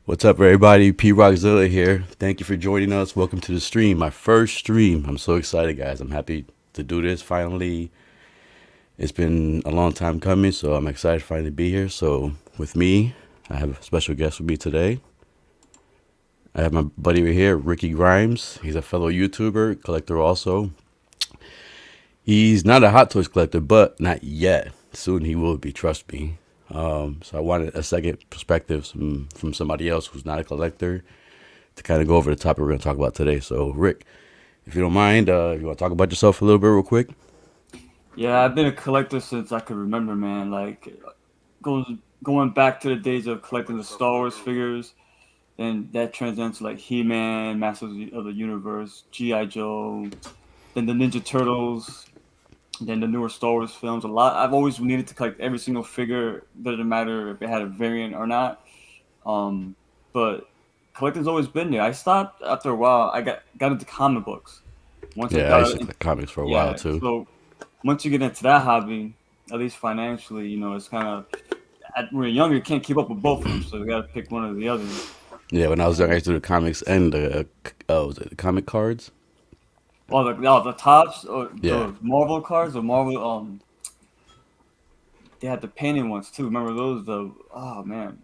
What's up, everybody? P Rockzilla here. Thank you for joining us. Welcome to the stream, my first stream. I'm so excited, guys. I'm happy to do this finally. It's been a long time coming, so I'm excited to finally be here. So, with me, I have a special guest with me today. I have my buddy right here, Ricky Grimes. He's a fellow YouTuber, collector also. He's not a Hot Toys collector, but not yet. Soon he will be, trust me. So I wanted a second perspective from somebody else who's not a collector to kind of go over the topic we're going to talk about today. So, Rick, if you don't mind, if you want to talk about yourself a little bit real quick. Yeah, I've been a collector since I could remember, man. Like goes going back to the days of collecting the Star Wars figures, and that transcends to like He-Man, Masters of the Universe, G.I. Joe, then the Ninja Turtles, then the newer Star Wars films. A lot. I've always needed to collect every single figure. Doesn't matter if it had a variant or not. Um, but collecting's always been there. I stopped after a while. I got into comic books. Once I Yeah, I used got to in, collect comics for a while yeah. too. So once you get into that hobby, at least financially, it's kind of when you're younger, you can't keep up with both of them, so you got to pick one or the other. Yeah, when I was young, I And used to do the comics and the was it the comic cards? the tops or Yeah, the Marvel cards or Marvel they had the painted ones too. Remember those? The oh man,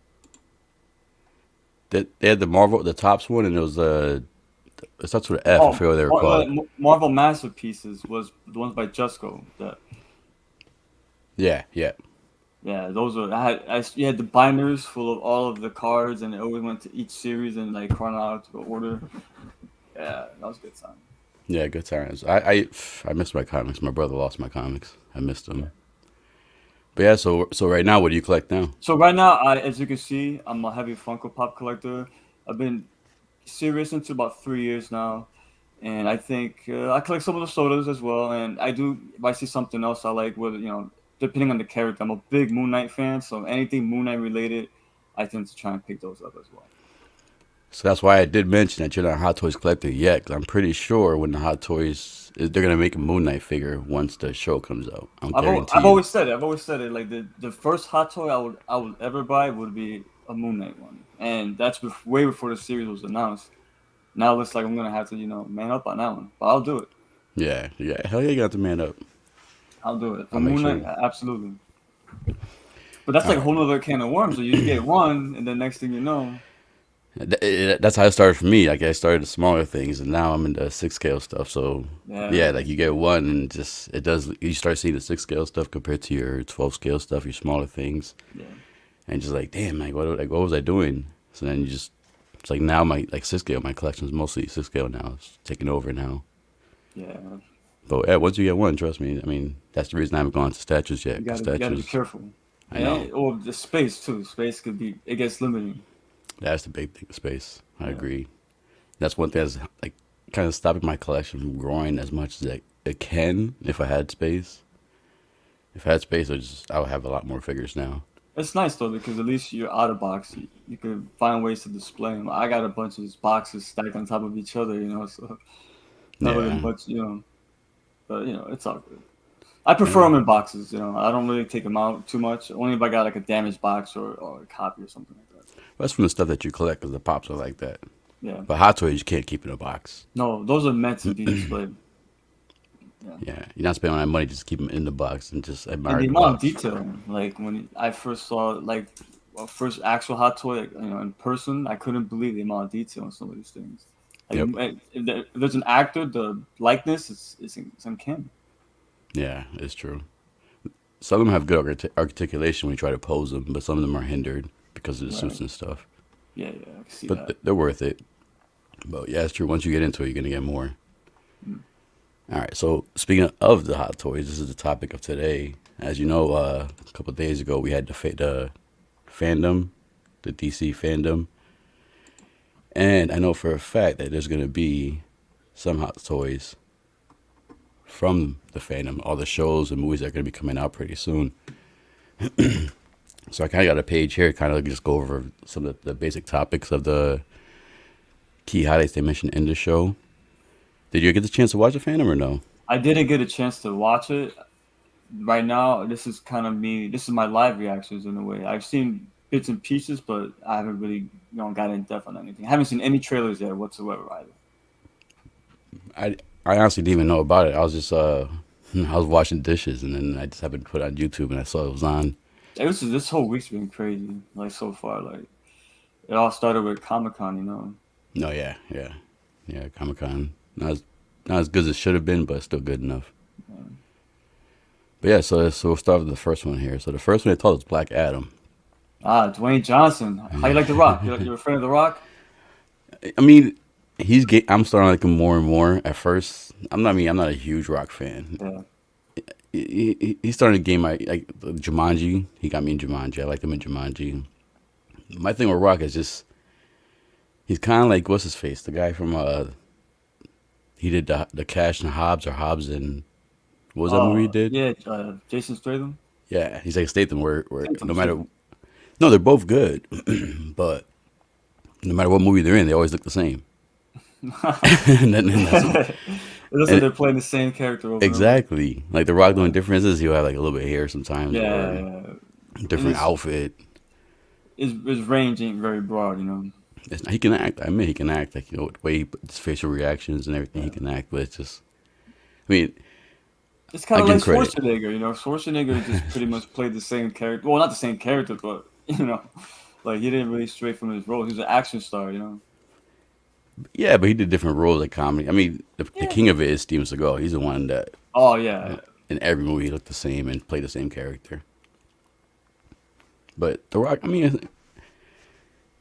they had the Marvel, the tops one, and it was it starts with an F. I forget what they were called. Marvel masterpieces was the ones by Jusco. That Yeah, yeah, yeah, those are you had the binders full of all of the cards, and it always went to each series in like chronological order. Yeah, that was a good time. yeah. Good times. I missed my comics. My brother lost my comics. I missed Yeah. them. But yeah, so right now, what do you collect now? So right now, as you can see, I'm a heavy Funko Pop collector. I've been serious into about 3 years now, and I think I collect some of the sodas as well. And I do if I see something else I like, whether depending on the character. I'm a big Moon Knight fan, so anything Moon Knight related, I tend to try and pick those up as well. So that's why I did mention that you're not a Hot Toys collector yet. Cause I'm pretty sure when the Hot Toys, they're gonna make a Moon Knight figure once the show comes out. I'm I've guarantee you. always said it. I've always said it. Like the first hot toy I would ever buy would be a Moon Knight one, and that's way before the series was announced. Now it looks like I'm gonna have to man up on that one, but I'll do it. Yeah, yeah. Hell yeah, you got the man up. I'll do it for I'll make Moon sure. Knight. Absolutely. But that's All like a right. whole other can of worms. So you get one, and then next thing you know, That's how it started for me. Like I started the smaller things, and now I'm into six scale stuff. So yeah, yeah, like you get one, and just it does. You start seeing the six scale stuff compared to your 12 scale stuff, your smaller things, yeah, and just like damn, what was I doing? So then you just it's like now my like six scale, my collection is mostly six scale now. It's taking over now. yeah. But yeah, once you get one, trust me. I mean, that's the reason I haven't gone to statues yet. Because You gotta be statues, careful. I know, Or the space too. Space could be it gets limiting. that's the big thing. Space, I Yeah, agree. That's one thing that's like kind of stopping my collection from growing as much as it can if I had space. If I had space, I would have a lot more figures now. it's nice though because at least you're out of box. You could find ways to display them. I got a bunch of these boxes stacked on top of each other. So not really Yeah, much. But it's all good. I prefer yeah. them in boxes. I don't really take them out too much. Only if I got like a damaged box or a copy or something like that. That's from the stuff that you collect because the pops are like that. Yeah. But Hot Toys you can't keep in a box. No, those are meant to be displayed. Yeah. Yeah, you're not spending all that money just to keep them in the box and just And admire the the amount of box. detail, like when I first saw like first actual hot toy, like, in person, I couldn't believe the amount of detail in some of these things. Like Yep. if there's an actor, the likeness is uncanny. Yeah, it's true. Some of them have good articulation when you try to pose them, but some of them are hindered because of the suits Right. and stuff. Yeah, yeah, I can see But that. they're worth it. But yeah, it's true. Once you get into it, you're gonna get more. Mm. All right. So speaking of the hot toys, this is the topic of today. As you know, a couple of days ago we had the fandom, the DC fandom, and I know for a fact that there's gonna be some hot toys from the fandom. All the shows and movies that are gonna be coming out pretty soon. So I kind of got a page here, kind of just go over some of the basic topics of the key highlights they mentioned in the show. Did you get the chance to watch the fandom or no? I didn't get a chance to watch it. Right now, this is kind of me. This is my live reactions in a way. I've seen bits and pieces, but I haven't really got in depth on anything. I haven't seen any trailers yet whatsoever either. I honestly didn't even know about it. I was just I was washing dishes and then I just happened to put it on YouTube and I saw it was on. This whole week's been crazy, like so far. Like it all started with Comic Con, No, yeah. Comic Con not as good as it should have been, but still good enough. Um, But yeah, so we'll start with the first one here. So the first one they told us Black Adam. Dwayne Johnson. How you like The Rock? You're a fan of The Rock? I mean, I'm starting to like him more and more. At first, I'm not a huge Rock fan. Yeah. He's starting to gain my like Jumanji. He got me in Jumanji. I liked him in Jumanji. My thing with Rock is just he's kind of like what's his face, the guy from he did the Cash and Hobbs or Hobbs and what was that movie he Oh, did? yeah. Jason Statham. Yeah, he's like Statham, where Statham. no matter Statham. no, they're both good, but no matter what movie they're in, they always look the same. And that's It looks like and they're playing the same character over and over. exactly like the Rock doing Uh, differences. He'll have like a little bit of hair sometimes yeah, or yeah. And different outfit. his range ain't very broad. He can act. I admit he can act. Like the way he puts facial reactions and everything, he Yeah. can act. But it's just, I mean, It's I kind of give like him credit. Schwarzenegger. Schwarzenegger just pretty much played the same character. Well, not the same character, but like he didn't really stray from his role. He was an action star. Yeah, but he did different roles like comedy. I mean, the Yeah. king of it is Steven Seagal. He's the one that Oh yeah. in every movie he looked the same and played the same character. But The Rock, I mean,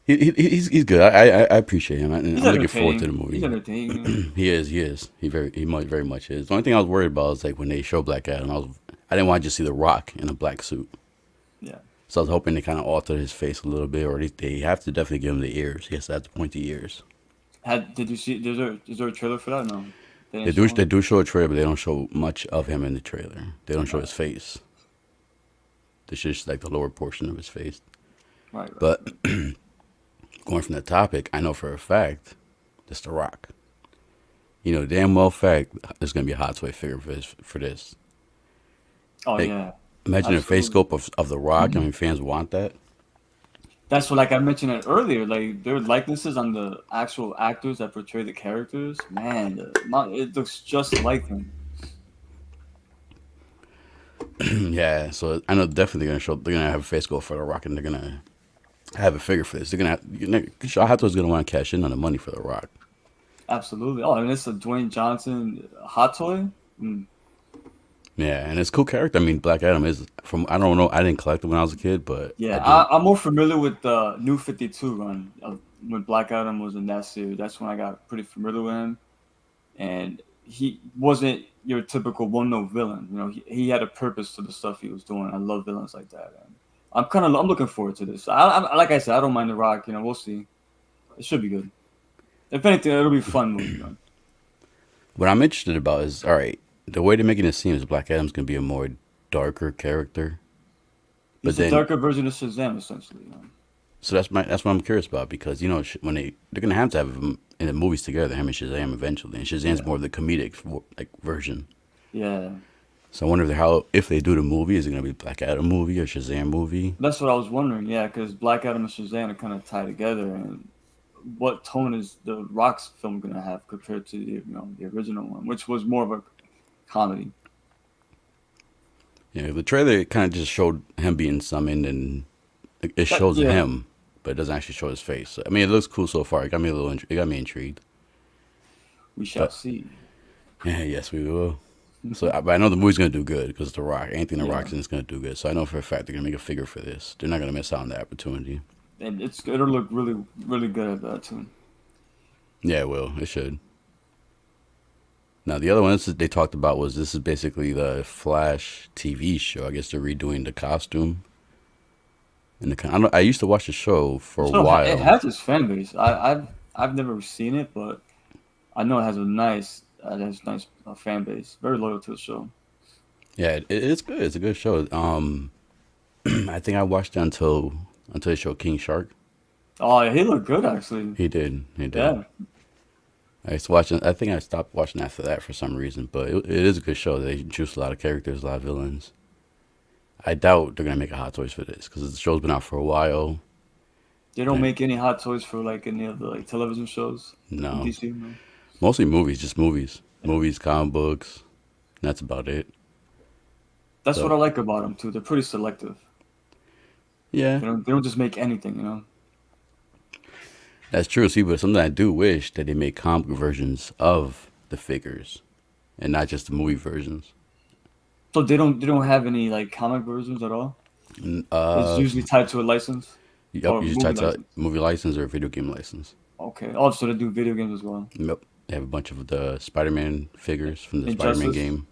he's good. I appreciate him. I'm He's looking forward to the entertaining. He's movie. entertaining. He is. Very much is. The only thing I was worried about is like when they show Black Adam, I didn't want to just see The Rock in a black suit. Yeah. So I was hoping they kind of alter his face a little bit, or they have to definitely give him the ears. He has to have the pointy ears. Did you see? Is there a trailer for that? No, they They didn't do show they him. do show a trailer, but they don't show much of him in the trailer. They don't show Right. his face. It's just like the lower portion of his face. Right. Right. But going from the topic, I know for a fact it's The Rock. Damn well fact there's gonna be a hot toy figure for this. Oh Like, yeah. imagine a face Absolutely. sculpt of The Rock. I mean, fans want that. That's what, like I mentioned it earlier, like their likenesses on the actual actors that portray the characters. Man, it looks just like them. Yeah, so I know definitely gonna show. They're gonna have a face sculpt for The Rock, and they're gonna have a figure for this. They're gonna Hot Toys gonna want to cash in on the money for The Rock. Absolutely. Oh, and it's a Dwayne Johnson hot toy. Mm. Yeah, and it's a cool character. I mean, Black Adam is from. I don't know. I didn't collect it when I was a kid, but I Yeah, do. I'm more familiar with the New 52 run of when Black Adam was in that series. That's when I got pretty familiar with him, and he wasn't your typical one note villain. He had a purpose to the stuff he was doing. I love villains like that. And I'm looking forward to this. Like I said, I don't mind The Rock. We'll see. It should be good. If anything, it'll be a fun movie. What I'm interested about is all right. The way they're making it seem is Black Adam's gonna be a more darker character, but He's a then darker version of Shazam, essentially. so that's what I'm curious about because when they're gonna have to have him in the movies together, him and Shazam eventually, and Shazam's Yeah, more of the comedic like version. yeah. So I wonder how if they do the movie, is it gonna be Black Adam movie or Shazam movie? That's what I was wondering. Yeah, because Black Adam and Shazam are kind of tied together, and what tone is the Rock's film gonna have compared to the original one, which was more of a comedy. Yeah, the trailer kind of just showed him being summoned, and it shows Yeah, him, but it doesn't actually show his face. I mean, it looks cool so far. It got me intrigued. we shall But see. yeah, yes, we will. But I know the movie's gonna do good because The Rock. Anything The Yeah, Rock's in is gonna do good. So I know for a fact they're gonna make a figure for this. They're not gonna miss out on the opportunity. and it'll look really really good at that too. Yeah, it will. It should. Now the other one they talked about was this is basically the Flash TV show. I guess they're redoing the costume and I used to watch the show for a So it while. has its fan base. I've never seen it, but I know it has a nice fan base. Very loyal to the show. Yeah, it's good. It's a good show. I think I watched it until they showed King Shark. Oh, yeah, he looked good actually. He did. He did. Yeah, I used to watch it. I think I stopped watching after that for some reason, but it is a good show. They introduced a lot of characters, a lot of villains. I doubt they're gonna make a Hot Toys for this because the show's been out for a while. They don't And make any hot toys for like any of the like television shows from no, DC. No. mostly movies, just movies, Yeah. movies, comic books. That's about it. That's what So I like about them too. They're pretty selective. yeah, They don't just make anything, you know. that's true. See, but something I do wish that they make comic versions of the figures and not just the movie versions. So they don't have any like comic versions at all. N- It's Uh, usually tied to a license yep, or you just movie type to license. movie license or video game license. Okay. Also, they do video games as well. Yep, they have a bunch of the Spider-Man figures from the Spider-Man Injustice. game.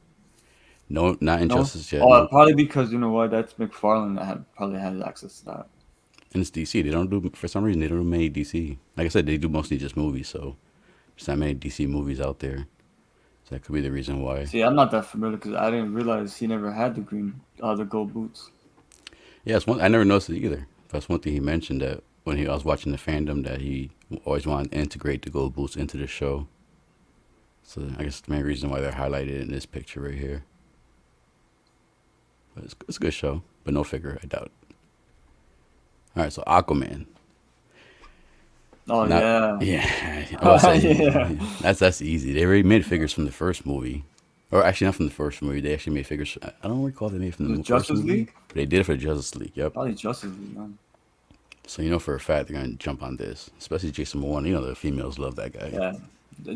No, not No. Injustice yet. Oh, Nope. probably because you know what? That's McFarlane that probably has access to that. And it's DC. They don't do for some reason they don't do many DC. Like I said, they do mostly just movies. So there's not many DC movies out there. So that could be the reason why. See, I'm not that familiar because I didn't realize he never had the gold boots. Yeah, it's one I never noticed it either. That's one thing he mentioned that when I was watching the fandom that he always wanted to integrate the gold boots into the show. So I guess the main reason why they're highlighted in this picture right here. But it's a good show, but no figure, I doubt. All right, so Aquaman. Oh Not yeah. yeah, I was saying Yeah. yeah, that's easy. They already made figures from the first movie, or actually not from the first movie. They actually made figures. I don't recall if they made from The the first Justice movie, League? but they did it for Justice League. Yep. Probably Justice League, man. So you know for a fact they're gonna jump on this, especially Jason Momoa. You know the females love that guy. Yeah.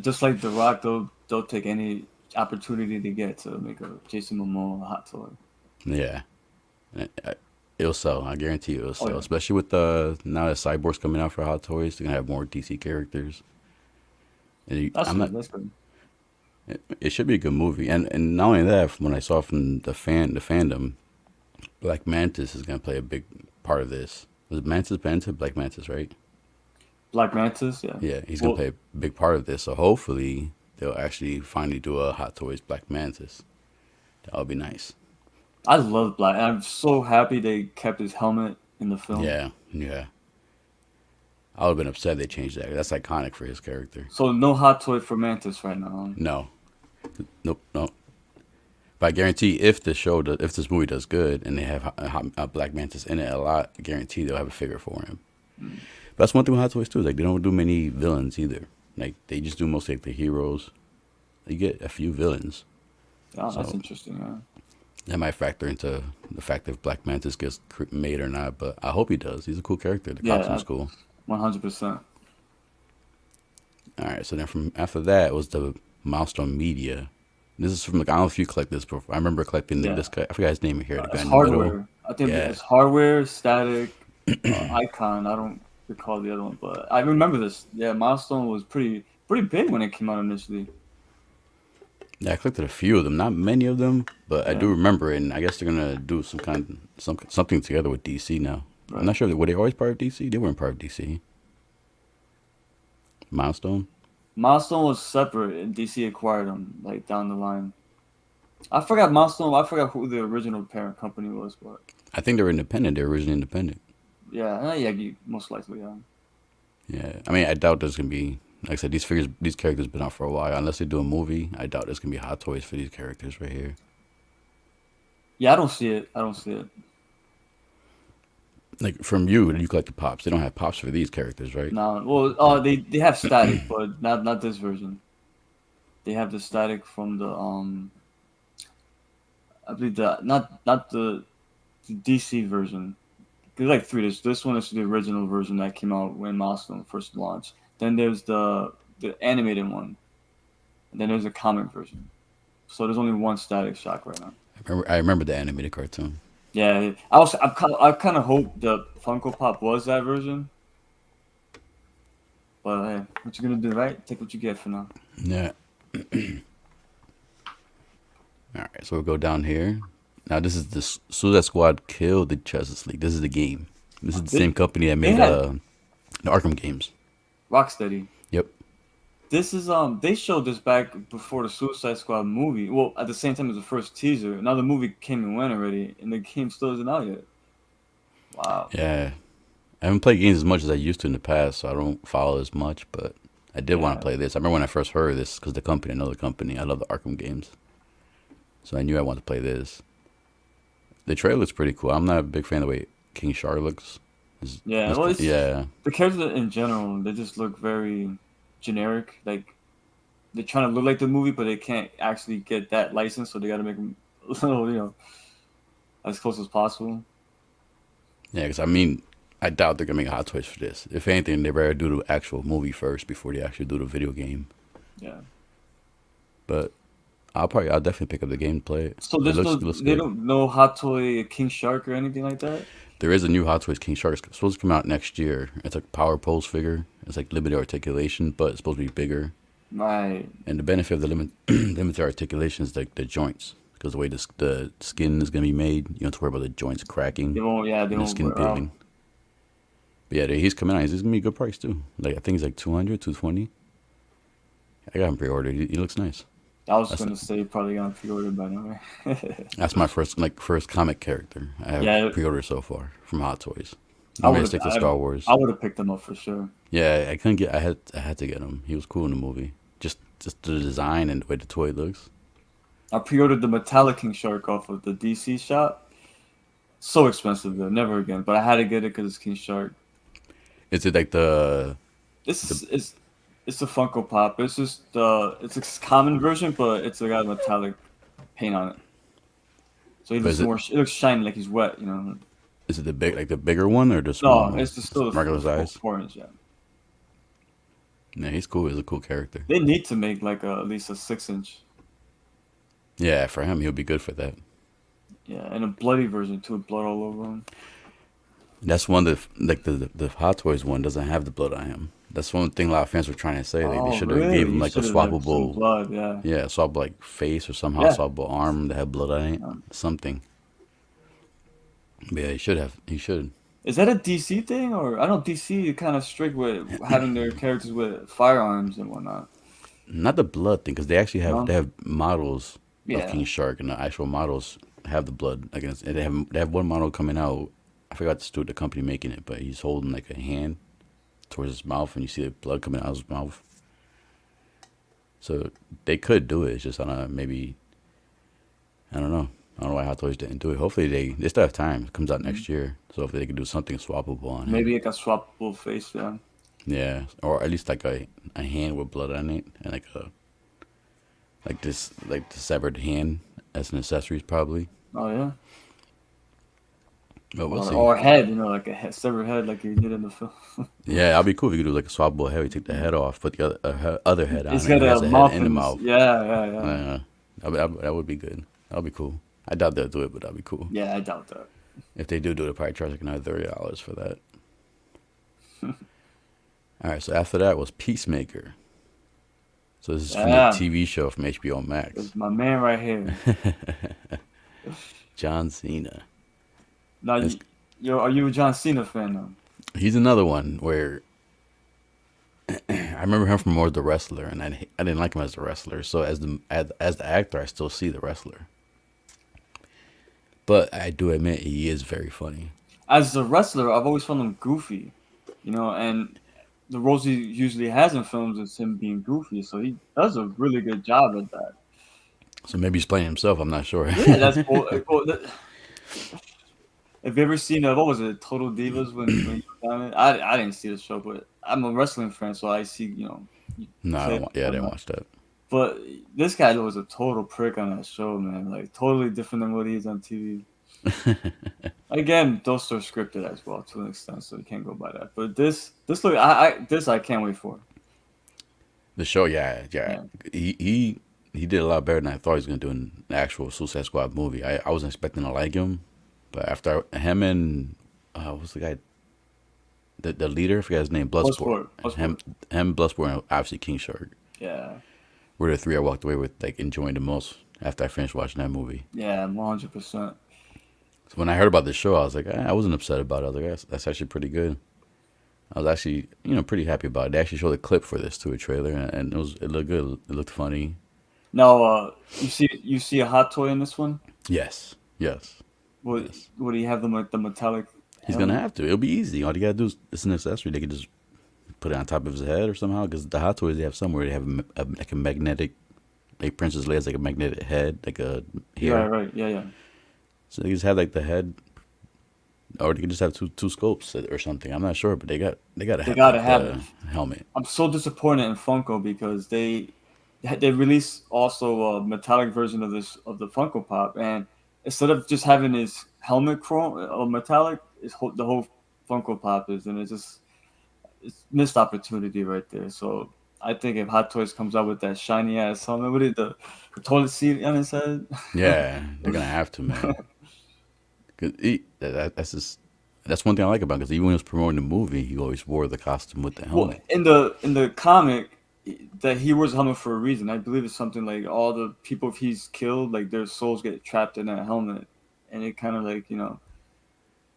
Just like The Rock, they'll take any opportunity to get to make a Jason Momoa hot toy. Yeah, And it'll sell. I guarantee you it'll Oh sell. yeah. Especially with the now that Cyborg's coming out for Hot Toys, they're gonna have more DC characters. And That's I'm not. good. That's good. It should be a good movie, and not only that, from what I saw from the fandom, Black Mantis is gonna play a big part of this. Was Mantis Mantis Black Mantis, right? Black Mantis, yeah. Yeah, he's gonna Well, play a big part of this. So hopefully they'll actually finally do a Hot Toys Black Mantis. That would be nice. I love Black. I'm so happy they kept his helmet in the film. Yeah, yeah. I would have been upset they changed that. That's iconic for his character. So no hot toy for Mantis right now. No, nope, no. But I guarantee if this movie does good and they have a Black Mantis in it a lot, I guarantee they'll have a figure for him. Mm. But that's one thing with Hot Toys too. Is like they don't do many villains either. Like they just do mostly like the heroes. You get a few villains, Oh, that's so interesting. Yeah. that might factor into the fact if Black Mantis gets made or not. But I hope he does. He's a cool character. The Yeah, costume's cool. 100%. All right. So then from after that was the Milestone Media. This is from like I don't know if you collect this before. I remember collecting Yeah. this guy. I forgot his name here. The guy It's in the middle. hardware. I think Yeah. it's hardware, static, icon. I don't recall the other one, but I remember this. Yeah, Milestone was pretty big when it came out initially. Yeah, I collected a few of them. Not many of them, but I Yeah, do remember it. And I guess they're gonna do something together with DC now. I'm right. not sure. Were they always part of DC? They weren't part of DC. Milestone. Milestone was separate, and DC acquired them like down the line. I forgot Milestone. I forgot who the original parent company was, but I think they were independent. They were originally independent. yeah, yeah, most likely, yeah. Yeah. I mean, I doubt there's gonna be. Like I said, these characters been out for a while. Unless they do a movie, I doubt there's gonna be Hot Toys for these characters right here. Yeah, I don't see it. I don't see it. Like from you collect the pops. They don't have pops for these characters, right? No, well, they have static, but not this version. They have the static from the I believe not the DC version. There's like three. This one is the original version that came out when Milestone first launched. Then there's the animated one, and then there's a comic version. So there's only one Static Shock right now. I remember the animated cartoon. Yeah, I kind of hope the Funko Pop was that version, but hey, what you gonna do, right? Take what you get for now. Yeah. All right, so we'll go down here. Now this is the Suicide Squad killed the Justice League. This is the game. This is the They same company that they made had the Arkham games. Rocksteady. Yep. This is they showed this back before the Suicide Squad movie. Well, at the same time as the first teaser. Now the movie came and went already, and the game still isn't out yet. Wow. Yeah. I haven't played games as much as I used to in the past, so I don't follow as much. But I did want to Yeah. play this. I remember when I first heard of this because the company, I know the company. I love the Arkham games, so I knew I wanted to play this. The trailer's pretty cool. I'm not a big fan of the way King Shark looks. Yeah, well, it's Yeah, the characters in general. They just look very generic. Like they're trying to look like the movie, but they can't actually get that license, so they got to make them a little, as close as possible. yeah. Because I mean, I doubt they're gonna make a Hot Toys for this. If anything, they better do the actual movie first before they actually do the video game. Yeah. But I'll definitely pick up the game and play it. So It there's no, looks they good. don't no hot toy King Shark or anything like that. There is a new Hot Toys King Shark. It's supposed to come out next year. It's like power pose figure. It's like limited articulation, but it's supposed to be bigger. Right. And the benefit of the limited articulation is like the joints, because the way the skin is gonna be made, you don't have to worry about the joints cracking They won't. Yeah, they and the won't skin wear out. peeling. But yeah, he's coming out. He's gonna be a good price too. Like I think he's like 200, 220. I got him pre-ordered. He looks nice. I was That's gonna say probably gonna pre-order by now. that's my first comic character I have Yeah, pre-ordered so far from Hot Toys. I I'm gonna would stick to have. Star Wars. I would have picked them up for sure. Yeah, I couldn't get. I had to get him. He was cool in the movie. Just the design and the way the toy looks. I pre-ordered the metallic King Shark off of the DC shop. So expensive though, never again. But I had to get it because it's King Shark. Is it like the It's a Funko Pop. It's just it's a common version, but it's got a metallic paint on it. So he but looks more. It looks shiny, like he's wet. is it the bigger one or the small No, one? it's just still Regular size. 4 inch. Yeah. Yeah, he's cool. He's a cool character. They need to make like at least a 6 inch. Yeah, for him, he'll be good for that. Yeah, and a bloody version too, with blood all over him. That's one that like the Hot Toys one doesn't have the blood on him. That's one thing a lot of fans were trying to say. Like, they Oh, should have really? gave him You like a should have some swappable, blood. Yeah. yeah, swappable like face or somehow Yeah. swappable arm that had blood on it, Yeah. something. But yeah, he should have. He should. Is that a DC thing, or I know DC is kind of strict with having their characters with firearms and whatnot. Not the blood thing, because they actually have No? they have models of Yeah. King Shark, and the actual models have the blood against. And they have one model coming out. I forgot the company making it, but he's holding like a hand towards his mouth, and you see the blood coming out of his mouth. So they could do it. It's just I don't know. Maybe I don't know. I don't know why Hot Toys didn't do it. Hopefully they still have time. It comes out next year, so hopefully they can do something swappable on him. Maybe like a swappable face. Yeah. Yeah, or at least like a hand with blood on it, and like the severed hand as an accessory probably. Oh yeah. But we'll see. Or a head, like severed head, like you did in the film. Yeah, that'd be cool if you could do like a swappable head. You take the head off, put the other head on. It's And got it has a a mouth head in the mouth. Yeah. That would be good. That would be cool. I doubt they'll do it, but that'd be cool. Yeah, I doubt that. If they do it, probably charge like another $30 for that. All right, so after that was Peacemaker. So this is from the Yeah. TV show from HBO Max. It's my man right here. John Cena. Now, It's- are you a John Cena fan though? He's another one where I remember him from more the wrestler, and I didn't like him as a wrestler. So as the actor, I still see the wrestler. But I do admit he is very funny. As a wrestler, I've always found him goofy, and the roles he usually has in films is him being goofy. So he does a really good job at that. So maybe he's playing himself. I'm not sure. Yeah, that's cool. Have you ever seen what was it, Total Divas when you were on it? I didn't see the show, but I'm a wrestling fan, so I see No, I clips didn't from watch that. But this guy was a total prick on that show, man. Like totally different than what he is on TV. Again, those are scripted as well to an extent, so you can't go by that. But I can't wait for. The show, yeah. He did a lot better than I thought he was gonna do in the actual Suicide Squad movie. I wasn't expecting to like him, but after him and what's the guy, the leader, I forgot his name, Bloodsport. Him, Bloodsport, and obviously King Shark Yeah, were the three I walked away with like enjoying the most after I finished watching that movie. yeah, 100%. So when I heard about the show, I was like, I wasn't upset about it. I was like, that's actually pretty good. I was actually, pretty happy about it. They actually showed a clip for this too, a trailer, and it looked good. It looked funny. Now, you see a hot toy in this one? Yes. Would he have the metallic? He's gonna have to. It'll be easy. All you gotta do is it's an accessory. They can just put it on top of his head or somehow. Because the Hot Toys, they have somewhere they have like a magnetic. Like Princess Leia's like a magnetic head, like a hair. Right. Yeah. So they just had like the head, or they could just have two scopes or something. I'm not sure, but they gotta They have gotta like have it. the helmet. I'm so disappointed in Funko because they released also a metallic version of this of the Funko Pop, and instead of just having his helmet chrome or metallic, the whole Funko Pop is, and it's missed opportunity right there. So I think if Hot Toys comes out with that shiny ass helmet, what is the toilet seat on his head? Yeah, they're gonna have to, man. That's just that's one thing I like about because even when he was promoting the movie, he always wore the costume with the Well, helmet. in the comic, that he wears a helmet for a reason. I believe it's something like all the people he's killed, like their souls get trapped in that helmet, and it kind of like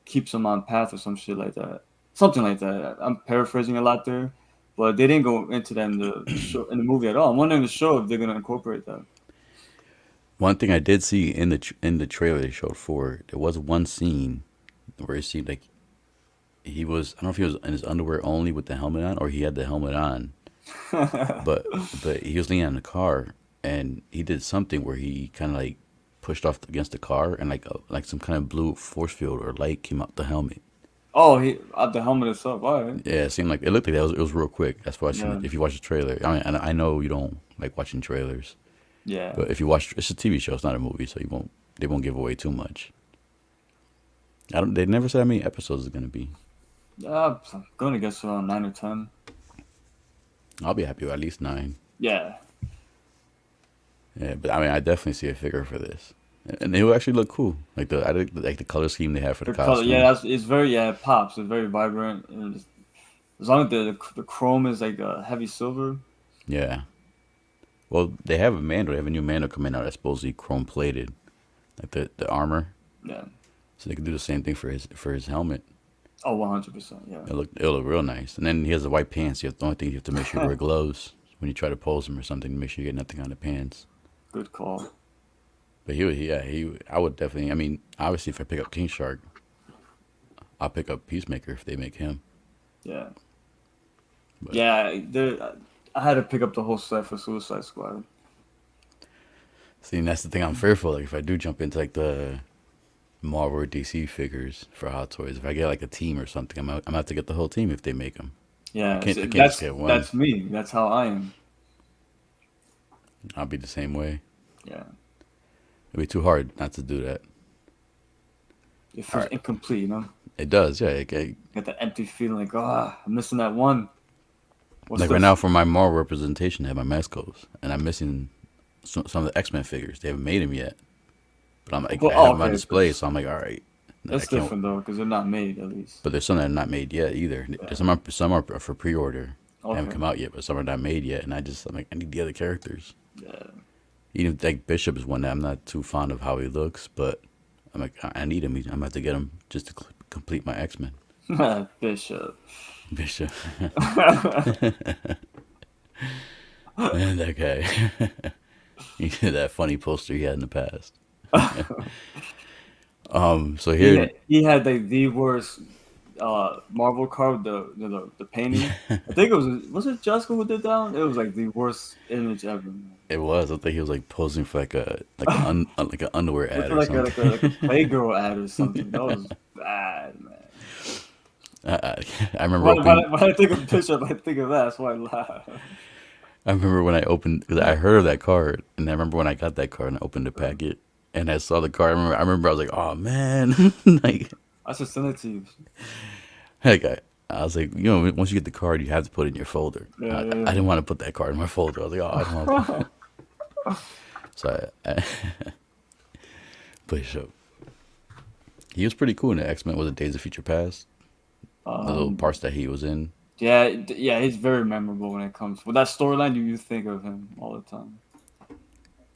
keeps them on path or some shit like that. Something like that. I'm paraphrasing a lot there, but they didn't go into that in the show in the movie at all. I'm wondering in the show if they're gonna incorporate that. One thing I did see in the trailer they showed for it, there was one scene where it seemed like he was, I don't know if he was in his underwear only with the helmet on or he had the helmet on, but he was leaning on the car and he did something where he kind of like pushed off against the car and like some kind of blue force field or light came out the helmet. Oh, he the helmet itself. All right. Yeah, it seemed like it looked like that was, it was real quick. That's why I seen Yeah. it. If you watch the trailer, I mean, and I know you don't like watching trailers, Yeah. but if you watch, it's a TV show, it's not a movie, so you won't they won't give away too much. I don't. They never said how many episodes it's gonna be. I'm gonna guess around 9 or 10. I'll be happy with at least 9. Yeah. Yeah, but I mean, I definitely see a figure for this, and it will actually look cool. Like like the color scheme they have for the The color, yeah, costume. it's very, yeah, it pops. It's very vibrant. And as long as the chrome is like a heavy silver. Yeah. Well, they have a Mando. They have a new Mando coming out that's supposedly chrome plated, like the armor. Yeah. So they can do the same thing for his helmet. Oh, 100%. Yeah. It'll look real nice. And then he has the white pants. The only thing you have to make sure you wear gloves when you try to pose him or something to make sure you get nothing on the pants. Good call. But I would definitely. I mean, obviously, if I pick up King Shark, I'll pick up Peacemaker if they make him. Yeah. But Yeah. I had to pick up the whole set for Suicide Squad. see, and that's the thing I'm fearful. Like if I do jump into like the Marvel or DC figures for Hot Toys, if I get like a team or something, I'm gonna have to get the whole team if they make them. Yeah. I can't just get one. That's me. That's how I am. I'll be the same way. Yeah. It'd be too hard not to do that. It All feels right, incomplete, you know? it does. Yeah, Get that empty feeling like, I'm missing that one. What's like right this? now for my Marvel representation, I have my Mescos, and I'm missing some of the X Men figures. They haven't made them yet, but I'm like Well, I have oh, them on okay. display, so I'm like, all right, I That's can't. different though, because they're not made at least. But there's some that are not made yet either. Yeah. Some are for pre-order. They haven't Okay. come out yet, but some are not made yet. And I'm like, I need the other characters. Yeah. Even like Bishop is one that I'm not too fond of how he looks, but I'm like, I need him. I'm gonna have to get him just to complete my X Men. Bishop. Bishop, man, that guy. He did that funny poster he had in the past. So here, He had like the worst Marvel card, the painting. I think was it Jessica who did that one? It was like the worst image ever, man. it was. I think he was like posing for like an underwear ad Looking or like something. like a Playgirl ad or something. That was bad, man. I remember opening. When I think of Bishop, I think of that. That's why I laugh. I remember when I opened because I heard of that card, and I remember when I got that card and I opened the packet and I saw the card. I remember I was like, oh man, like I should send it to you. heck, I was like, you know, once you get the card, you have to put it in your folder. Yeah, I yeah, didn't want to put that card in my folder. I was like, oh, I don't want to. So Bishop, he was pretty cool in the X Men. Was it Days of Future Past? yeah. The little parts that he was in. Yeah, yeah, he's very memorable when it comes with that storyline. You think of him all the time.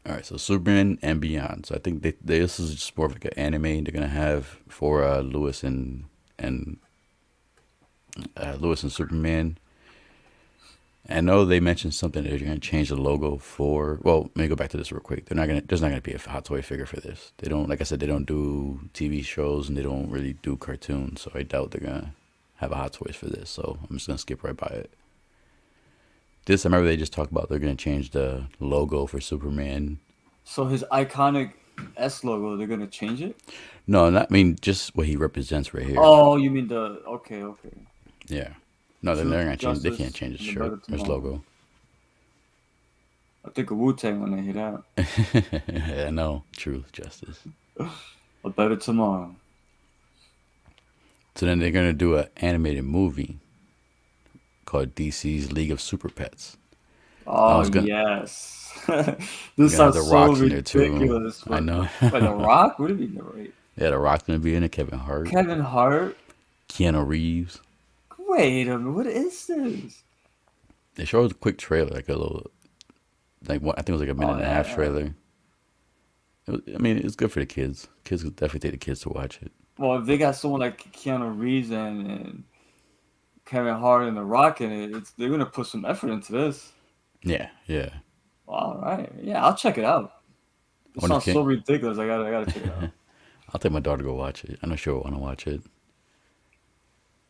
All right, so Superman and Beyond. So I think this is just more of like an anime they're gonna have for and Lewis and Superman. I know they mentioned something that they're gonna change the logo for. Well, let me go back to this real quick. There's not gonna be a hot toy figure for this. They don't, like I said, they don't do TV shows and they don't really do cartoons. So I doubt they're gonna have a hot toys for this. So I'm just gonna skip right by it. This I remember they just talked about they're gonna change the logo for Superman. So his iconic S logo, they're gonna change it? No, not I mean just what he represents right here. Oh, you mean the okay, okay. Yeah. No, then Truth, they're gonna change. They can't justice, change his and the shirt better or his tomorrow. logo. I think of Wu-Tang when they hear that. I know. Truth, justice. A better tomorrow. So then they're gonna do an animated movie called DC's League of Super Pets. I Oh was gonna yes. You're This gonna have sounds the so rocks in there too. ridiculous, I but know. like The Rock? What do you mean the right? Yeah, the Rock's gonna be in it. Kevin Hart, Kevin Hart? Keanu Reeves. Wait a minute, what is this? They showed a quick trailer, like a little, like what I think it was like a minute Oh and a yeah, half yeah. trailer. I mean, it's good for the kids. Kids could definitely take the kids to watch it. Well, if they got someone like Keanu Reeves and Kevin Hart and The Rock in it, they're gonna put some effort into this. Yeah, yeah. All right, yeah, I'll check it out. I It wonder if sounds so Ken, ridiculous. I gotta check it out. I'll take my daughter to go watch it. I know she'll want to watch it.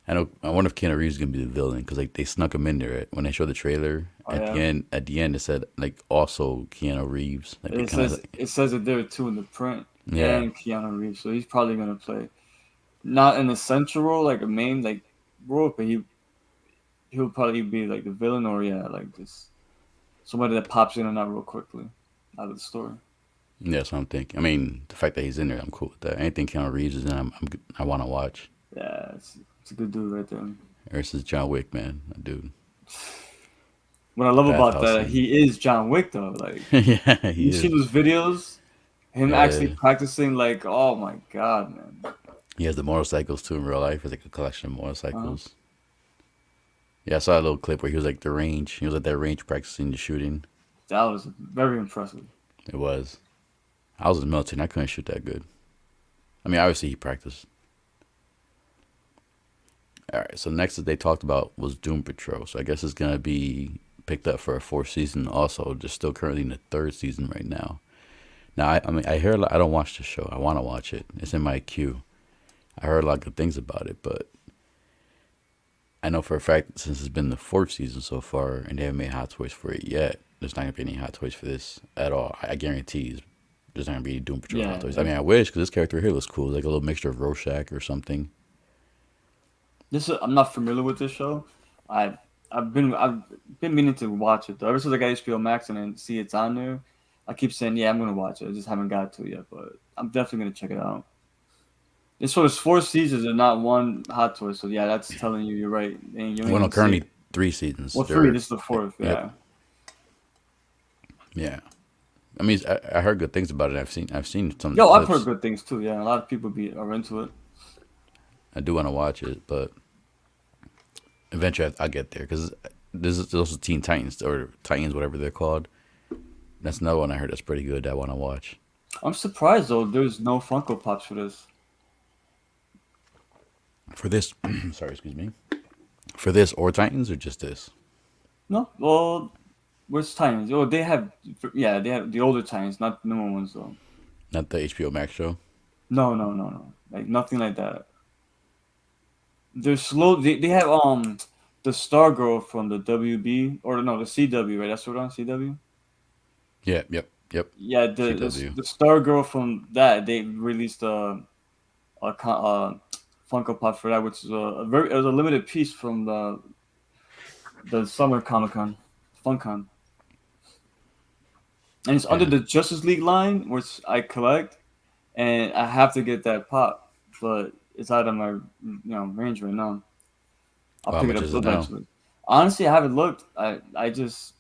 I know. I wonder if Keanu Reeves is gonna be the villain because like they snuck him in there when they showed the trailer. Oh At the yeah, end, it said like also Keanu Reeves. Like they it kind of says like, it says it there too in the print, yeah, and Keanu Reeves, so he's probably gonna play not in the central role like a main like role, but he'll probably be like the villain or yeah, like just somebody that pops in and out real quickly out of the story. yeah. That's what I'm thinking. I mean, the fact that he's in there, I'm cool with that. Anything Keanu Reeves is in, I want to watch. Yeah, it's a good dude right there. Versus John Wick, man, that dude, What I love about bathhouse that, scene. he is John Wick though. Like Yeah, you he see is. those videos, him actually Yeah, practicing. Like, oh my god, man. he has the motorcycles too in real life. It's like a collection of Uh-huh. motorcycles. Yeah, I saw a little clip where he was like the range. He was at that range practicing the shooting. That was very impressive. It was. I was in the military and I couldn't shoot that good. I mean, obviously he practiced. All right, so next that they talked about was Doom Patrol. So I guess it's gonna be picked up for a fourth season. Also, they're still currently in the third season right now. Now, I mean, I hear a lot, I don't watch the show. I want to watch it. It's in my queue. I heard a lot of good things about it, but I know for a fact since it's been the fourth season so far and they haven't made hot toys for it yet, there's not gonna be any hot toys for this at all. I guarantee there's not gonna be Doom Patrol hot Yeah, toys. I mean, I wish because this character here looks cool, like a little mixture of Rorschach or something. I'm not familiar with this show. I I've been meaning to watch it though. Ever since I got HBO Max and then see it's on there, I keep saying yeah I'm gonna watch it. I just haven't got to it yet, but I'm definitely gonna check it out. It's so there's four seasons and not one hot toy. So yeah, that's telling you you're right. And you ain't Well, no, gonna see currently it. three seasons. Well, three. They're This is the fourth. yep, Yeah. yeah. I mean, I heard good things about it. I've seen some of the Yo, I've heard clips. good things too. Yeah, a lot of people are into it. I do want to watch it, but eventually I'll get there because this is also Teen Titans or Titans, whatever they're called. That's another one I heard that's pretty good that I want to watch. I'm surprised though. There's no Funko Pops for this. For this, sorry, excuse me. For this or Titans or just this? No. Well, where's Titans? Oh, they have. Yeah, they have the older Titans, not the newer ones though. Not the HBO Max show. No, no, no, no. Like nothing like that. They're slow. They have the Star Girl from the WB or no the CW, right? That's what on CW. Yep. Yeah, CW. the Star Girl from that they released a Funko Pop for that, which is it was a limited piece from the Summer Comic Con, FunCon, and it's under Yeah. the Justice League line, which I collect, and I have to get that pop, but it's out of my range right now. I'll Well, how pick it much up is it now? eventually. Honestly, I haven't looked. I just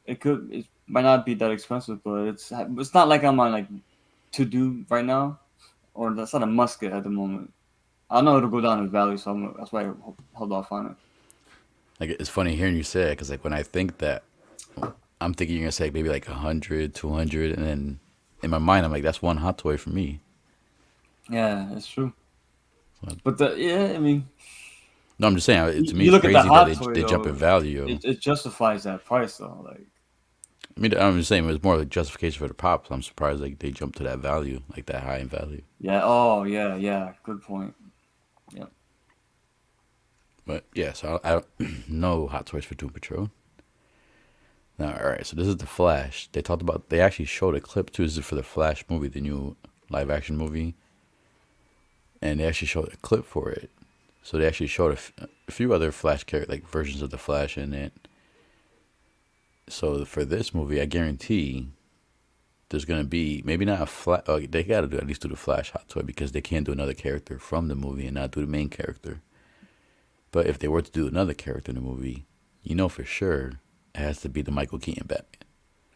it might not be that expensive, but it's not like I'm on like to do right now, or that's not a must get at the moment. I know it'll go down in value, so that's why I held off on it. Like it's funny hearing you say it because like when I think that, I'm thinking you're gonna say maybe like 100, 200, and then in my mind I'm like that's one hot toy for me. Yeah, that's true. So, But yeah, I mean, no, I'm just saying to me you it's look at the crazy that hot toy they jump in though, value. it justifies that price though. Like, I mean, I'm just saying it was more like justification for the pops. I'm surprised like they jumped to that value, like that high in value. yeah, oh yeah, yeah, good point. Yeah, But yeah, so I don't no hot toys for Doom Patrol. Now, all right. So this is the Flash. They talked about. They actually showed a clip too. This is for the Flash movie, the new live action movie, and they actually showed a clip for it. So they actually showed a few other Flash character like versions of the Flash in it. So for this movie, I guarantee there's gonna be maybe not a Flash. They gotta do at least do the Flash hot toy because they can't do another character from the movie and not do the main character. But if they were to do another character in the movie, you know for sure it has to be the Michael Keaton Batman.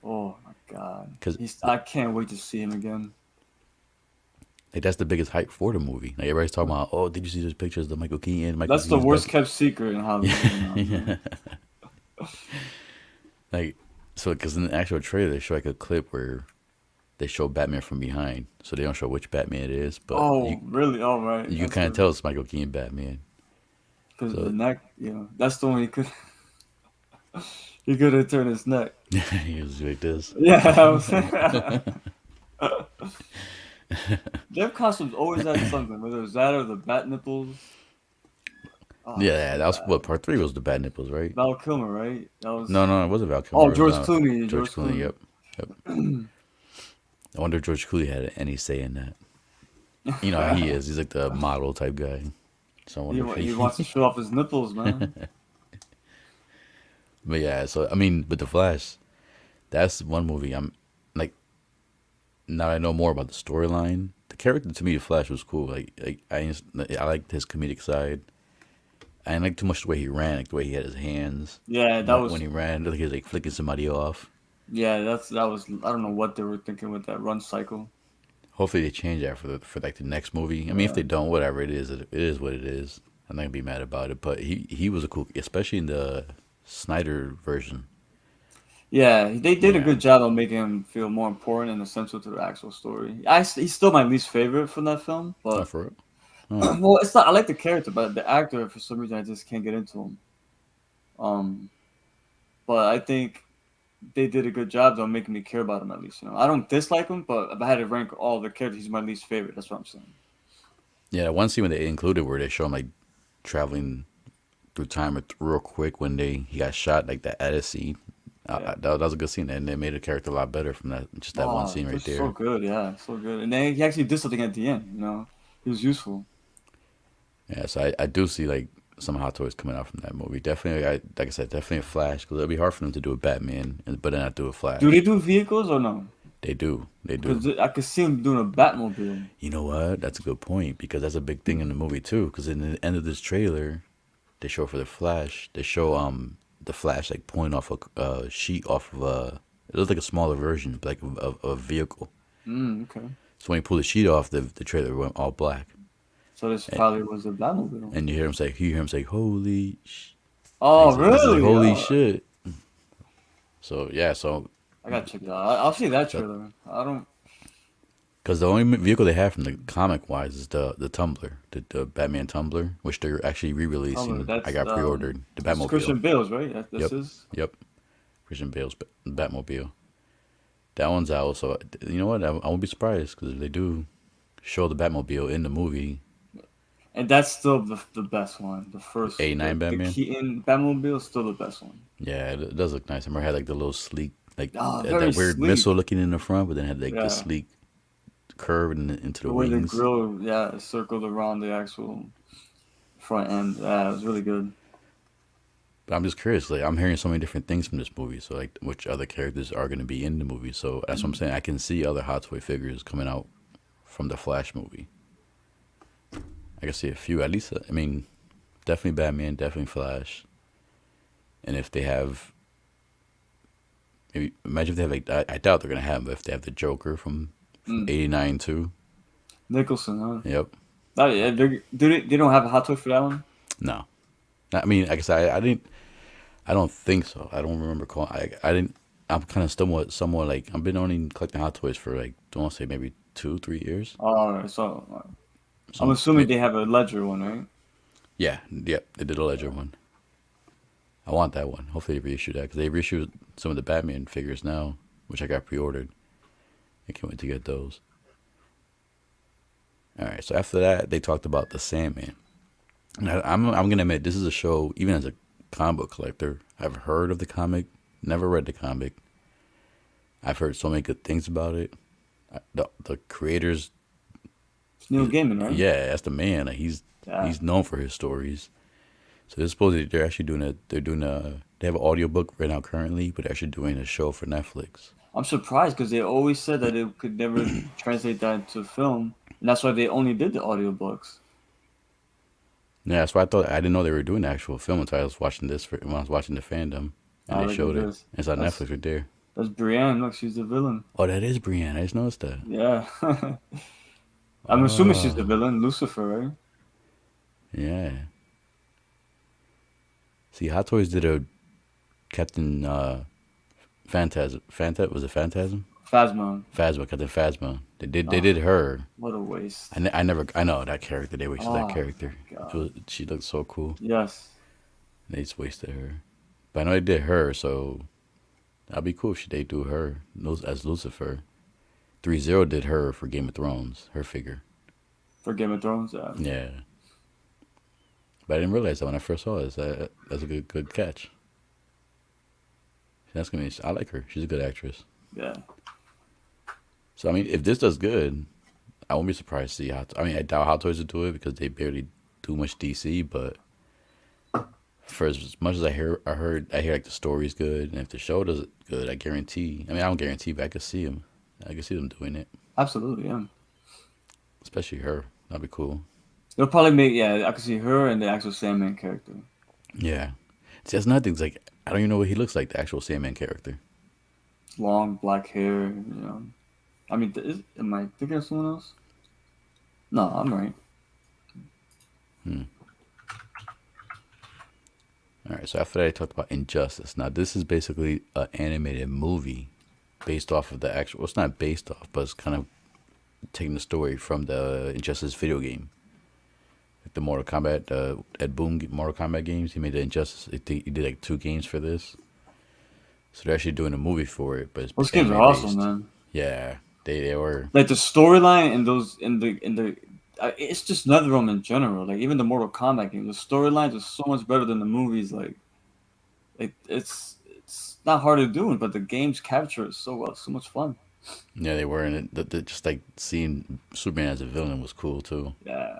Oh my god, Because I can't wait to see him again. like that's the biggest hype for the movie. Like everybody's talking about, oh, did you see those pictures of Michael Keaton? Michael That's the Keaton's worst back. kept secret in Hollywood now, man. Like so, because in the actual trailer they show like a clip where they show Batman from behind, so they don't show which Batman it is, but Oh, really? All right. you can That's kind of the tell it's Michael Keaton Batman. because the So neck. That's the one he could he could have turned his neck. he was like this. Yeah, I was, their costumes always had something, whether it was that or the bat nipples. Oh, Yeah, so that was bad. what part three was the Bad Nipples, right? Val Kilmer, right? That was No, it wasn't Val Kilmer. oh It was George Clooney. George George Clooney. Clooney. Yep, yep. I wonder if George Clooney had any say in that. You know how he is. He's like the model type guy. So I he wonder if he he. wants to show off his nipples, man. But yeah, so I mean, but the Flash, that's one movie. I'm like, now I know more about the storyline. The character to me, the Flash was cool. I liked his comedic side. I didn't like too much the way he ran, like the way he had his hands Yeah, that when was he ran. Like he was like flicking somebody off. yeah. That was I don't know what they were thinking with that run cycle. Hopefully they change that for like the next movie. I mean, if Yeah. they don't, whatever it is what it is. I'm not gonna be mad about it. But he was a cool, especially in the Snyder version. Yeah, they did a Yeah, good job of making him feel more important and essential to the actual story. He's still my least favorite from that film, not but for real. Oh, well, it's not. I like the character, but the actor for some reason I just can't get into him. Um, but I think they did a good job though, making me care about him at least. I don't dislike him, but if I had to rank all the characters, he's my least favorite. That's what I'm saying. yeah. One scene when they included where they show him like traveling through time real quick when he got shot, like that edit scene. Yeah. That was a good scene, and they made the character a lot better from that one Oh, scene right just so there. good, yeah, so good. And then he actually did something at the end. He was useful. Yeah, so I do see like some hot toys coming out from that movie. Definitely, like I said, definitely a Flash because it'll be hard for them to do a Batman, but then not do a Do they Flash. do vehicles or no? They do. Because I could see him doing a Batmobile. You know what? That's a good point because that's a big thing in the movie too. Because in the end of this trailer, they show for the Flash, they show the Flash like pulling off a sheet off of it looks like a smaller version like of a vehicle. Okay. So when he pulled the sheet off, the trailer went all black, So this and, probably was a Batmobile. and you hear him say "Holy," Oh, he says like really? "Holy Oh, shit." So yeah, so I gotta check it out. I'll see that that, trailer. I don't. because the only vehicle they have from the comic wise is the Tumbler, the Batman Tumbler, which they're actually Oh, re-releasing. I that's got pre-ordered the that's Batmobile. Christian Bale's, right? That's Yep, his. yep. Christian Bale's Batmobile. That one's out. So you know what? I won't be surprised because if they do show the Batmobile in the movie, And that's still the best one. The first, '89 the Batman. Keaton Batmobile is still the best one. Yeah, it does look nice. I remember it had like the little sleek, like Ah, very that weird sleek. missile looking in the front, but then had like the Yeah. sleek curve into the The way the wings. grill, yeah, circled around the actual front end. Yeah, it was really good. But I'm just curious. Like I'm hearing so many different things from this movie. So like, which other characters are going to be in the movie? So that's what I'm saying. I can see other Hot Toy figures coming out from the Flash movie. I can see a few at least. I mean, definitely Batman, definitely Flash. And if they have, maybe imagine if they have like I doubt they're gonna have, but if they have the Joker from Mm. '89 too. Nicholson, huh? Yep. Oh, yeah, they don't have a hot toy for that one? No. I mean, like I said, I didn't. I don't think so. I don't remember calling. I didn't. I'm kind of somewhat like I've been only collecting Hot Toys for like don't want to say maybe 2 3 years. All right, so I'm So assuming they have a Ledger one, right? yeah, yep. They did a Ledger one. I want that one. Hopefully they reissue that because they reissued some of the Batman figures now, which I got pre-ordered. I can't wait to get those. All right. So after that, they talked about the Sandman. And I'm gonna admit this is a show. Even as a comic book collector, I've heard of the comic Never read the comic. I've heard so many good things about it. The creators, It's Neil Gaiman, right? yeah, that's the man. Like, Yeah. he's known for his stories. So they're supposedly they're actually doing a they have an audiobook right now currently, but they're actually doing a show for Netflix. I'm surprised because they always said that they could never translate that into film, and that's why they only did the audiobooks. Yeah, that's why I thought I didn't know they were doing the actual film until I was watching when I was watching the fandom, and they Look at showed it. this. It's on That's Netflix right there. that's Brienne. Look, she's the villain. Oh, that is Brienne. I just noticed that. Yeah. I'm assuming she's the Oh, villain, Lucifer, right? yeah. See, Hot Toys did a Captain Phantasm. Was it Phantasm? Phasma. Phasma, Captain Phasma. They Oh, did her. what a waste. I know that character. They wasted that Oh character. my god. She looked so cool. Yes. They just wasted her. But I know they did her, so that'd be cool if they do her as Lucifer. 3-0 did her for Game of Thrones, her figure. For Game of Thrones, yeah. Yeah. But I didn't realize that when I first saw it. That's a good catch. That's gonna be, I like her. She's a good actress. Yeah. So I mean, if this does good, I won't be surprised to see I mean, I doubt Hot Toys will do it because they barely do much DC. But for as much as I hear like the story's good, and if the show does it good, I guarantee. I mean, I don't guarantee, but I could see them. I could see them doing it, Absolutely, yeah. especially her. That'd be cool. They'll probably make, yeah, I can see her and the actual Sandman character. Yeah. See, that's another thing. It's like I don't even know what he looks like, the actual Sandman character. Long black hair, you know. I mean, am I thinking of someone else? No, I'm right. Hmm. All right. So after that, I talked about Injustice. Now this is basically an animated movie based off of the actual. Well, it's not based off, but it's kind of taking the story from the Injustice video game. Like the Mortal Kombat, Ed Boon Mortal Kombat games. He made the Injustice. He did like 2 games for this. So they're actually doing a movie for it, but it's Those games are anime awesome, based. man. Yeah, they were. Like the storyline and those in the it's just NetherRealm in general. Like even the Mortal Kombat game, the storylines are so much better than the movies. Like it's not hard to do, but the games capture it so well. So much fun. Yeah, they were, and just like seeing Superman as a villain was cool too. Yeah.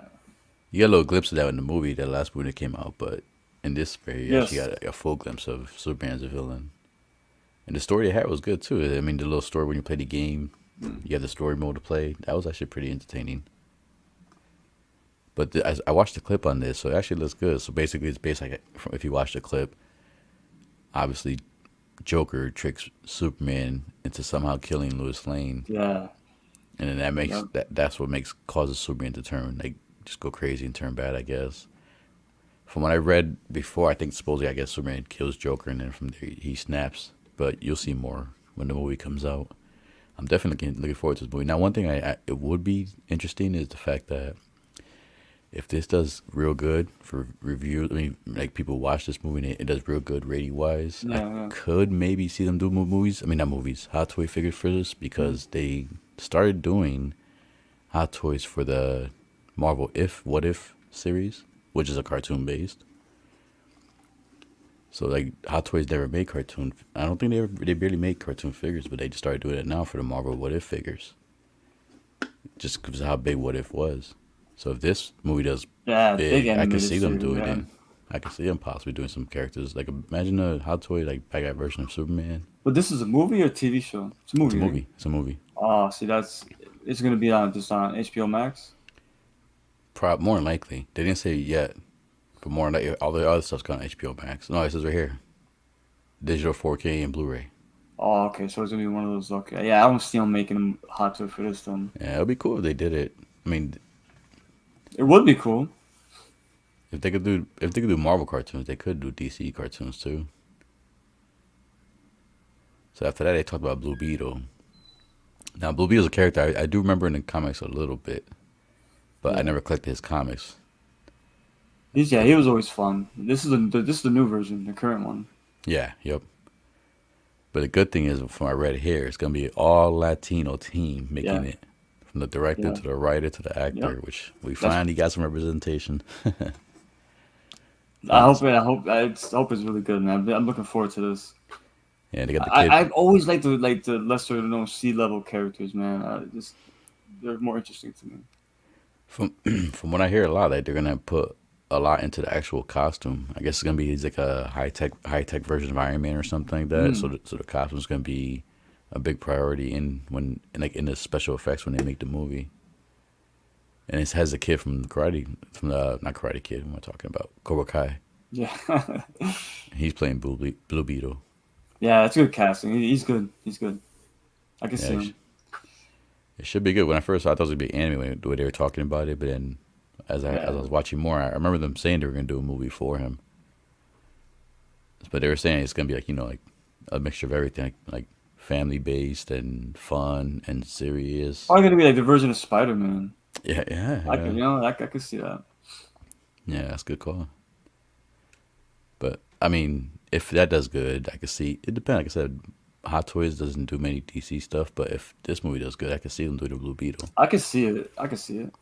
You got a little glimpse of that in the movie, that last movie that came out, but in this, you actually Yes. got a full glimpse of Superman as a villain. And the story they had was good too. I mean, the little story when you play the game, you have the story mode to play. That was actually pretty entertaining. But I watched the clip on this, so it actually looks good. So basically, it's based like if you watch the clip, obviously, Joker tricks Superman into somehow killing Lois Lane, Yeah. and then that makes Yep. that's what causes Superman to turn like just go crazy and turn bad, I guess. From what I read before, I think supposedly I guess Superman kills Joker, and then from there he snaps. But you'll see more when the movie comes out. I'm definitely looking forward to this movie. Now, one thing it would be interesting is the fact that if this does real good for review, I mean, like people watch this movie and it does real good rating wise, I Yeah. Yeah. could maybe see them do movies. I mean, not movies, Hot Toy figures for this because they started doing Hot Toys for the Marvel What If series, which is a cartoon based. So like Hot Toys never made cartoon. I don't think they barely make cartoon figures, but they just started doing it now for the Marvel What If figures. Just because of how big What If was. So if this movie does Yeah. Big big, I could animated see them series. doing Yeah. it. I could see them possibly doing some characters. Like imagine a Hot Toy like bad guy version of Superman. But this is a movie or TV show? It's a It's a movie, right? movie. It's a movie. Oh, see, it's gonna be on just on HBO Max. More than likely. They didn't say it yet, but more than likely, all the other stuff's on HBO Max. No, it says right here, digital 4K and Blu-ray. Oh, okay, so it's gonna be one of those. Okay, yeah, I don't see them making them hot to for this then. Yeah, it'd be cool if they did it. I mean, It would be cool. if they could do Marvel cartoons, they could do DC cartoons too. So after that, they talked about Blue Beetle. Now, Blue Beetle's a character I do remember in the comics a little bit, but I Yeah, never collected his comics. he was always fun. This is the new version, the current one. Yeah, yep. But the good thing is, from what I read here, it's gonna be an all Latino team making Yeah, it, from the director yeah, to the writer to the actor, yep. which we That's. finally got some representation. I Finally, hope it. I hope. I hope it's really good, man. I'm looking forward to this. Yeah, they got the kid I've always liked the lesser known sea level characters, man. Just they're more interesting to me. from from what I hear a lot. Like they're gonna put a lot into the actual costume. I guess it's gonna be he's like a high tech version of Iron Man or something like that. So Mm. the costume's gonna be a big priority in the special effects when they make the movie. And it has a kid from the not Karate Kid. What am I talking about? Cobra Kai. Yeah, He's playing Blue Beetle. yeah, it's good casting. He's good. He's good. I can Yeah, see him. it should be good. When I first saw, I thought it was gonna be anime the way they were talking about it, but then as I Yeah, was watching more, I remember them saying they were gonna do a movie for him. But they were saying it's gonna be like like a mixture of everything, like family based and fun and serious. probably gonna be like the version of Spider Man. Yeah, yeah, I could, yeah, I could see that. yeah. That's a good call. But I mean, if that does good, I could see it. Depends. Like I said, Hot Toys doesn't do many DC stuff, but if this movie does good, I could see them do the Blue Beetle. I could see it. I could see it.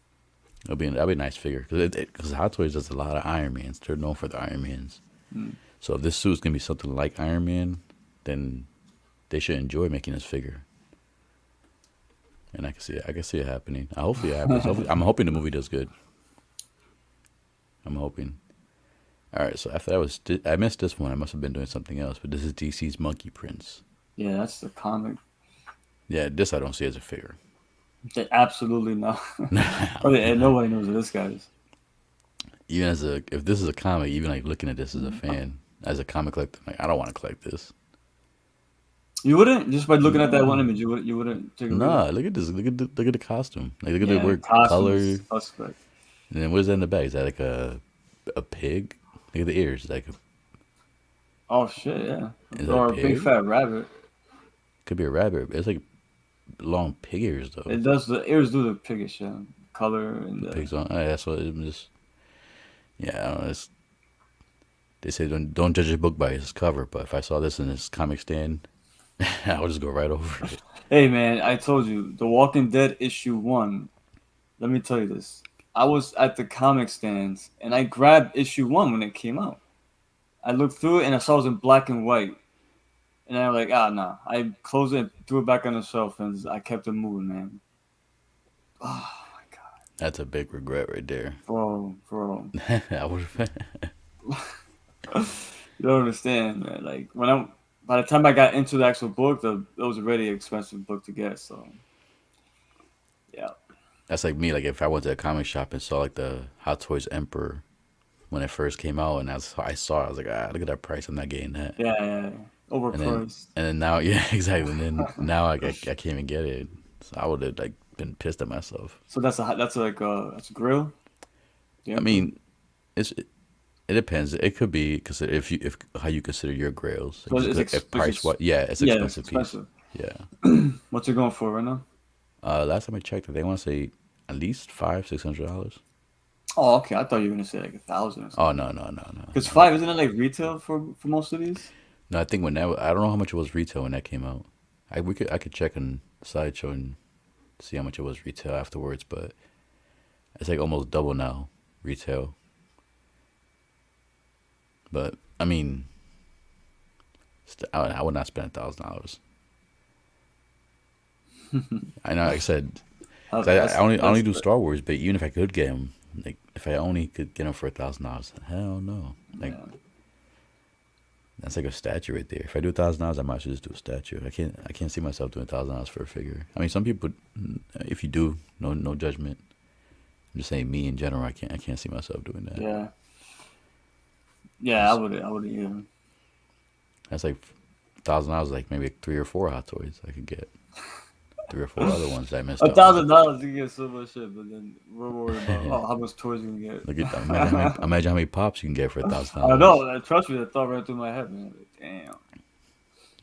That'd be a nice figure because Hot Toys does a lot of Iron Mans. They're known for the Iron Mans. Mm. So if this suit's gonna be something like Iron Man, then they should enjoy making this figure. And I can see it. I can see it happening. Hopefully it happens. I'm hoping the movie does good. I'm hoping. All right. So after that I missed this one. I must have been doing something else. But this is DC's Monkey Prince. Yeah, that's the comic. Yeah, this I don't see as a figure. Absolutely not. I'm not. Nobody knows who this guy is. Even if this is a comic, even like looking at this as a fan, as a comic collector, like I don't want to collect this. You wouldn't just by looking at that one No. image. You wouldn't take a look at Nah, it. look at this. Look at the costume. Like look at the Yeah, word color. costumes And suspect. then what is that in the back? Is that like a pig? Look at the ears. Like Oh shit, yeah. is that a Or a big pig? fat rabbit. Could be a rabbit. It's like long pig ears though. It does the ears do the piggish color and The pigs on. That's what it just. Yeah, I don't know. They say don't judge a book by its cover. But if I saw this in this comic stand, I would just go right over it. Hey man, I told you, The Walking Dead issue 1. Let me tell you this. I was at the comic stands and I grabbed issue 1 when it came out. I looked through it and I saw it was in black and white. And I'm like, nah. I closed it and threw it back on the shelf and I kept it moving, man. Oh my god. That's a big regret right there. Bro. I would. You don't understand, man. Like by the time I got into the actual book, it was already an expensive book to get. So yeah, That's like me. Like if I went to a comic shop and saw like the Hot Toys Emperor when it first came out, and I saw it, I was like, look at that price. I'm not getting that. yeah. And then Overpriced. and then now, yeah, exactly. And then now I can't even get it. So I would have like been pissed at myself. So that's a grill. The I Emperor. mean, it depends. It could be because if how you consider your grails, So like, if price what? Yeah, it's an yeah, it's expensive piece. expensive. Yeah. What's it going for right now? Last time I checked, they want to say at least $500-$600. Oh, okay. I thought you were gonna say like 1,000 or Oh something. no, no, no, no, Because no. 5 isn't it like retail for most of these? No, I think I don't know how much it was retail when that came out. I could check on Sideshow and see how much it was retail afterwards, but it's like almost double now retail. But I mean, I would not spend $1,000. I know, like I said, 'cause I only do Star Wars, but even if I could get them, like if I only could get them for $1,000, hell no, like Yeah. that's like a statue right there. If I do $1,000, I might as well just do a statue. I can't see myself doing $1,000 for a figure. I mean, some people, if you do, no judgment. I'm just saying, me in general, I can't see myself doing that. Yeah. Yeah, That's, I would yeah. that's like $1,000, like maybe 3 or 4 Hot Toys I could get. 3 or 4 other ones that I missed A out on. thousand dollars you get so much shit, but then we're worried about how much toys you can get. Look at imagine how many pops you can get for a thousand I dollars. know, trust me, that thought ran through my head, man. Like, damn.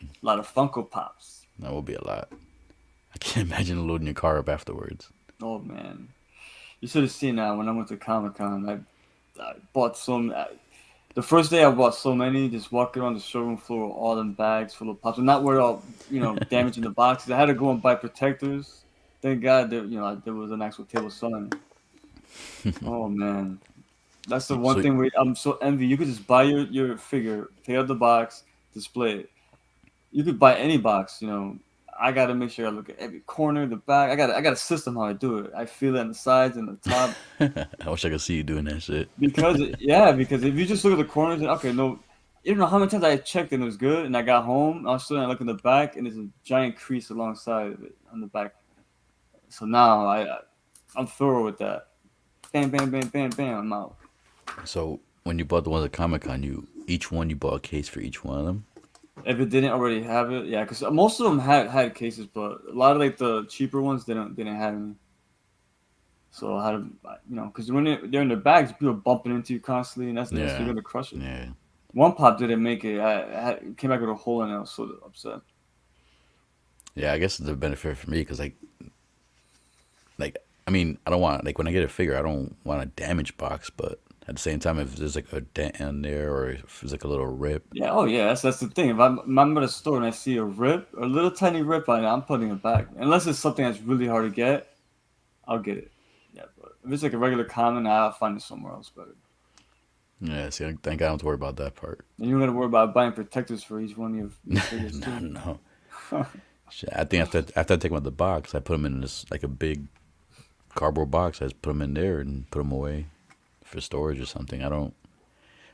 A lot of Funko Pops. That would be a lot. I can't imagine loading your car up afterwards. Oh man. You should have seen that when I went to Comic Con. I bought some the first day I bought so many, just walking around the showroom floor with all them bags full of pops. I'm not worried about, damaging the boxes. I had to go and buy protectors. Thank God there was an actual table selling it. Oh man. That's the one So thing where I'm so envy. You could just buy your figure, take out the box, display it. you could buy any box. I gotta make sure I look at every corner, the back. I got a system how I do it. I feel it on the sides and the top. I wish I could see you doing that shit. Because if you just look at the corners, okay, no, you don't know how many times I checked and it was good, and I got home, I was still look in the back, and there's a giant crease alongside of it on the back. So now I'm thorough with that. Bam, bam, bam, bam, bam. I'm out. So when you bought the ones at Comic Con, each one you bought a case for each one of them. If it didn't already have it, yeah, because most of them had cases, but a lot of like the cheaper ones didn't have any. So I had to, because when they're in their bags, people are bumping into you constantly, and that's Yeah, you're gonna crush it. yeah, One pop didn't make it. Came back with a hole, and I was so upset. yeah. I guess it's a benefit for me because like I mean, I don't want like when I get a figure, I don't want a damaged box, but at the same time, if there's like a dent in there or if there's like a little rip, Yeah, oh yeah, that's the thing. If I'm at a store and I see a rip, a little tiny rip on it, I'm putting it back. Unless it's something that's really hard to get, I'll get it. Yeah, but if it's like a regular common, I'll find it somewhere else better. yeah. See, thank God I don't have to worry about that part. And you're gonna worry about buying protectors for each one of your figures No, too. no. Shit, I think after I take them out of the box, I put them in this like a big cardboard box. I just put them in there and put them away for storage or something. I don't.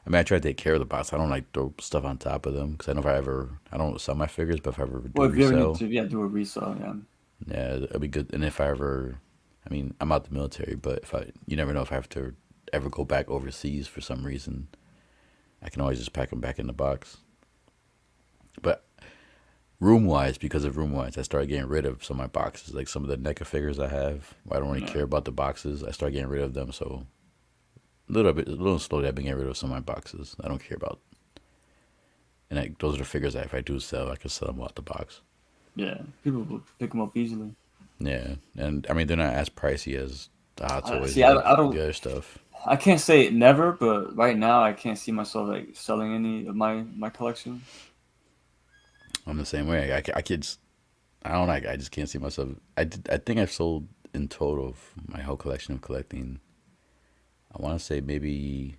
I mean, I try to take care of the box. I don't like throw stuff on top of them because I know if I don't sell my figures, but if I ever do Well, if you ever need resell, to, yeah, do a resale, yeah. yeah, it'd be good. And if I ever, I mean, I'm out the military, but you never know if I have to ever go back overseas for some reason. I can always just pack them back in the box. But because of room wise, I started getting rid of some of my boxes, like some of the NECA figures I have. I don't really Yeah. care about the boxes. I started getting rid of them, so a little slowly, I've been getting rid of some of my boxes. I don't care about, and those are the figures that if I do sell, I can sell them out the box. Yeah, people will pick them up easily. Yeah, and I mean they're not as pricey as the Hot Toys, See, or I like don't. the other stuff. I can't say it never, but right now I can't see myself like selling any of my collection. I'm the same way. I could, I don't like. I just can't see myself. I think I've sold in total of my whole collection of collecting. I want to say maybe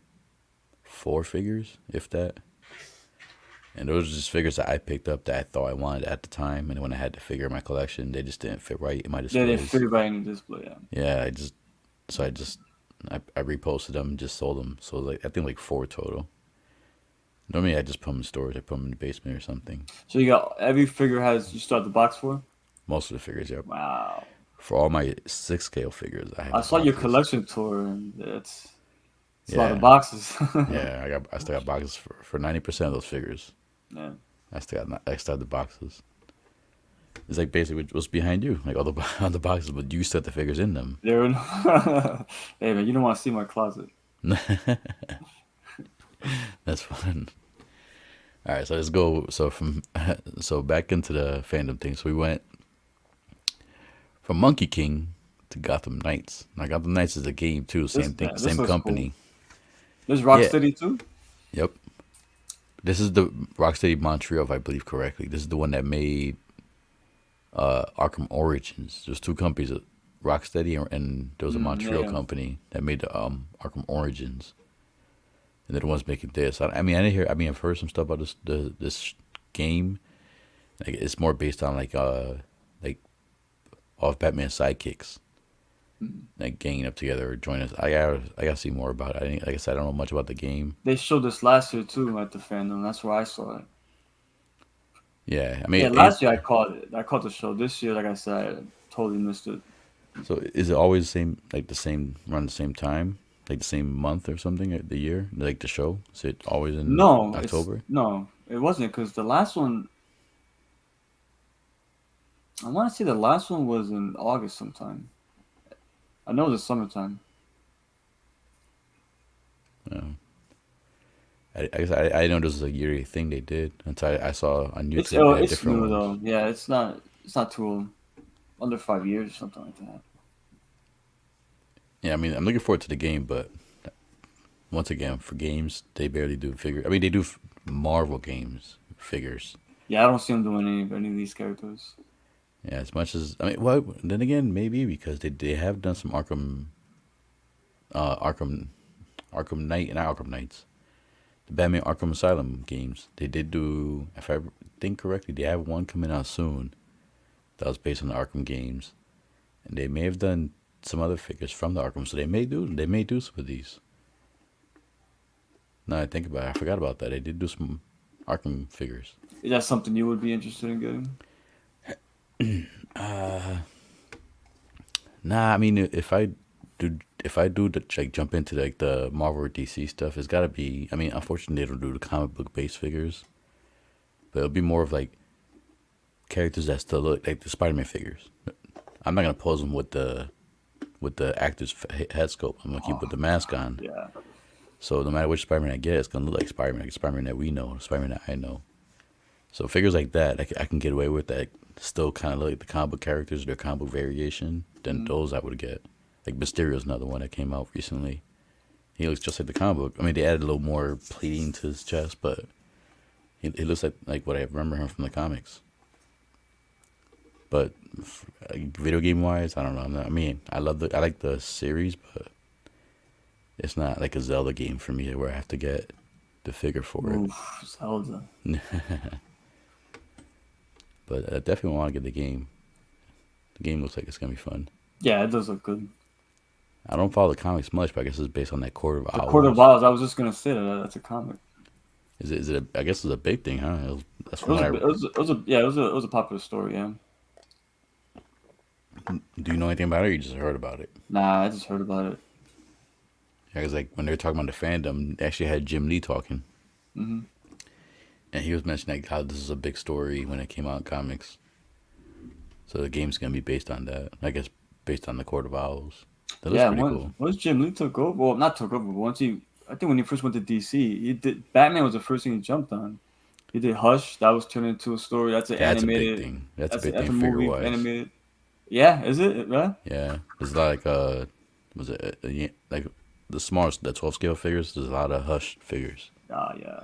4 figures, if that. And those are just figures that I picked up that I thought I wanted at the time, and when I had to figure in my collection, they just didn't fit right in my Yeah, they displays. fit right in the display. Yeah. Yeah, I reposted them and just sold them. So like I think like 4 total. Normally I just put them in storage. I put them in the basement or something. So you got every figure has you start the box for? Most of the figures, yep. Wow. For all my 6 scale figures, I have I the saw your boxes. collection tour, and it's a lot of Yeah, boxes. yeah. I still got boxes for 90% of those figures. Yeah. I still have the boxes. It's like basically what's behind you, like all the all the boxes, but you still have the figures in them. There. Hey man, you don't want to see my closet. That's fun. All right, so let's go. So back into the fandom thing. So we went from Monkey King to Gotham Knights. Now Gotham Knights is a game too. This Same thing, this same looks cool. company. There's Yeah. Rocksteady too. Yep. This is the Rocksteady Montreal, if I believe correctly. This is the one that made Arkham Origins. There's 2 companies, Rocksteady and there was a Montreal Yeah. company that made the Arkham Origins. And they're the ones making this. I mean, I didn't hear. I mean, I've heard some stuff about this game. Like, it's more based on like all of Batman's sidekicks, like ganging up together or joining us. I gotta see more about it. Like I said, I don't know much about the game. They showed this last year too at the fandom. That's where I saw it. Yeah, I Yeah, mean, last year I caught it. I caught the show. This year, like I said, I totally missed it. so is it always the same? Like the same run the same time? Like the same month or something? The year? Like the show? Is it always in No, October? it wasn't because the last one. I want to say the last one was in August sometime. I know it was summertime. No. I guess I didn't know this was a yearly thing they did until I saw on YouTube they had It's different new ones. though. Yeah, it's not too old. Under 5 years or something like that. Yeah, I mean, I'm looking forward to the game, but once again, for games, they barely do figure. I mean, they do Marvel games figures. Yeah, I don't see them doing any of these characters. Yeah, as much as I mean, well, then again, maybe because they have done some uh, Arkham, Arkham Knight and Arkham Knights. the Batman Arkham Asylum games. They did do, if I think correctly, they have one coming out soon that was based on the Arkham games, and they may have done some other figures from the Arkham, so they may do some of these. Now I think about it, I forgot about that. They did do some Arkham figures. Is that something you would be interested in getting? Nah, I mean if I do like jump into like the Marvel or DC stuff, it's gotta be. I mean, unfortunately, they don't do the comic book based figures, but it'll be more of like characters that still look like the Spider-Man figures. I'm not gonna pose them with the actor's head sculpt. I'm gonna keep with the mask on. Yeah. So no matter which Spider-Man I get, it's gonna look like Spider-Man that we know, Spider-Man that I know. So figures like that, I can get away with that. Still kind of look like the comic book characters, their comic book variation. Then those I would get. Like Mysterio's another one that came out recently. He looks just like the comic book. I mean, they added a little more pleating to his chest, but he looks like what I remember him from the comics. But video game wise, I don't know. I mean, I like the series, but it's not like a Zelda game for me where I have to get the figure for it. Oof, Zelda. But I definitely want to get the game. The game looks like it's gonna be fun. Yeah, it does look good. I don't follow the comics much, but I guess it's based on that Court of The Owls. Court of Owls. I was just gonna say that that's a comic. Is it? I guess it's a big thing, huh? That's It from was, what a, it was a yeah, it was a popular story. Yeah. Do you know anything about it? Or you just heard about it? Nah, I just heard about it. Yeah, because like when they were talking about the fandom, they actually had Jim Lee talking, Hmm. and he was mentioning like how this is a big story when it came out in comics. So the game's gonna be based on that. I guess based on the Court of Owls. That looks Yeah, pretty cool. once Jim Lee took over, well, not took over, but I think when he first went to DC, he did Batman was the first thing he jumped on. He did Hush, that was turned into a story. That's an That's a big animated. thing. That's a big That's thing a figure movie wise. animated. Yeah, is it? Right? Yeah, there's a lot like was it like the smallest, the 12 scale figures? There's a lot of Hush figures. Ah, yeah.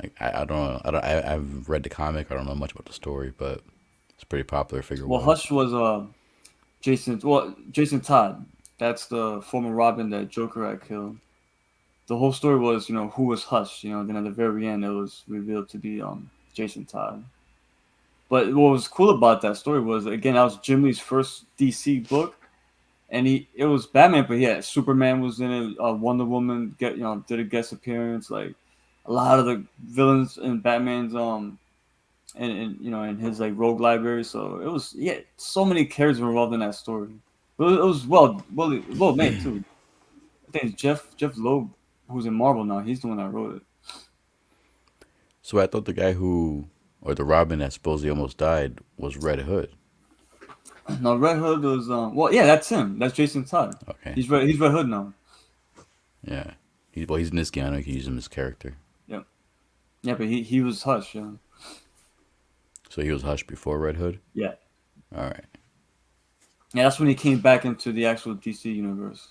Like I don't know. I've read the comic. I don't know much about the story, but it's pretty popular figure Well, wise. Hush was Jason Todd. That's the former Robin that Joker had killed. The whole story was, who was Hush, then at the very end it was revealed to be Jason Todd. But what was cool about that story was, again, that was Jim Lee's first DC book, and it was Batman, but yeah, Superman was in it. Wonder Woman did a guest appearance. Like a lot of the villains in Batman's in his like rogue library. So it was so many characters were involved in that story. But it was well made too. I think it's Jeff Loeb, who's in Marvel now. He's the one that wrote it. So I thought the guy or the Robin that supposedly almost died was Red Hood. No, Red Hood was that's him. That's Jason Todd. Okay. He's Red Hood now. Yeah. He's in this game. I know you can use him as character. Yeah. Yeah, but he was Hush, yeah. So he was Hush before Red Hood? Yeah. All right. Yeah, that's when he came back into the actual DC universe.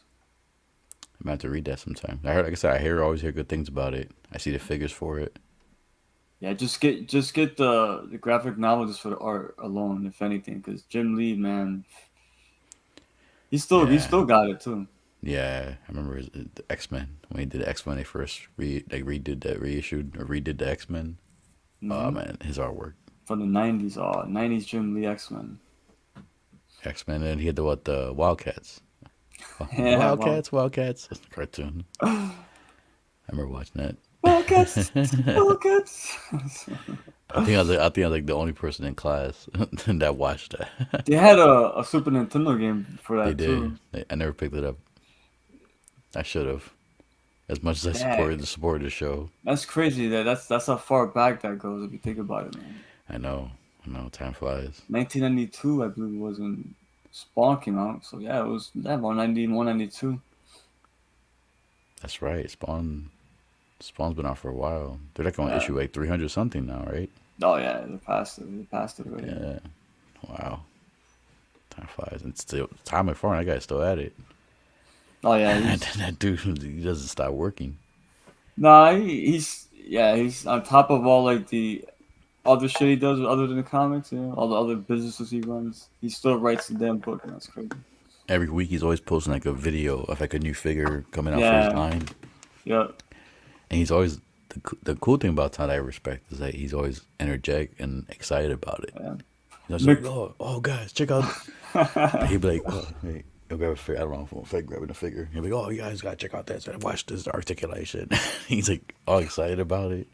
I'm about to read that sometime. Like I said, always hear good things about it. I see the figures for it. Yeah, just get the graphic novel just for the art alone, if anything, because Jim Lee, man, he still got it too. Yeah, I remember the X-Men when he did X-Men. They first redid the X-Men. Oh Hmm. man, his artwork. From the 90s, 90s Jim Lee X-Men. X-Men, and he had the Wildcats. Yeah, well, Wildcats. That's a cartoon. I remember watching that. Wildcats, Wildcats. I think I was like the only person in class that watched that. They had a Super Nintendo game for They that did. too. I never picked it up. I should have. As much as I Dang, supported the show. that's crazy. That's how far back that goes if you think about it, man. I know. Time flies. 1992, I believe, was when Spawn came out. So yeah, it was that 191, 92. That's right. Spawn's been out for a while. They're like on Yeah. issue like 300 something now, right? Oh yeah, they passed it. They passed it already. Yeah. Wow. Time flies. And still, Tom McFarlane, that guy's still at it. Oh yeah, That dude, he doesn't stop working. he's on top of all like the other shit he does other than the comics, all the other businesses he runs. He still writes the damn book, and that's crazy. Every week he's always posting like a video of like a new figure coming out for his Yeah, line. yeah. And he's always the cool thing about Todd I respect is that he's always energetic and excited about it. Yeah. He's always like, Mc- oh guys, check out. He'd be like, oh, hey, he'll grab a figure. I don't know if I'm grabbing a figure. He'll be like, oh, you guys gotta check out this. Watch this articulation. He's like all excited about it.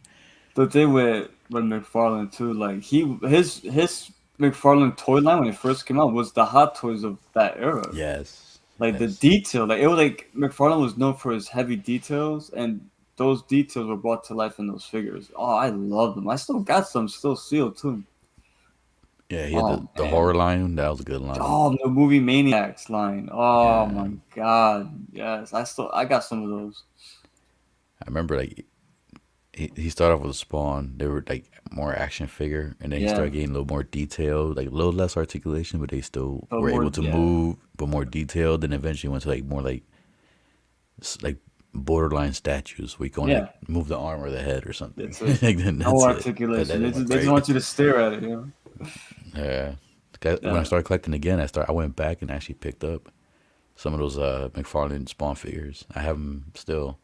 the thing with McFarlane too, like his McFarlane toy line when it first came out was the Hot Toys of that era. Yes, Like the yes, detail, like it was like McFarlane was known for his heavy details, and those details were brought to life in those figures. Oh, I love them. I still got some, still sealed too. yeah. He had Oh the horror man. line. That was a good line. Oh, the movie Maniacs line. Oh Yeah, my god. Yes, I got some of those. I remember like he started off with a Spawn. They were like more action figure, and then he Yeah. started getting a little more detailed, like a little less articulation, but they still But were more, able to yeah. move, but more detailed. Then eventually went to like more like borderline statues where you can only Yeah. like move the arm or the head or something. That's it. Like then No that's it. That articulation. They didn't just, look they just right. want you to stare at it, you know? Yeah. When I Yeah. started collecting again, I went back and actually picked up some of those McFarlane Spawn figures. I have them still,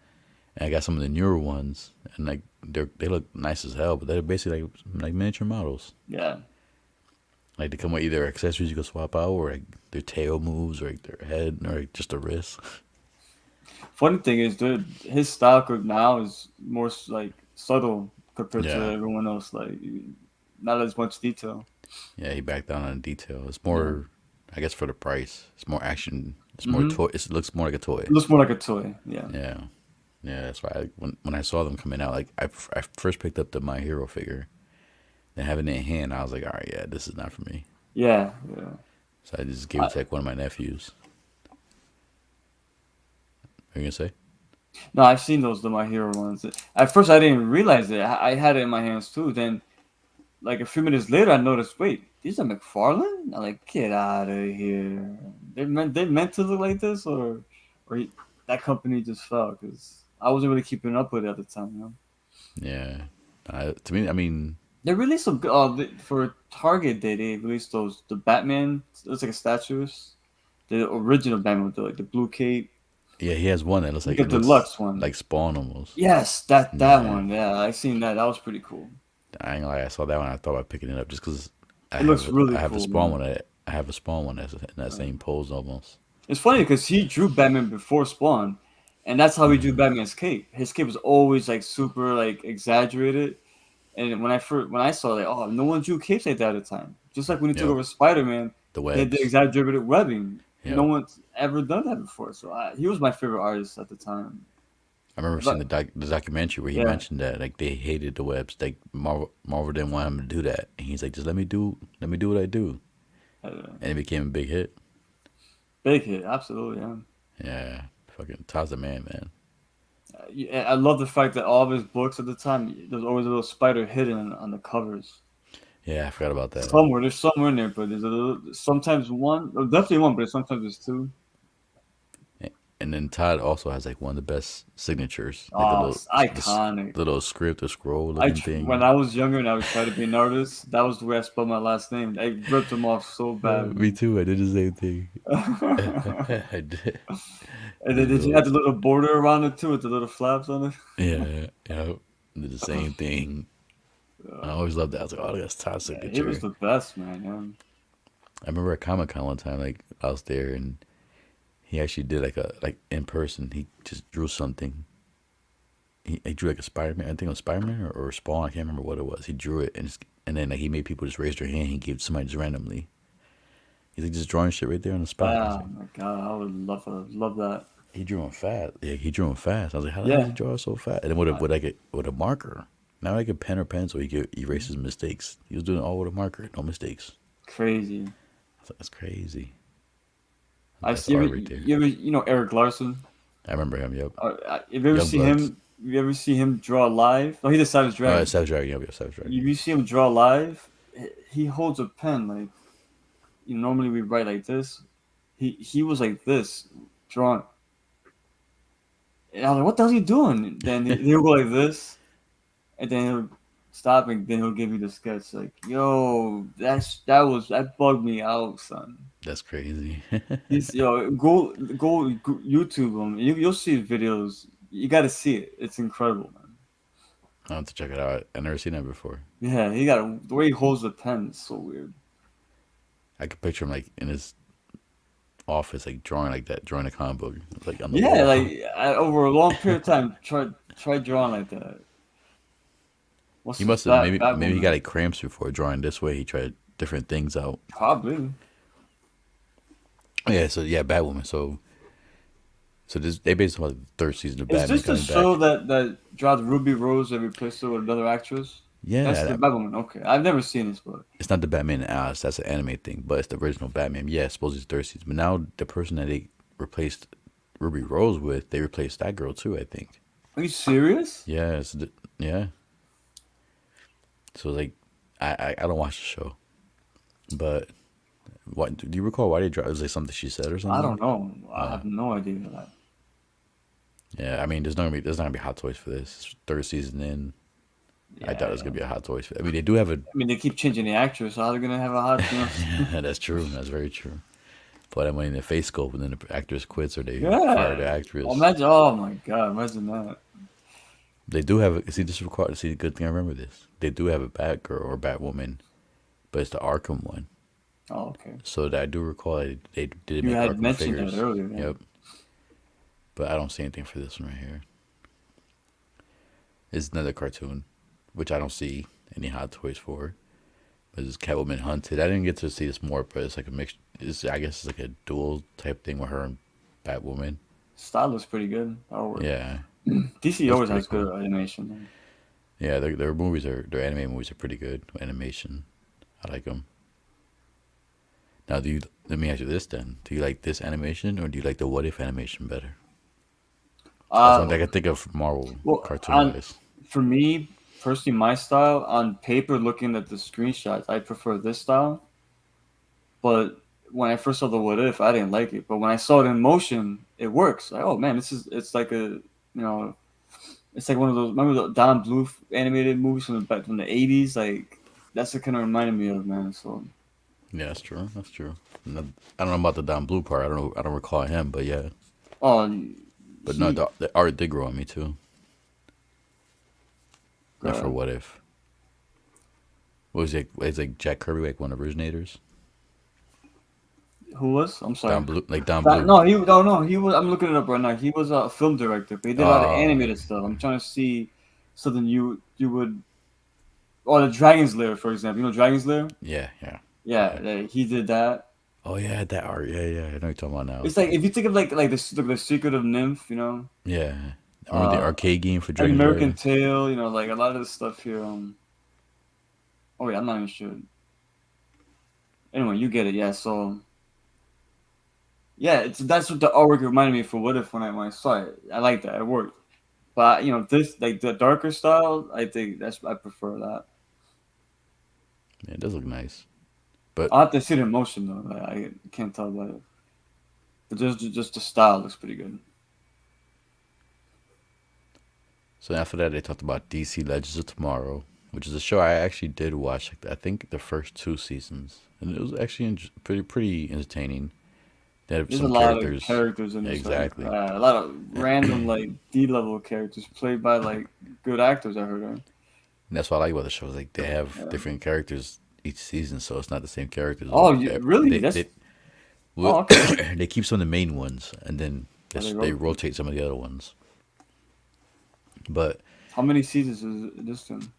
and I got some of the newer ones, and like they look nice as hell, but they're basically like miniature models. Yeah. Like they come with either accessories you can swap out, or like their tail moves, or like their head, or like just a wrist. Funny thing is, dude, his style group now is more like subtle compared to Yeah, everyone else. Like, not as much detail. yeah. He backed down on detail. It's Yeah. more, I guess, for the price. It's more action. It's more Mm-hmm. toy. It looks more like a toy. It looks more like a toy. Yeah. Yeah, yeah. That's why when I saw them coming out, like I first picked up the My Hero figure. Then having it in hand, I was like, all right, yeah, this is not for me. Yeah. Yeah. So I just gave I, it to like one of my nephews. What are you gonna say? no, I've seen those, the My Hero ones. At first, I didn't realize it. I had it in my hands too. Then, like a few minutes later, I noticed, wait, these are McFarlane? I'm like, get out of here. They meant to look like this, or that company just fell because I wasn't really keeping up with it at the time. You know, Yeah. To me, I mean, they released some good. For Target Day, they released those the Batman. It's like a statues. The original Batman with the blue cape. yeah, he has one that looks like Like a it looks deluxe one. like Spawn almost. Yes, that Yeah. one. Yeah, I seen that. That was pretty cool. I ain't gonna lie, I saw that one. I thought about picking it up just because It looks I really have a cool, Spawn man. one. I have a Spawn one that's in that Uh, same pose almost. It's funny because he drew Batman before Spawn, and that's how he drew Hmm. Batman's cape. His cape was always like super like exaggerated. And when I saw that, oh, no one drew capes like that at the time. Just like when he took Yep. over Spider Man, The he had the webs. exaggerated webbing. No Yep. one's ever done that before. So he was my favorite artist at the time. I remember seeing But the documentary where he yeah, mentioned that like they hated the webs. Like Marvel didn't want him to do that, and he's like, just let me do what I do, uh, and it became a big hit. big hit, absolutely. Yeah. Yeah, fucking Todd's the man. Yeah, I love the fact that all of his books at the time, there's always a little spider hidden on the covers. Yeah, I forgot about that. There's somewhere in there, but there's a little, sometimes one, or definitely one, but sometimes there's two. And then Todd also has like one of the best signatures, like Oh, it's iconic. the little script or scroll looking When thing. I was younger and I would try to be an artist, that was the way I spelled my last name. I ripped them off so bad, Me man. too. I did the same thing. And I did. then Did did you add little, the little border around it too with the little flaps on it? yeah. Did the same thing. I always loved that. I was like, oh, that's Todd's Yeah, he was signature. the best, man. Yeah. I remember at Comic Con one time, like I was there, and he actually did like in person. He just drew something. He drew like a Spider Man. I think it was Spider Man or Spawn. I can't remember what it was. He drew it, and then like he made people just raise their hand. He gave it to somebody just randomly. He's like just drawing shit right there on the spot. I was Oh like, my god, I would love that. he drew him fast. Yeah, he drew him fast. I was like, how the hell does he Yeah. draw so fast? And then with Uh, with a marker. Not like a pen or pencil. He could erase his mistakes. He was doing it all with a marker, no mistakes. Crazy. I was like, that's crazy. I That's see. art right there. You know Eric Larson? I remember him. Yep. If you ever Young see Bloods. him, if you ever see him draw live? Oh, he did Savage Dragon. Savage Dragon. Yep. Savage If Dragon. you see him draw live, he holds a pen like normally we write like this. He was like this drawing. And I was like, what the hell is he doing? Then he'll go like this, and then he'll stop, and then he'll give you the sketch. Like, yo, that bugged me out, son. That's crazy. He's yo go YouTube him. You'll see videos. You got to see it. It's incredible, man. I have to check it out. I've never seen that before. Yeah, he got the way he holds the pen is so weird. I could picture him like in his office, like drawing like that, drawing a comic book, like on the Yeah, wall. like over a long period of time, try drawing like that. What's He his must have maybe he got Batwoman? like cramps before drawing this way. He tried different things out. Probably. Yeah, so yeah, Batwoman. So this they based on the third season of Is Batman this the coming show back. that dropped Ruby Rose and replaced her with another actress? That's Yeah, the Batwoman. Okay, I've never seen this, but it's not the Batman and Alice. That's an anime thing, but it's the original Batman. Yeah, supposedly it's third season. But now the person that they replaced Ruby Rose with, they replaced that girl too. I think. are you serious? Yeah, yeah. So like, I don't watch the show, but what do you recall why they dropped? Was it something she said or I something? don't know. I Uh, have no idea. That. yeah, I mean, there's not gonna be Hot Toys for this. It's third season in. I doubt Yeah, there's yeah. gonna be a Hot Toys. I mean, they do have a. I mean, they keep changing the actress. So how are they gonna have a hot? That's true. That's very true. Put that money in the face scope, and then the actress quits or they fire Yeah. the actress. Imagine. Oh my god. Imagine that. They do have a, see this required. See, the good thing I remember this. They do have a Batgirl or Batwoman, but it's the Arkham one. Oh, okay. So that I do recall they did You make had Arkham mentioned that figures. earlier. Yeah. Yep. But I don't see anything for this one right here. It's another cartoon, which I don't see any Hot Toys for. But it's Catwoman Hunted. I didn't get to see this more, but it's like a mix. I guess it's like a dual type thing with her and Batwoman. Style looks pretty good. That'll work. Yeah, DC looks always pretty has good cool. animation. Man. Yeah, their anime movies are pretty good. Animation, I like them. Now, let me ask you this then: do you like this animation or do you like the What If animation better? That's one Uh, thing I can think of Marvel well, cartoon wise. for me personally, my style on paper, looking at the screenshots, I prefer this style. But when I first saw the What If, I didn't like it. But when I saw it in motion, it works. Like, oh man, it's like it's like one of those. Remember the Don Bluth animated movies from the '80s? Like that's what kind of reminded me of, man. So Yeah, that's true. That's true. I don't know about the Don Blue part. I don't know. I don't recall him, but yeah. oh, But no, he the art did grow on me too. Not for uh, What If. What was it? It's like Jack Kirby, like one of the originators. who was? I'm sorry. Don Blue. No, he was. I'm looking it up right now. He was a film director, but he did a lot of Oh, animated stuff. I'm trying to see something you would. Oh, the Dragon's Lair, for example. You know Dragon's Lair? yeah, yeah, Yeah, yeah. he did that. Oh yeah, that art. Yeah, yeah. I know what you're talking about now. It's like if you think of like the Secret of Nymph, Yeah. I remember the uh, arcade game for Dragon's American Lair. Tail, like a lot of this stuff here. Oh wait, I'm not even sure. Anyway, you get it. Yeah, so yeah, that's what the artwork reminded me for What If when I saw it. I like that. It worked. But this like the darker style, I think I prefer that. Yeah, it does look nice. But I have to see it in motion though. I can't tell by it. But just the style looks pretty good. so after that, they talked about DC Legends of Tomorrow, which is a show I actually did watch. Like, I think the first two seasons, and it was actually pretty entertaining. They have There's a some lot of characters. characters in this. Exactly. A lot of random like D-level characters played by like good actors. I heard. Right? And that's what I like about the show. Is like they have Yeah. different characters each season, so it's not the same characters. Oh, really? That's Well, oh okay. they keep some of the main ones, and then Oh, they they wrote. rotate some of the other ones. But How many seasons is this one?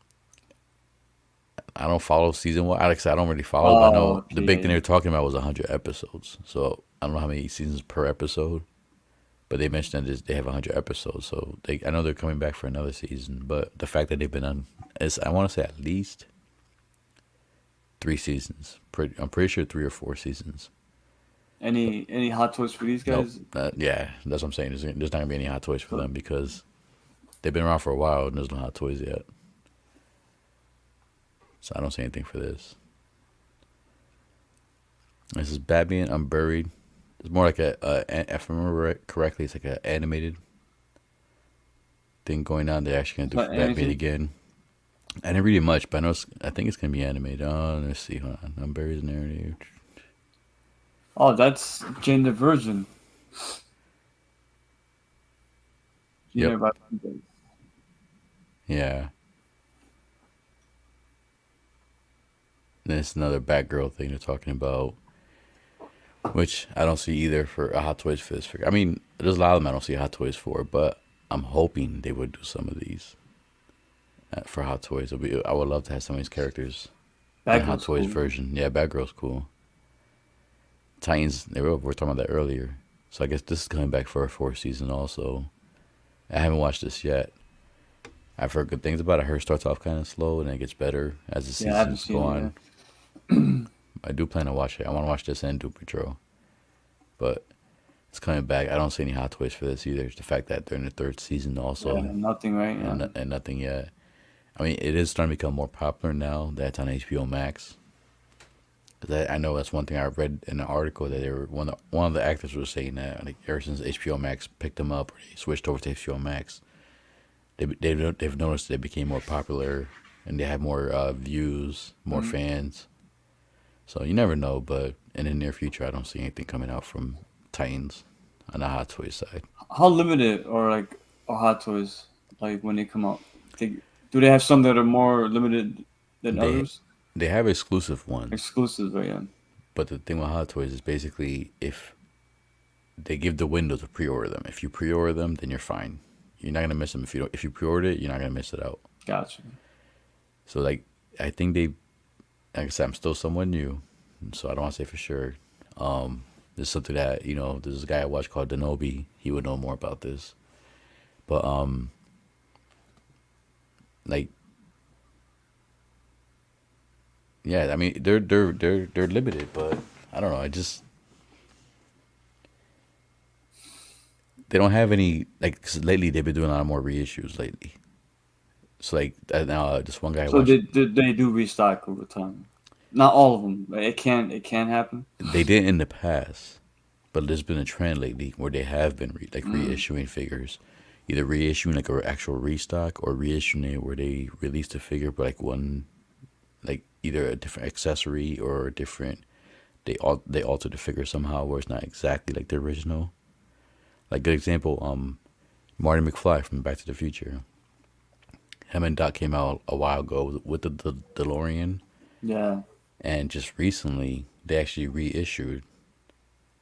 I don't follow season one. Alex, I don't really follow. But I Oh, know the okay, big yeah, thing they yeah. were talking about was 100 episodes. So I don't know how many seasons per episode, but they mentioned that they have 100 episodes. So I know they're coming back for another season. But the fact that they've been on, I want to say at least 3 seasons. I'm pretty sure 3 or 4 seasons. Any hot toys for these Nope. guys? Yeah, that's what I'm saying. There's not gonna be any hot toys for them because they've been around for a while and there's no hot toys yet. So I don't see anything for this. This is Batman Unburied. It's more like if I remember correctly, it's like an animated thing going on. They're actually gonna do Not Batman anything. again. I didn't read it much, but I think it's gonna be animated. Oh, let's see. Hold on. Unburied narrative. Oh, that's Jane the Virgin. You Yep. hear about it. Yeah. Then it's another Batgirl thing they're talking about, which I don't see either for a Hot Toys for this figure. I mean, there's a lot of them I don't see Hot Toys for, but I'm hoping they would do some of these for Hot Toys. I would love to have some of these characters in Hot Batgirl's Toys cool. version. Yeah, Batgirl's cool. Titans, we were talking about that earlier. So I guess this is coming back for a fourth season also. I haven't watched this yet. I've heard good things about it. I heard it starts off kind of slow and then it gets better as the Yeah, I haven't seasons go seen it on. yet. I do plan to watch it. I want to watch this and Doom Patrol. But it's coming back. I don't see any Hot Toys for this either. It's the fact that they're in the third season Yeah, also nothing, right? Yeah. and nothing yet. I mean, it is starting to become more popular now that it's on HBO Max. 'Cause I know that's one thing I read in an article that they were one of the actors was saying that like ever since HBO Max picked them up or they switched over to HBO Max, they've noticed they became more popular and they have more views, more Mhm. fans. So you never know, but in the near future, I don't see anything coming out from Titans on the Hot Toys side. How limited or like are Hot Toys like when they come out? They, do they have some that are more limited than They others? they have exclusive ones, Exclusives, right? Yeah. but the thing with Hot Toys is basically if they give the window to pre-order them. If you pre-order them, then you're fine. You're not gonna miss them if you don't. If you pre-order it, you're not gonna miss it out. Gotcha. So like, I think they, like I said, I'm still somewhat new, so I don't want to say for sure. There's something that there's a guy I watch called Denobi. He would know more about this, but like, yeah, I mean they're limited, but I don't know. I just they don't have any like 'cause lately they've been doing a lot more reissues lately. So like now this one guy I So watched. they do restock over time. Not all of them. Right? It can happen. They did in the past, but there's been a trend lately where they have been Mm. reissuing figures, either reissuing like an actual restock or reissuing it where they released a figure but like one like either a different accessory or a different they altered the figure somehow where it's not exactly like the original. Like good example, Marty McFly from Back to the Future. Him and Doc came out a while ago with the DeLorean, Yeah. and just recently they actually reissued.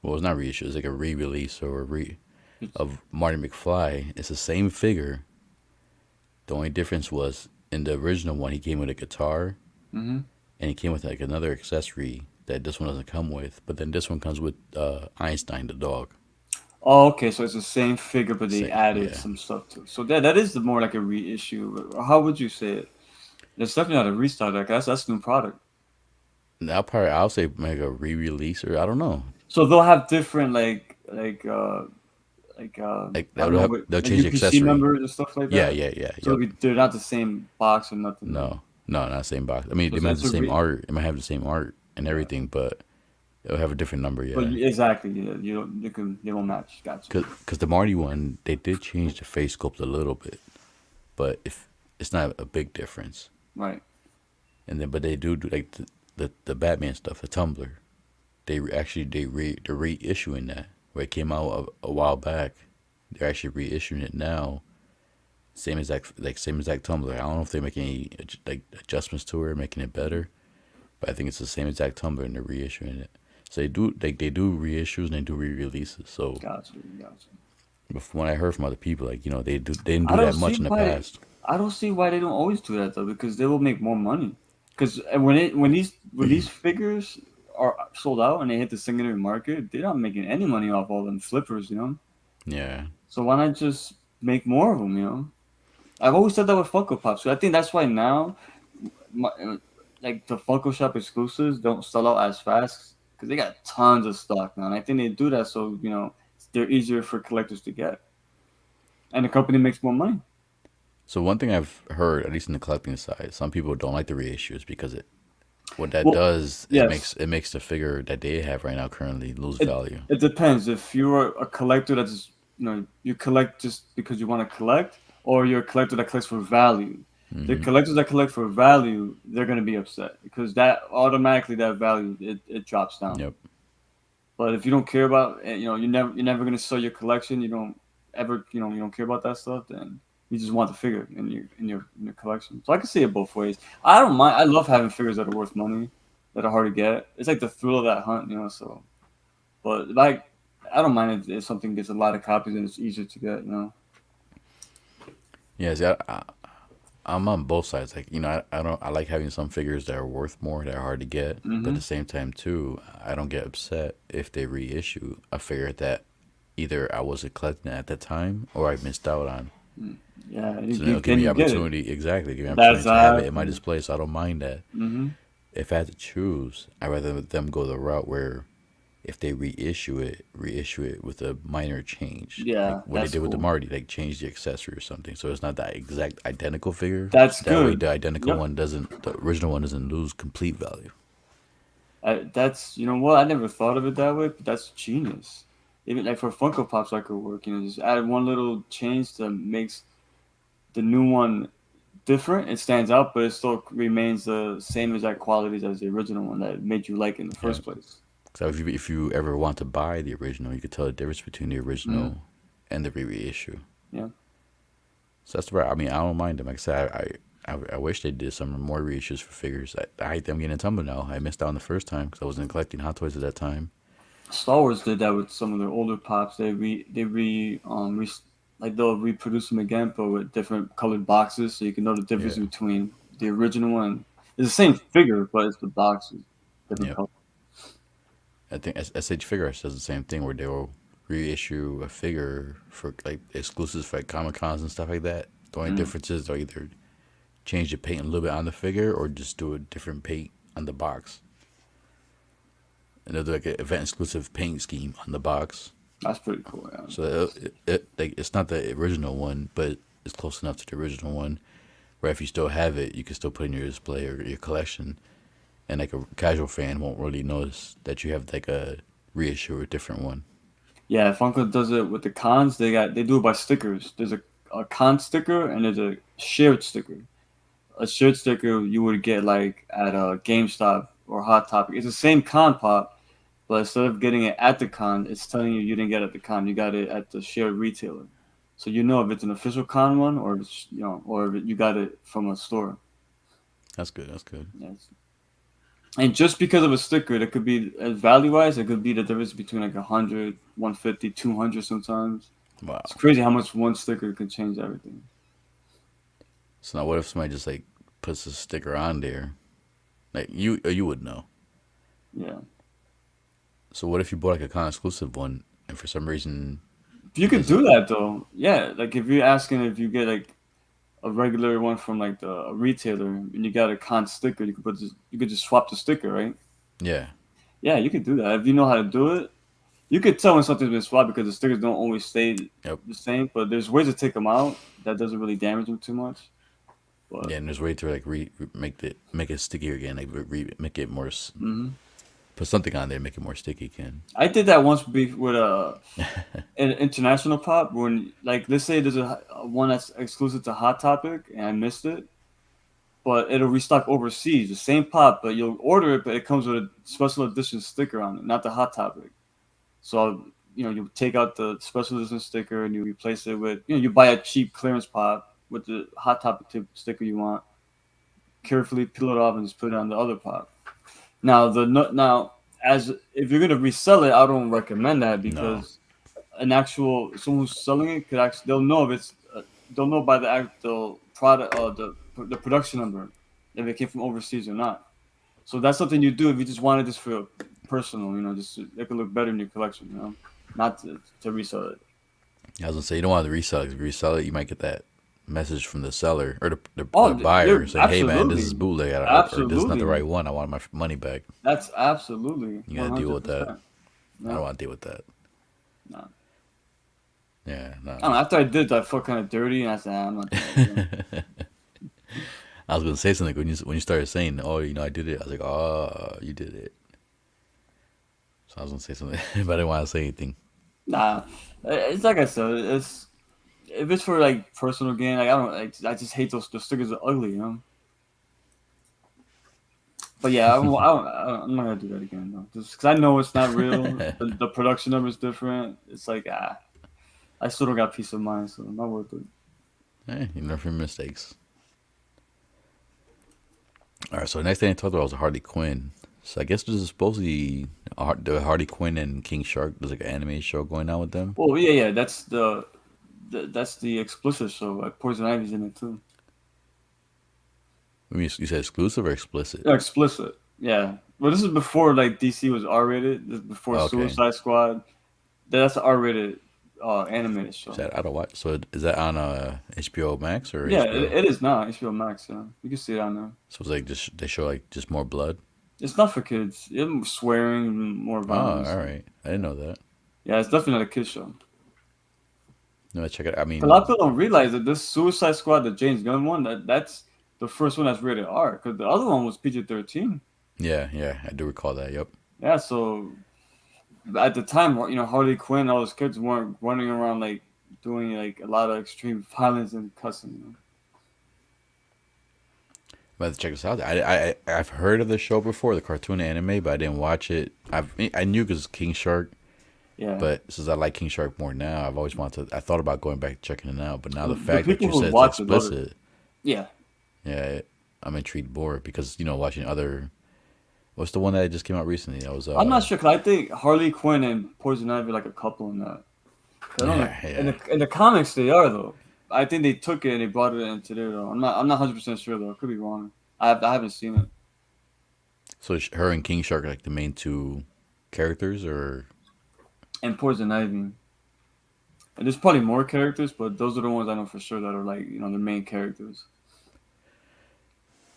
Well, it's not reissued. It's like a re-release or a re It's, of Marty McFly. It's the same figure. The only difference was in the original one he came with a guitar hmm and he came with like another accessory that this one doesn't come with. But then this one comes with Einstein the dog. Oh, okay. So it's the same figure, but they Same, added yeah. some stuff to it. So that is the more like a reissue. How would you say it? It's definitely not a restart. I guess that's a new product. I'll say make a re-release or I don't know. So they'll have different Like I don't know they'll like change the UPC accessory. numbers and stuff like Yeah, that. yeah, yeah, So yep. they're not the same box or nothing. Right? No, no, not the same box. I mean, So they might have it's the a same re. art. It might have the same art and Yeah. everything, but it'll have a different number. But Yeah. exactly, yeah, you don't you can they won't match. Gotcha. Cause the Marty one, they did change the face sculpt a little bit, but if it's not a big difference. Right. And then, but they do like the Batman stuff, the Tumblr. They're reissuing that where it came out a while back. They're actually reissuing it now. Same exact Tumblr. I don't know if they're making any like adjustments to it, or making it better, but I think it's the same exact Tumblr and they're reissuing it. So they do reissues and they do re-releases. So, Gotcha. Gotcha. but from what I heard from other people, like they didn't I do don't that see much in the why past. I don't see why they don't always do that though, because they will make more money. Because when these figures are sold out and they hit the secondary market, they're not making any money off all them flippers, you know. Yeah. So why not just make more of them, you know? I've always said that with Funko Pops. So I think that's why now, my, like the Funko Shop exclusives don't sell out as fast because they got tons of stock now. And I think they do that so they're easier for collectors to get, and the company makes more money. So one thing I've heard, at least in the collecting side, some people don't like the reissues because what that Well, does yes, it makes the figure that they have right now currently lose it value. it depends. If you're a collector that's you collect just because you want to collect, or you're a collector that collects for value. The Hmm. collectors that collect for value, they're gonna be upset because that automatically that value it drops down. Yep. But if you don't care about, you're never gonna sell your collection. You don't. ever, you don't care about that stuff, then you just want the figure in your collection. So I can see it both ways. I don't mind. I love having figures that are worth money, that are hard to get. It's like the thrill of that hunt, you know. So, but like, I don't mind if something gets a lot of copies and it's easier to get, you know. Yeah, see, I'm on both sides. Like, I don't. I like having some figures that are worth more, that are hard to get, but at Mm-hmm. the same time too, I don't get upset if they reissue a figure that either I wasn't collecting at the time or I missed out on. Yeah, So then it'll give then me you get it. opportunity, exactly, give me That's opportunity to have it in my exactly. display. So I don't mind that. Mm-hmm. If I had to choose, I'd rather them go the route where if they reissue it with a minor change, like Yeah, what they that's did with the cool. Marty, like change the accessory or something. So it's not that exact identical figure. That's That way, good. the identical Yep. one doesn't, the original one doesn't lose complete value. That's, you know what, I never thought of it that way, but that's genius. Even like for Funko Pops, that could work. You know, just add one little change that makes the new one different. It stands out, but it still remains the same exact qualities as the original one that made you like it in the Yeah. first place. So if you ever want to buy the original, you could tell the difference between the Mm-hmm. original and the reissue. Yeah. So that's the right. I mean, I don't mind them. Like I said, I wish they did some more reissues for figures. I hate them getting a tumble now. I missed out on the first time because I wasn't collecting Hot Toys at that time. Star Wars did that with some of their older pops. Like they'll reproduce them again, but with different colored boxes, so you can know the difference Yeah. between the original one. It's the same figure, but it's the boxes, different Yep. color. I think SH Figure Arts does the same thing where they will reissue a figure for like exclusives for like Comic Cons and stuff like that. The only Mm. difference is they'll either change the paint a little bit on the figure or just do a different paint on the box. And they'll do like an event exclusive paint scheme on the box. That's pretty cool. Yeah. So like it's not the original one, but it's close enough to the original one. Where if you still have it, you can still put it in your display or your collection, and like a casual fan won't really notice that you have like a reissue or a different one. Yeah, Funko does it with the cons. They do it by stickers. There's a con sticker and there's a shared sticker. A shared sticker you would get like at a GameStop or Hot Topic. It's the same con pop, but instead of getting it at the con, it's telling you didn't get it at the con. You got it at the shared retailer. So you know if it's an official con one or if it's, or if you got it from a store. That's good. That's good. Yes. And just because of a sticker, that could be value wise, it could be the difference between like 100, 150, 200 sometimes. It's Wow. crazy how much one sticker can change everything. So now, what if somebody just like puts a sticker on there? Like you would know. Yeah. So what if you bought like a con exclusive one, and for some reason You it could do doesn't? that though. Yeah. Like if you're asking if you get like a regular one from like the a retailer and you got a con sticker, you could just swap the sticker, right? Yeah. Yeah, you could do that. If you know how to do it, you could tell when something's been swapped because the stickers don't always stay Yep. the same, but there's ways to take them out that doesn't really damage them too much. But Yeah, and there's a way to like make it stickier again, like make it more mhm. put something on there, make it more sticky again. I did that once with an international pop when like let's say there's a one that's exclusive to Hot Topic and I missed it, but it'll restock overseas. The same pop, but you'll order it, but it comes with a special edition sticker on it, not the Hot Topic. So you take out the special edition sticker and you replace it with you buy a cheap clearance pop with the Hot Topic tip sticker you want. Carefully peel it off and just put it on the other pop. Now as if you're gonna resell it, I don't recommend that No. because an actual someone who's selling it could actually they'll know by the actual product the production number if it came from overseas or not. So that's something you do if you just wanted this for personal, just to make it look better in your collection, not to resell it. I was gonna say you don't want to resell it. If you resell it, you might get that message from the seller or the Oh, buyer you're saying, "Hey man, this is absolutely, bootleg, or this is not the absolutely. right one. I want my money back." That's absolutely You one gotta deal hundred with that. percent. I Yeah. don't want to deal with that. No. Yeah, no. I don't know, after I did that, I felt kind of dirty, and I said, I'm not doing that again. I was gonna say something when you started saying, "Oh, I did it." I was like, "Oh, you did it." So I was gonna say something, but I didn't want to say anything. Nah, it's like I said, it's if it's for like personal gain, like I don't, like, I just hate those stickers are ugly. But yeah, I'm not gonna do that again though, just because I know it's not real. The production number is different. It's like I still don't got peace of mind, so not worth it. You learn from your mistakes. All right, so the next thing I talked about was Harley Quinn. So I guess this is supposed to be the Harley Quinn and King Shark. There's like an anime show going on with them. Well, yeah, yeah, that's the explicit show. Like Poison Ivy's in it too. I mean, you said exclusive or explicit? Yeah, explicit. Yeah. Well, this is before like DC was R rated. This is before Okay. Suicide Squad. That's an R rated animated show. So I don't watch. So is that on HBO Max or Yeah, HBO? it is now HBO Max. Yeah, you can see it on there. So it's like just they show like just more blood. It's not for kids. It's swearing, more Oh, violence. all right. I didn't know that. Yeah, it's definitely not a kids show. No, check it out. I A lot of mean, people don't realize that this Suicide Squad, the James Gunn one, that's the first one that's rated R. Because the other one was PG-13. yeah, I do recall that. Yep. Yeah, so at the time, Harley Quinn, all those kids weren't running around like doing like a lot of extreme violence and cussing. I'm about to check this out. I've heard of the show before, the cartoon anime, but I didn't watch it. I knew it was King Shark, Yeah, but since I like King Shark more now, I've always wanted to. I thought about going back checking it out, but now the the fact that people you who said it's watch it love it. explicit, Yeah, yeah, I'm intrigued more because watching other. What's the one that just came out recently? That was I'm not sure because I think Harley Quinn and Poison Ivy are like a couple in that. I don't know. yeah. In the comics they are though. I think they took it and they brought it into there though. I'm not 100% sure though. I could be wrong. I haven't seen it. So her and King Shark are like the main two characters, or And Poison Ivy. And there's probably more characters, but those are the ones I know for sure that are like the main characters.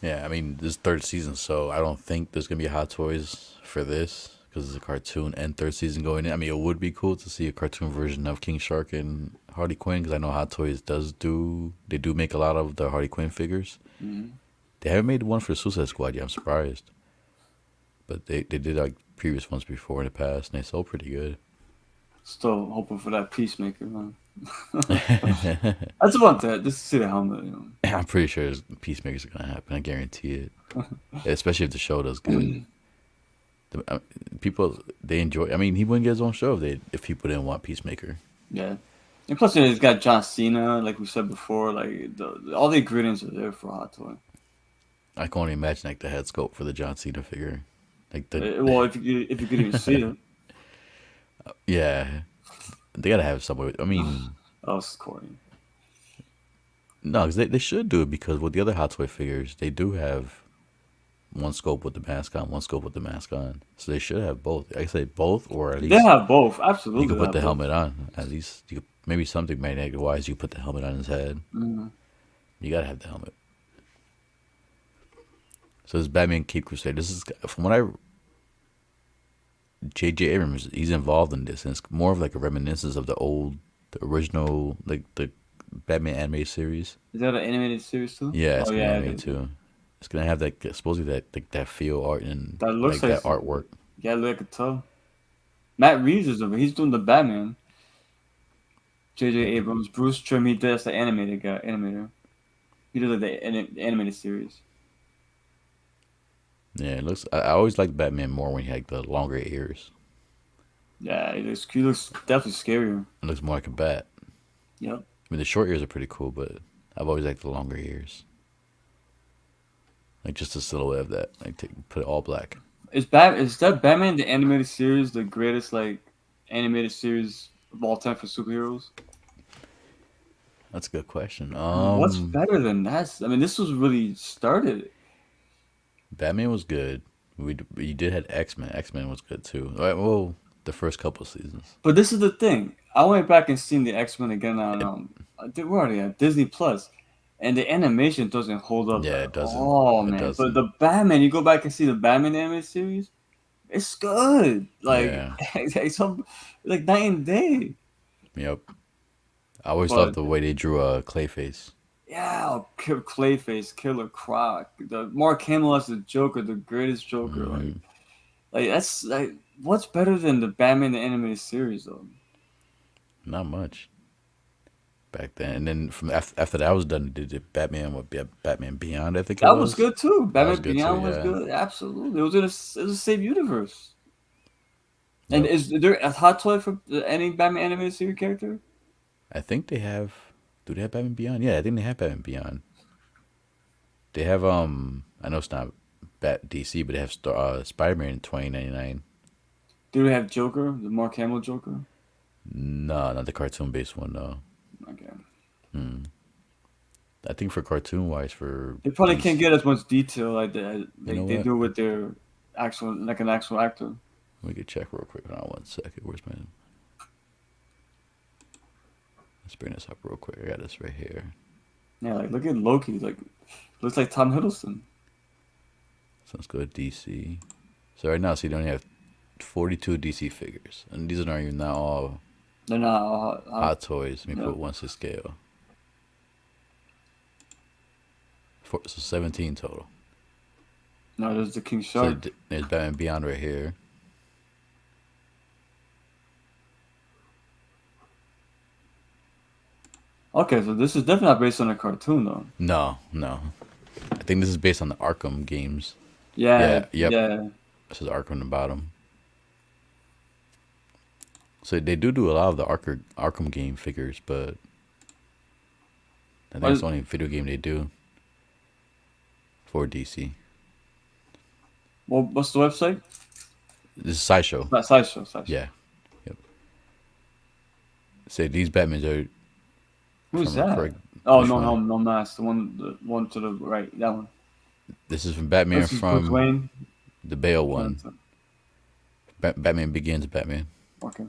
yeah. I mean, this is third season, so I don't think there's gonna be Hot Toys for this because it's a cartoon and third season going in. I mean, it would be cool to see a cartoon version of King Shark and Harley Quinn because I know Hot Toys they do make a lot of the Harley Quinn figures. Hmm. They haven't made one for Suicide Squad yet. I'm surprised, but they did like previous ones before in the past, and they sold pretty good. Still hoping for that Peacemaker, man. I just want that, just to see the helmet. I'm pretty sure Peacemaker's gonna happen. I guarantee it. Especially if the show does good. People they enjoy. I mean, he wouldn't get his own show if people didn't want Peacemaker. Yeah. And plus, it's got John Cena, like we said before. Like all the ingredients are there for Hot Toy. I can only imagine like the head sculpt for the John Cena figure, like the Well, if you could even see it, yeah. They gotta have somewhere. I mean, oh, it's corny. no, because they should do it because with the other Hot Toy figures, they do have one scope with the mask on, one scope with the mask on. So they should have both. I say both, or at They least have both, you absolutely. could They put have the both. helmet on. At least you could, maybe something magnetic wise, you put the helmet on his head. Mhm. You gotta have the helmet. So this Batman Cape Crusade. This is from what I J.J. Abrams. He's involved in this, and it's more of like a reminiscence of the original, like the Batman anime series. Is that an animated series too? Yeah, it's Oh gonna be yeah, it anime is. too. It's gonna have that supposedly that like that feel art and That looks like like that artwork. yeah, look, I could tell. Matt Reeves is over. He's doing the Batman. J.J. Abrams, Bruce Trim, he does the animated guy, animator. He did like the animated series. Yeah, it looks. I always liked Batman more when he had the longer ears. Yeah, he looks definitely scarier. It looks more like a bat. Yep. I mean, the short ears are pretty cool, but I've always liked the longer ears. Like just the silhouette of that. Like put it all black. Is that Batman the animated series the greatest like animated series of all time for superheroes? That's a good question. What's better than that? I mean, this was really started. Batman was good. We did had X-Men. X-Men was good too. All right, well, the first couple seasons. But this is the thing. I went back and seen the X-Men again on It, we're already at Disney Plus, and the animation doesn't hold up yeah, at it doesn't. all, It man. But doesn't. the Batman, you go back and see the Batman animated series, it's good. Like Yeah. it's some like night and day. Yep. I always loved But the way they drew a Clayface. yeah, Clayface, Killer Croc, the Mark Hamill as the Joker, the greatest Joker. Hmm. Like that's like what's better than the Batman the animated series though? Not much back then. And then from after that was done, did it Batman what Batman Beyond? I think it That was was. good too. That was Batman good too. Beyond was Yeah. good. Absolutely, it was the same universe. And Yep. is there a hot toy for any Batman animated series character? I think they have. Do they have Batman Beyond? Yeah, I think they have Batman Beyond. They have I know it's not Bat DC, but they have Spider Man in 2099. Do they have Joker, the Mark Hamill Joker? No, not the cartoon based one. No. Okay. Hmm. I think for cartoon wise for They probably can't DC, get as much detail like that, you know they what? do with their actual, like an actual actor. We could check real quick. Hold on 1 second. Where's my? Let's bring this up real quick. I got this right here. Yeah, like look at Loki. Like looks like Tom Hiddleston. So let's go to DC. So right now, see, they only have 42 DC figures, and these aren't even not all They're not. hot toys. Let me Yeah. put one to scale. So 17 total. No, there's the King So Shark. there's Batman Beyond right here. Okay, so this is definitely not based on a cartoon though. No, no. I think this is based on the Arkham games. Yeah, Yeah, yep. yeah. This is Arkham on the bottom. So they do a lot of the Arkham game figures, but I think it's the only video game they do for DC. Well, what's the website? This is Sideshow. Not Sideshow. Sideshow. Yeah. Yep. Say these Batmans are, if Who's I'm that? correct. Oh Which no, no, one? no, Mask. The one to the right. That one. This is from Batman This is Bruce from Wayne. the Bale Okay. one. Batman Begins Batman. Okay.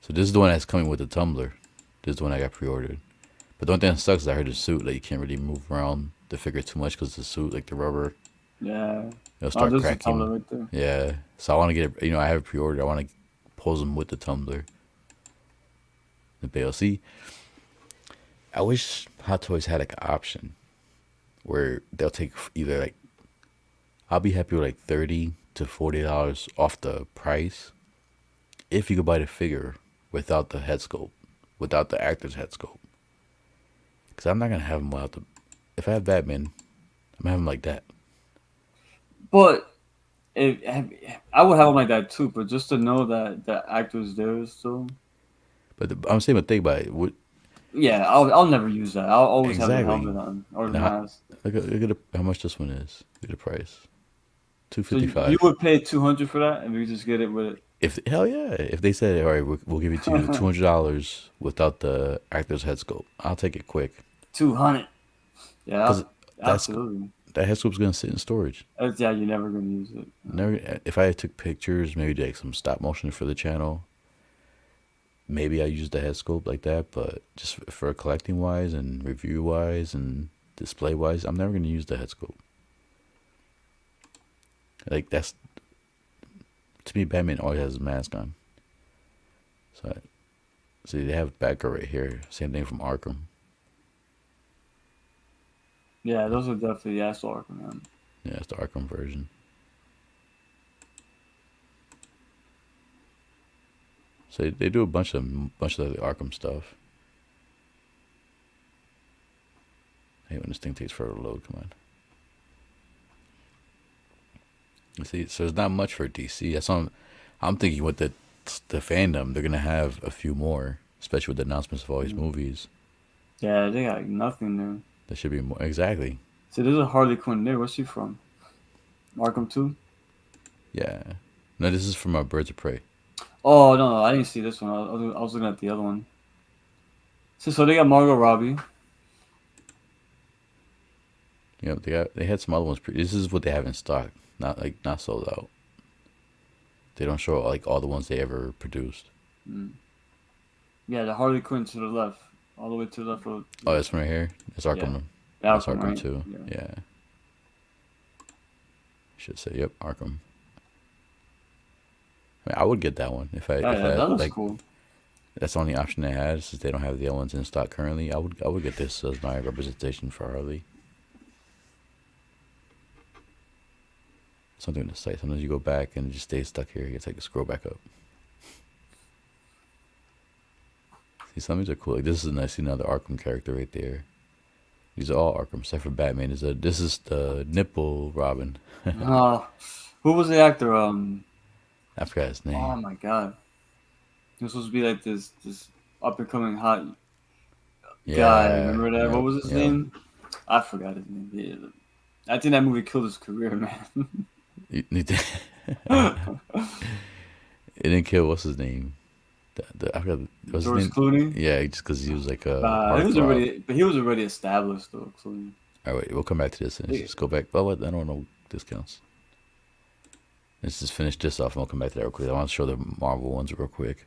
So this is the one that's coming with the tumbler. This is the one I got pre-ordered. But the only thing that sucks is I heard the suit, like you can't really move around the figure too much because the suit, like the rubber, Yeah. it'll Oh, start there's the tumbler cracking. right there. Yeah. So I want to get it. I have it pre-ordered. I want to pose them with the tumbler. The Bale. See, I wish Hot Toys had like an option where they'll take either like I'll be happy with like $30 to $40 off the price if you could buy the figure without the head sculpt, without the actor's head sculpt. Because I'm not gonna have him without the. If I have Batman, I'm gonna have him like that. But I would have them like that too. But just to know that the actor's there still. But I'm saying, but think about it. Yeah, I'll never use that. I'll always have the Exactly. helmet on or the Now, mask. look at how much this one is. Look at the price. two So fifty you five. would pay 200 for that, and we just get it with it. If hell yeah, if they said all right, we'll give it to you $200 without the actor's head sculpt, I'll take it quick 200. Yeah, because that's absolutely. that head sculpt's gonna sit in storage. Yeah, you're never gonna use it. Never. If I took pictures, maybe like some stop motion for the channel, maybe I use the head sculpt like that. But just for collecting wise and review wise and display wise, I'm never gonna use the head sculpt. Like that's to me, Batman always has his mask on. So, see, they have Batgirl right here. Same thing from Arkham. Yeah, those are definitely Arkham, man. Yeah, it's the Arkham version. So they do a bunch of the Arkham stuff. I hate when this thing takes forever to load. Come on. You see, so there's not much for DC. That's what I'm thinking with the fandom, they're gonna have a few more, especially with the announcements of all these movies. Yeah, they got nothing there. There should be more. Exactly. So there's a Harley Quinn there. Where's she from? Arkham 2? Yeah. No, this is from Birds of Prey. Oh, no, I didn't see this one. I was looking at the other one. So they got Margot Robbie. You know, they had some other ones. This is what they have in stock, not sold out. They don't show like all the ones they ever produced. Mm. Yeah, the Harley Quinn to the left. All the way to the left. Oh, that's one right here. That's Arkham. Yeah. That's Arkham, Arkham right? too. Yeah. Yeah. Should say yep, Arkham. I mean, I would get that one if I That looks like. cool. That's the only option they had since they don't have the other ones in stock currently. I would get this as my representation for Harley. Something to say. Sometimes you go back and it just stays stuck here. You take a scroll back up. See, some of these are cool. Like this is a nice, another Arkham character right there. These are all Arkham except for Batman. This is the nipple Robin. Who was the actor? I forgot his name. Oh my god. He was supposed to be like this up and coming hot guy. Yeah. Remember that? What Yep. was his Yep. name? I forgot his name. Yeah. I think that movie killed his career, man. You think- it didn't kill what's his name? I forgot what's his George name. Clooney. Yeah, just because he was like a He was heartthrob. already, but he was already established though. Clooney. All right, we'll come back to this and let's Yeah. just go back. Oh, what? I don't know discounts. Let's just finish this off and we'll come back to that real quick. I want to show the Marvel ones real quick.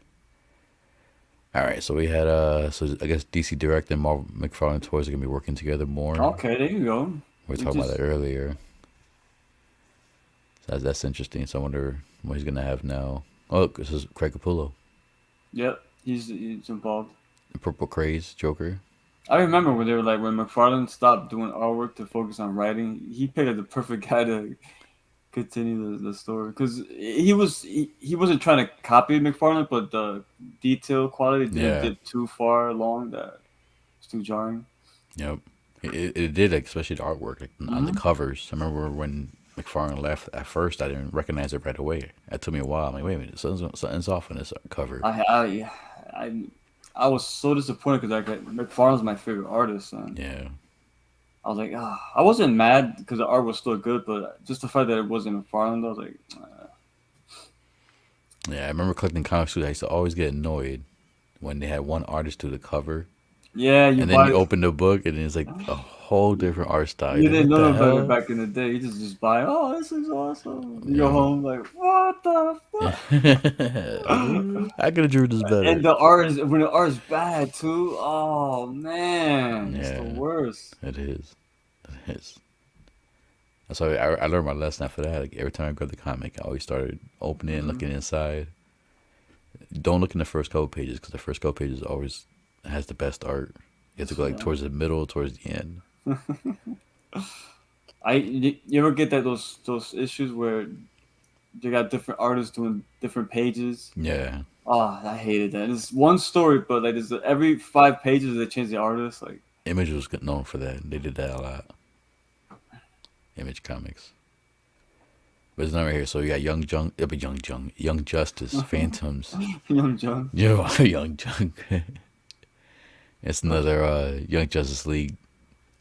All right, so we had so I guess DC Direct and Marvel McFarlane Toys are gonna be working together more. Okay, there you go. We were We talking about just that earlier. So that's interesting. So I wonder what he's gonna have now. Oh, look, this is Craig Capullo, yep, he's involved. the Purple Craze Joker. I remember when they were like when McFarlane stopped doing artwork to focus on writing. He picked like, the perfect guy to continue the story because he wasn't trying to copy McFarlane, but the detail quality didn't Yeah, dip too far along that it's too jarring. yep. It did, like, especially the artwork, like, on the Hmm. covers. I remember when McFarlane left. At first, I didn't recognize it right away. It took me a while. I'm like, wait a minute, something's off on this cover. I I was so disappointed because McFarlane's my favorite artist, and Yeah, I was like, I wasn't mad because the art was still good, but just the fact that it wasn't McFarlane, I was like, yeah. I remember collecting comics too. I used to always get annoyed when they had one artist do the cover, yeah, you and then you buy. open the book and it's like a whole different art style. You're You like, didn't what know the no better hell? back in the day. You just buy. Oh, this is awesome. You go Yeah. home like, what the fuck? I could have drew this And better. the art is when the art is bad too. Oh man, it's the Yeah, worst. it is. It is. That's why I learned my lesson after that. Like, every time I grabbed the comic, I always started opening it and Hmm. looking inside. Don't look in the first couple pages because the first couple pages always has the best art. You have to go like Yeah. towards the middle, towards the end. You ever get that those issues where they got different artists doing different pages? Yeah, Oh, I hated that. It's one story, but like there's every 5 pages they change the artist. Like, Image was known for that. They did that a lot. Image Comics. But it's not right here. So you got Young Justice, Phantoms. Young John. Yo, Young Junk. It's another Young Justice League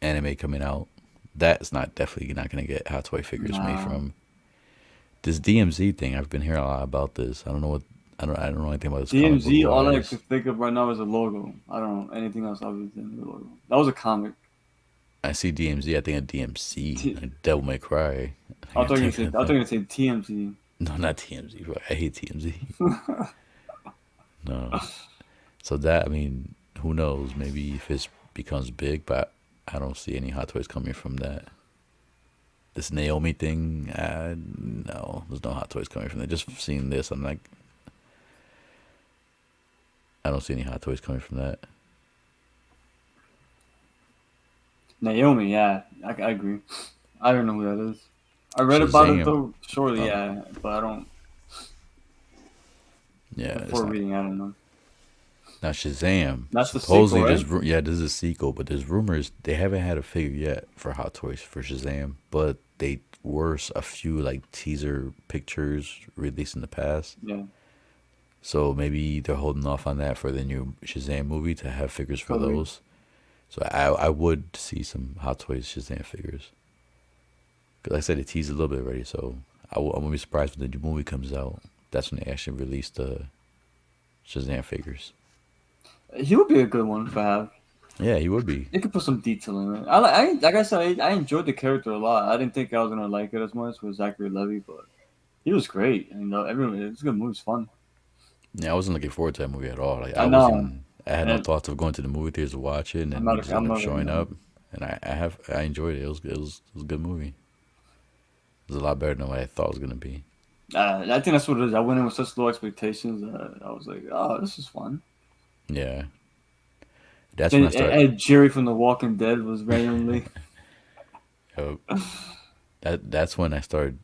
anime coming out. That's not definitely not gonna get Hot Toy figures made Nah. from. This DMZ thing, I've been hearing a lot about this. I don't know what I don't know anything about this comic book DMZ, all I wise. could think of right now is a logo. I don't know anything else other than the logo. That was a comic. I see DMZ, I think of DMC, T- like Devil May Cry. I I thought you were think gonna say. I of thought that. you were gonna say TMZ. No, not TMZ. Bro. I hate TMZ. No. So that, I mean, who knows? Maybe if it becomes big, but I don't see any Hot Toys coming from that. This Naomi thing, no, there's no Hot Toys coming from that. Just seeing this, I'm like, I don't see any Hot Toys coming from that. Naomi, yeah, I agree. I don't know who that is. I read about it Shazam, though, shortly, oh, yeah, but I don't. yeah, it's Before not. reading, I don't know. Now Shazam, That's the sequel, supposedly right? yeah, this is a sequel, but there's rumors they haven't had a figure yet for Hot Toys for Shazam, but they were a few like teaser pictures released in the past. Yeah, So maybe they're holding off on that for the new Shazam movie to have figures for probably. those. So I would see some Hot Toys Shazam figures. 'Cause like I said, they teased a little bit already, so I won't be surprised when the new movie comes out. That's when they actually release the Shazam figures. He would be a good one to have. Yeah, he would be. They could put some detail in it. Like I said, I enjoyed the character a lot. I didn't think I was gonna like it as much with Zachary Levy, but he was great. You know, everyone, it was a good movie. It was fun. Yeah, I wasn't looking forward to that movie at all. Like I know, I had no and thoughts of going to the movie theaters to watch it, and then he just I'm ended up not showing gonna. up, and I enjoyed it. It was a good movie. It was a lot better than what I thought it was gonna be. I think that's what it is. I went in with such low expectations that I was like, oh, this is fun. Yeah, that's when I Then started. Jerry from The Walking Dead was randomly. Uh, that's when I started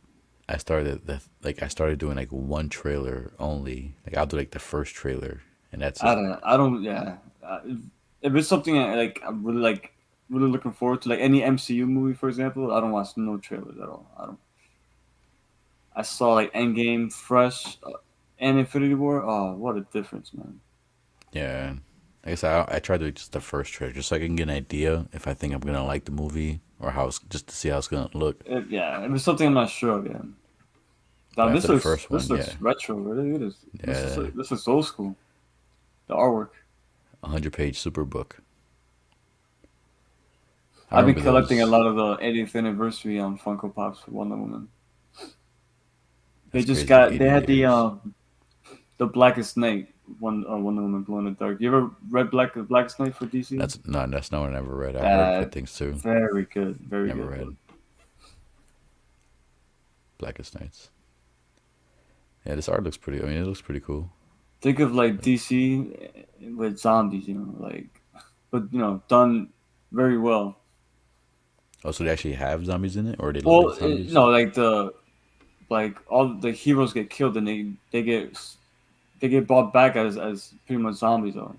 I started doing like one trailer only. Like I'll do like the first trailer and that's I it. don't know. I don't. Yeah. If it's something I'm really looking forward to, like any MCU movie, for example, I don't watch no trailers at all. I don't. I saw like Endgame fresh. and Infinity War. Oh, what a difference, man. Yeah. Like I said, I tried to just the first trailer just so I can get an idea if I think I'm gonna like the movie or how it's just to see how it's gonna look. Yeah, it was something I'm not sure of yet. Now But after this the looks first this one, yeah, looks retro. Really, it is. yeah, This looks old school. The artwork. 100-page super book. I I've been remember collecting a those. lot of the 80th anniversary Funko Pops for Wonder Woman. That's crazy. They 80 had years. the Blackest Night Wonder Woman Glow in the Dark. You ever read Blackest Night for DC? That's no, that's no one I never read. I heard good things too. Very good, very Never good book. read Blackest Nights. Yeah, this art looks pretty. I mean, it looks pretty cool. Think of like DC with zombies, but done very well. Oh, so they actually have zombies in it, or they look like Well, zombies? no, like all the heroes get killed and they get brought back as pretty much zombies are.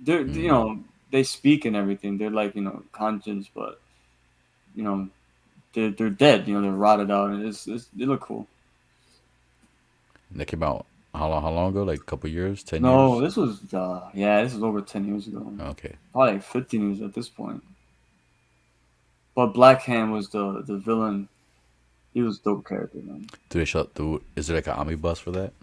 They're Mm. they speak and everything. They're like conscious, but you know they're dead. They're rotted out, and they look cool. That came out how long ago? Like a couple years, 10 No, years? this was this was over 10 years ago. Okay. Probably like 15 years at this point. But Black Hand was the villain. He was a dope character, man. Do they shut? Is there like an omnibus for that?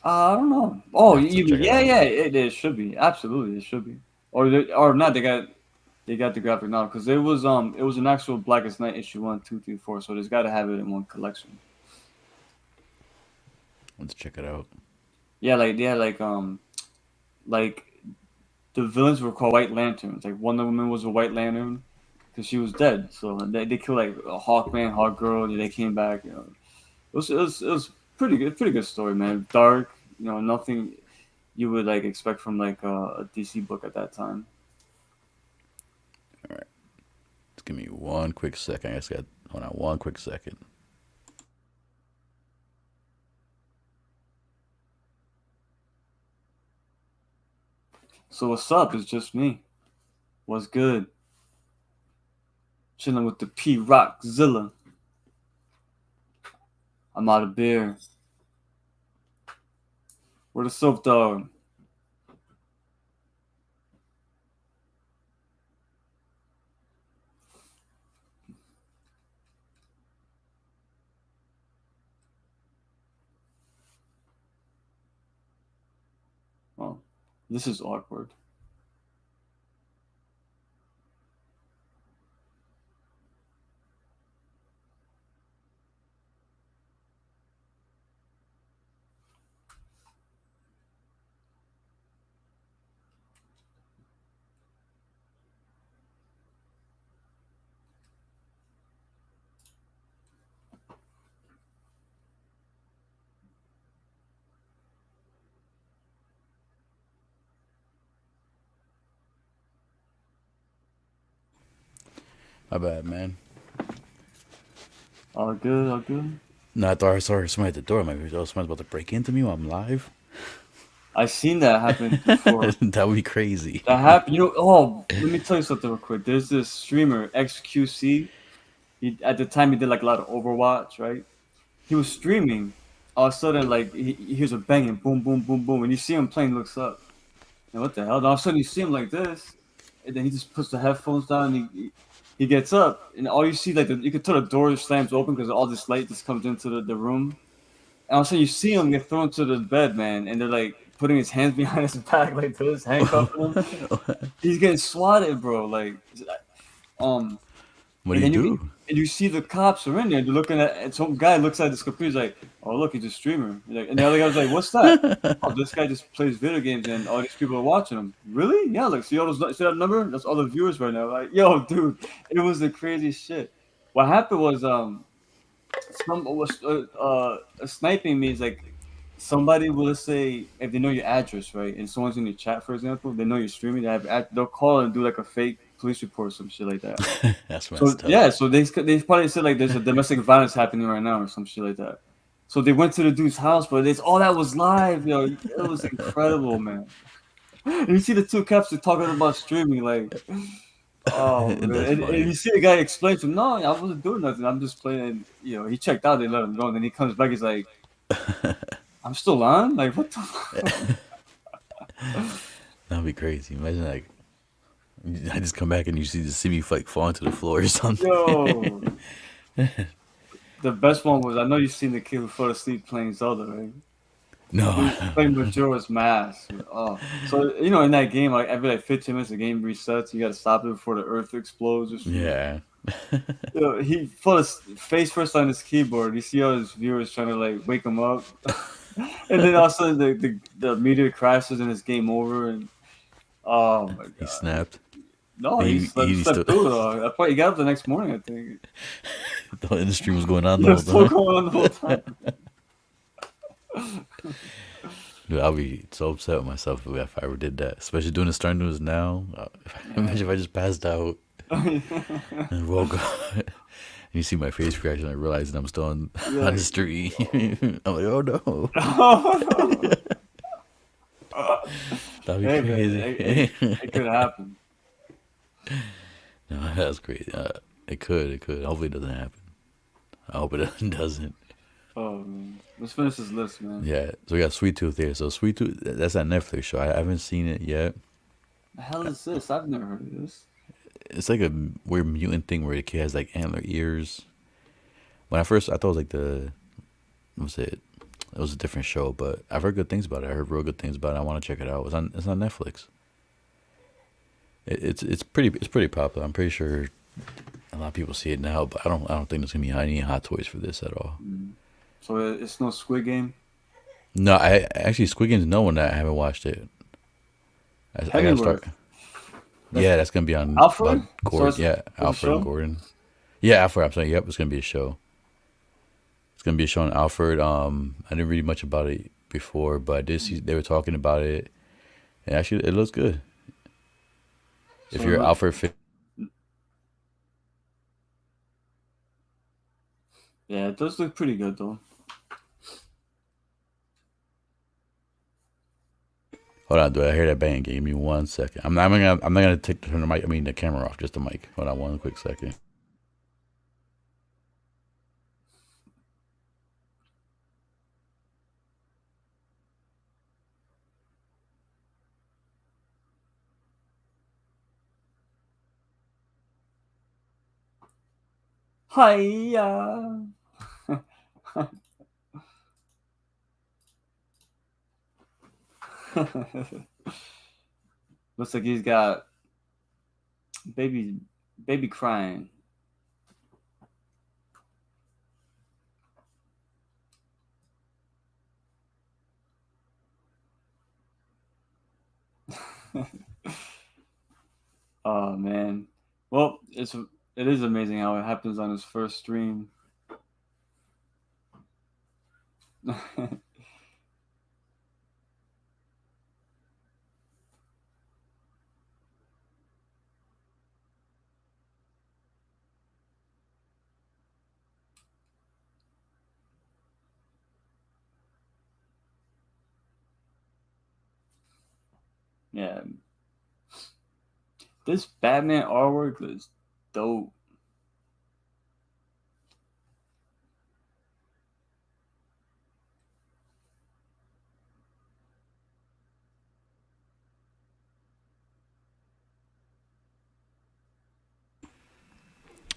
I don't know. Oh, I have to check it yeah, out. yeah, it should be absolutely it should be. Or not. They got the graphic novel because it was an actual Blackest Night issue 1, 2, 3, 4. So there's got to have it in one collection. Let's check it out. Like the villains were called White Lanterns. Like Wonder Woman was a White Lantern because she was dead. So they killed like a Hawkman, Hawk Girl. And they came back. It was pretty good story, man. Dark. Nothing you would like expect from like a DC book at that time. All right. Just give me one quick second. I just got hold on one quick second. So what's up? It's just me. What's good? Chilling with the P Rockzilla. I'm out of beer. Where the soap dog? Oh, this is awkward. My bad, man. All good, all good. No, I thought I saw somebody at the door. I'm like, oh, somebody's about to break into me while I'm live. I seen that happen before. That would be crazy. That happened. Oh, let me tell you something real quick. There's this streamer XQC. At the time he did like a lot of Overwatch, right? He was streaming. All of a sudden, like he hears a banging, boom, boom, boom, boom, and you see him playing. Looks up, and what the hell? And all of a sudden, you see him like this, and then he just puts the headphones down. And he gets up, and all you see you can tell the door slams open because all this light just comes into the room. And all of a sudden, you see him get thrown to the bed, man, and they're like putting his hands behind his back like this, handcuffing him. He's getting swatted, bro. Um, What do and you then do? you see the cops are in there. They're looking at, and some guy looks at this computer. He's like, "Oh, look, he's a streamer." Like, and the other guy was like, "What's that?" Oh, this guy just plays video games, and all these people are watching him. Really? Yeah. Like, see that number? That's all the viewers right now. Like, yo, dude, it was the craziest shit. What happened was, some was sniping means like somebody will say if they know your address, right, and someone's in your chat, for example, they know you're streaming. They'll call and do like a fake police report or some shit like that. That's So messed up. yeah, so they probably said like there's a domestic violence happening right now or some shit like that. So they went to the dude's house, but it's all that was live, yo. It was incredible, man. And you see the two cops are talking about streaming, like, oh man. That's And funny. you see the guy explain to him, no, I wasn't doing nothing. I'm just playing. He checked out. They let him go, and then he comes back. He's like, I'm still on. Like what the? That'd be crazy. Imagine like I just come back and you see me like fall into the floor or something. Yo, the best one was I know you've seen the kid who fell asleep playing Zelda, right? He No. was playing Majora's Mask. Oh, so in that game, like every like 15 minutes, the game resets. You got to stop it before the Earth explodes. Or something. Yeah. He fell face first on his keyboard. You see all his viewers trying to like wake him up, and then all of a sudden the meteor crashes and it's game over. And oh my He god, snapped. no, But he he still slept through it all. I thought he got up the next morning. I think the industry was going on the yeah, whole still time. going on the whole time. Dude, I'll be so upset with myself if I ever did that. Especially doing the Star News now. Imagine if I just passed out and woke up. And you see my face reaction, I realize that I'm still on Yeah. the street. I'm like, oh no. That'd be Hey man, crazy. it could happen. No, that's crazy. It could. It could. Hopefully it doesn't happen. I hope it doesn't. Oh man, let's finish this list, man. Yeah. So we got Sweet Tooth here. So Sweet Tooth, that's that Netflix show. I haven't seen it yet. The hell is this? I've never heard of this. It's like a weird mutant thing where the kid has like antler ears. When I thought it was like what was it? It was a different show, but I've heard good things about it. I heard real good things about it. I want to check it out. It's on Netflix. It's pretty popular. I'm pretty sure a lot of people see it now, but I don't think there's gonna be any hot toys for this at all. So it's no Squid Game. No, I actually Squid Game's no one that I haven't watched it. I gotta Pennyworth. start. Yeah, that's gonna be on Alfred? Gordon. So Yeah, a Alfred and show? Gordon. Yeah, Alfred. I'm sorry. Yep, it's gonna be a show. It's gonna be a show on Alfred. I didn't read much about it before, but I did see they were talking about it, and actually it looks good. If So you're an Alfred fan, yeah, it does look pretty good though. hold on, do I hear that bang? Give me 1 second. I'm not gonna turn the mic. I mean the camera off, just the mic. Hold on, one quick second. Hiya. Looks like he's got baby crying. Oh man. Well, it is amazing how it happens on his first stream. Yeah. This Batman artwork is dope.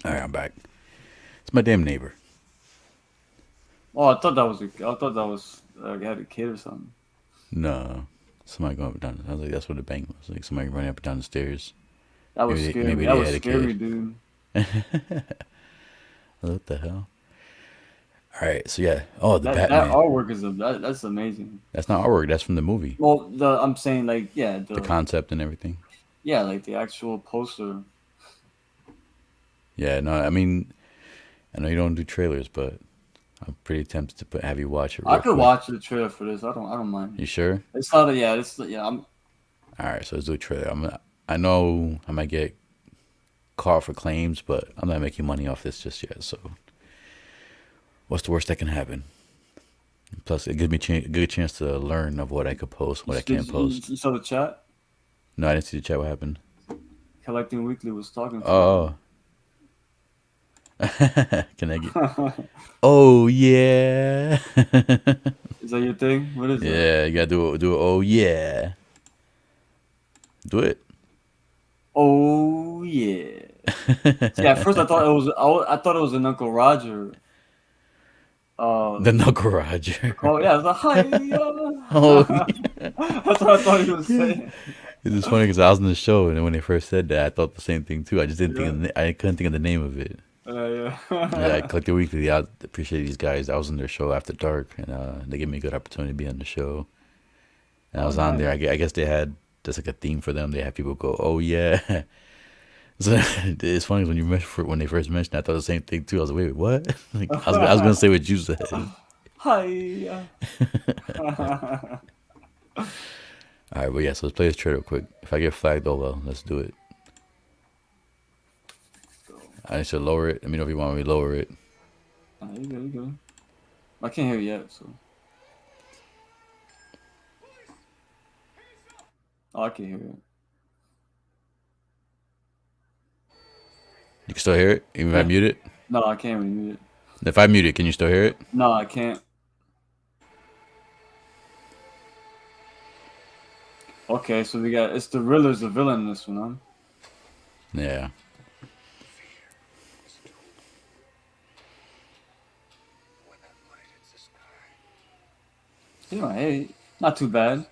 All right, I'm back. It's my damn neighbor. Oh, I thought that was had a kid or something. No, somebody going up and down. I was like, that's what the bang was. Like somebody running up and down the stairs. That was scary. Maybe That they was had a scary, kid. dude. What the hell? All right, so yeah. Oh, the That Batman. artwork that's amazing. That's not artwork. That's from the movie. Well, I'm saying like The concept and everything. like the actual poster. Yeah, no, I mean, I know you don't do trailers, but I'm pretty tempted to have you watch it real I could quick. watch the trailer for this. I don't mind. You sure? It's not I'm All right, so let's do a trailer. I know I might get caught for claims, but I'm not making money off this just yet. So, what's the worst that can happen? Plus, it gives me a good chance to learn of what I could post, what I can't post. You saw the chat? No, I didn't see the chat. What happened? Collecting Weekly was talking to Oh, Can I get? Oh yeah. Is that your thing? What is that? Yeah, you gotta do it. Oh yeah. Do it. Oh yeah. See, at first I thought it was I thought it was an Uncle Roger. The Uh, Knuckle Roger. call yeah, I was like, hi. Oh, That's what I thought he was yeah. saying. It's just funny because I was in the show, and then when they first said that, I thought the same thing too. I just didn't think Yeah, I couldn't think of the name of it. Yeah, I yeah. Collected Weekly. I appreciate these guys. I was in their show after dark, and they gave me a good opportunity to be on the show. And I Oh, was on there. nice. I guess they had just like a theme for them. They had people go, "Oh yeah." So it's funny when when they first mentioned, it, I thought the same thing too. I was like, "Wait, what?" Like I was gonna say what you said. Hi. All right, but yeah, so let's play this trailer quick. If I get flagged, oh well, let's do it. I should lower it. Let me know if you want me to lower it. You go, you go. I can't hear you yet, so. Oh, I can hear it. You can still hear it, even if I Yeah. mute it. No, I can't really mute it. If I mute it, can you still hear it? No, I can't. Okay, so we got it's the Riddler's the villain in this one, huh? Yeah. You know, hey, not too bad.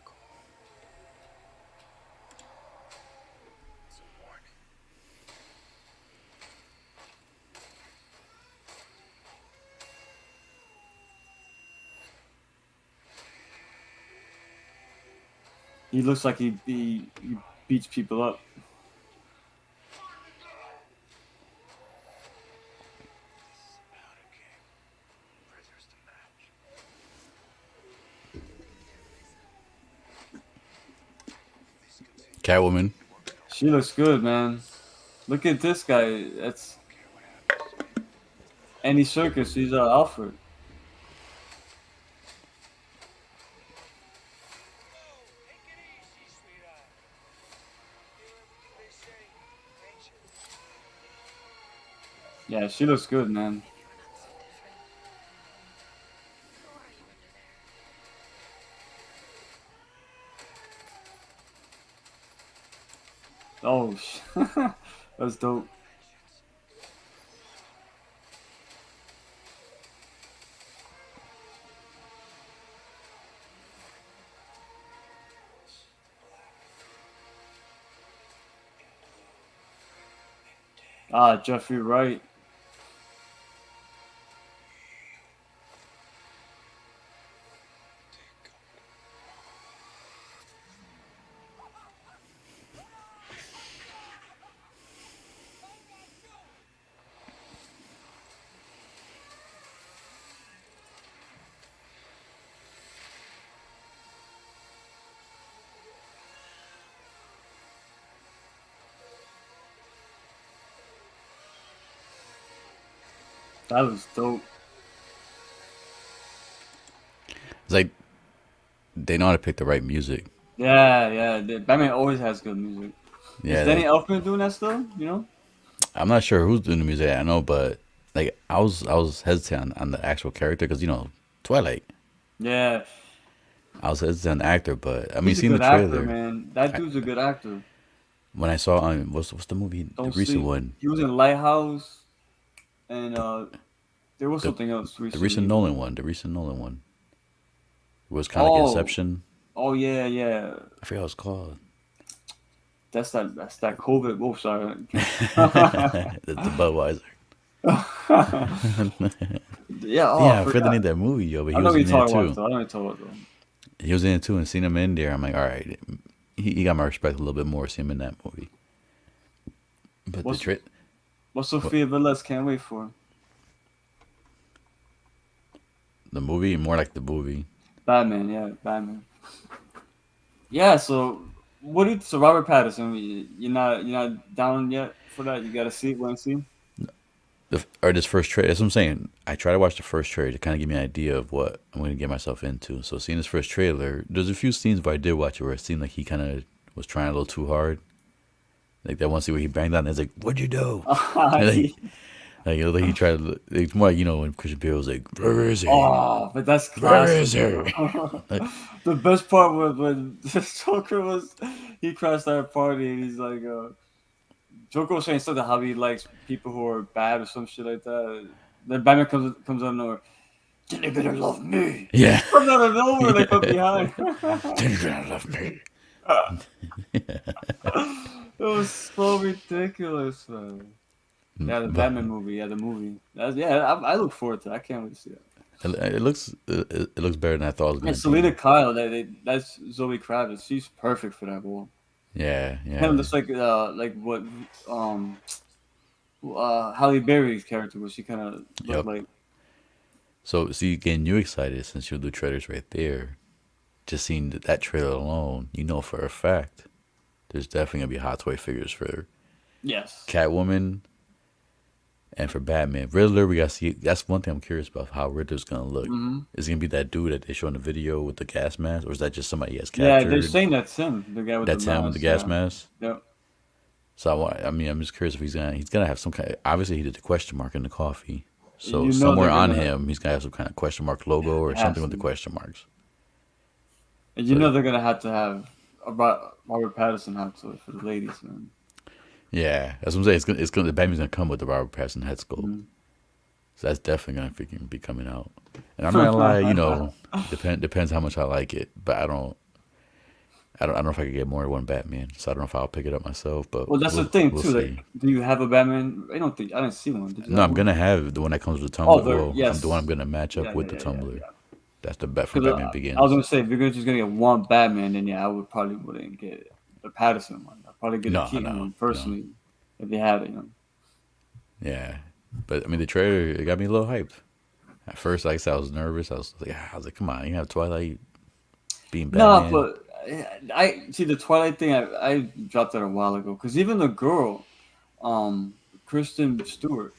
He looks like he beats people up. Catwoman. She looks good, man. Look at this guy. That's Andy Serkis. He's Alfred. Yeah, she looks good, man. Oh, that's dope. Jeffrey Wright. That was dope. It's like they know how to pick the right music. Yeah, yeah. Batman always has good music. Is Yeah, Danny Elfman doing that still? You know? I'm not sure who's doing the music. I know, but like I was hesitant on the actual character because Twilight. Yeah, I was hesitant on the actor, but I mean, he's a seeing the good actor, trailer, man. That I, dude's a good actor. when I saw what's the movie, the Don't recent sleep. one, He was in Lighthouse, and there was the something else the recent recently. Nolan one, it was kind of like Oh, Inception. oh yeah, yeah. I forget what it's called. That's that COVID. Oh, sorry. The Budweiser. Yeah. Oh, I Yeah, I forget the name forgot. of that movie, yo, but I he know was what in you're there talking about too. though. I know what you're talking about though. He was in it too, and seeing him in there, I'm like, all right, he got my respect a little bit more seeing him in that movie. But What's what's what Sophia Velez can't wait for? the movie, more like the movie. Batman. Yeah, Batman. Yeah. So what do you? So Robert Pattinson. You're not down yet for that. You got to see it when see. Or this first trailer. That's what I'm saying. I try to watch the first trailer to kind of give me an idea of what I'm going to get myself into. So seeing this first trailer, there's a few scenes where I did watch it where it seemed like he kind of was trying a little too hard. Like that one scene where he banged on, and it's like, "What'd you do?" And Like he tried to. It's more like, when Christian Bale was like, "Where is he? Oh, but that's Where is classic, he?" bro. Like, The best part was when Joker was he crashed at a party and he's like, Joker was saying something how he likes people who are bad or some shit like that. Then Batman comes out of nowhere. Then you're gonna love me. He yeah, just comes out of nowhere like from yeah. behind. Then you're gonna love me. It was so ridiculous, man. Yeah, the But Batman movie. Yeah, the movie. I look forward to it. I can't wait to see that. it looks better than I thought it was And gonna Selena be. Kyle, that's Zoe Kravitz. She's perfect for that role. Yeah, Kind of yeah. just like what Halle Berry's character was. She kind of looked Yep. like. So see, getting you excited since you do trailers right there. Just seeing that trailer alone, for a fact there's definitely gonna be hot toy figures for Yes. Catwoman and for Batman. Riddler, we gotta see. That's one thing I'm curious about, how Riddler's gonna look. Hmm. Is it gonna be that dude that they show in the video with the gas mask, or is that just somebody he has Yeah, they're captured? saying that's him, the guy with the That's him with the mask. gas Yeah. mask. Yep. So I'm just curious if he's gonna have some kind. Obviously, he did the question mark in the coffee. So You know somewhere they're on gonna him, he's gonna have some kind of question mark logo or have something with the to, question marks. and you So know they're gonna have to have about Robert Pattinson have to for the ladies, man. yeah, that's what I'm saying. The Batman's gonna come with the Robert Pattinson head sculpt. Mhm. So that's definitely gonna freaking be coming out. And I'm not gonna lie, depends how much I like it. But I don't know if I could get more than one Batman. So I don't know if I'll pick it up myself. But Well, that's the we'll thing we'll too. see. Like, do you have a Batman? I didn't see one. Did you No, have I'm one? gonna have the one that comes with the Oh, tumbler. there. Well, I'm the one I'm Yes. gonna match up Yeah, with yeah, the yeah, yeah, tumbler. yeah. That's the bet from Because Batman I was Begins. gonna say if you're just gonna get one Batman, then yeah, I would probably wouldn't get the Patterson one. I'd probably get a No, Keaton no, one no. personally if they have it. Yeah, but I mean the trailer, it got me a little hyped. At first, like I said, I was nervous. I was like, come on, you have Twilight being No, Batman. but I see the Twilight thing. I dropped that a while ago because even the girl, um, Kirsten Stewart,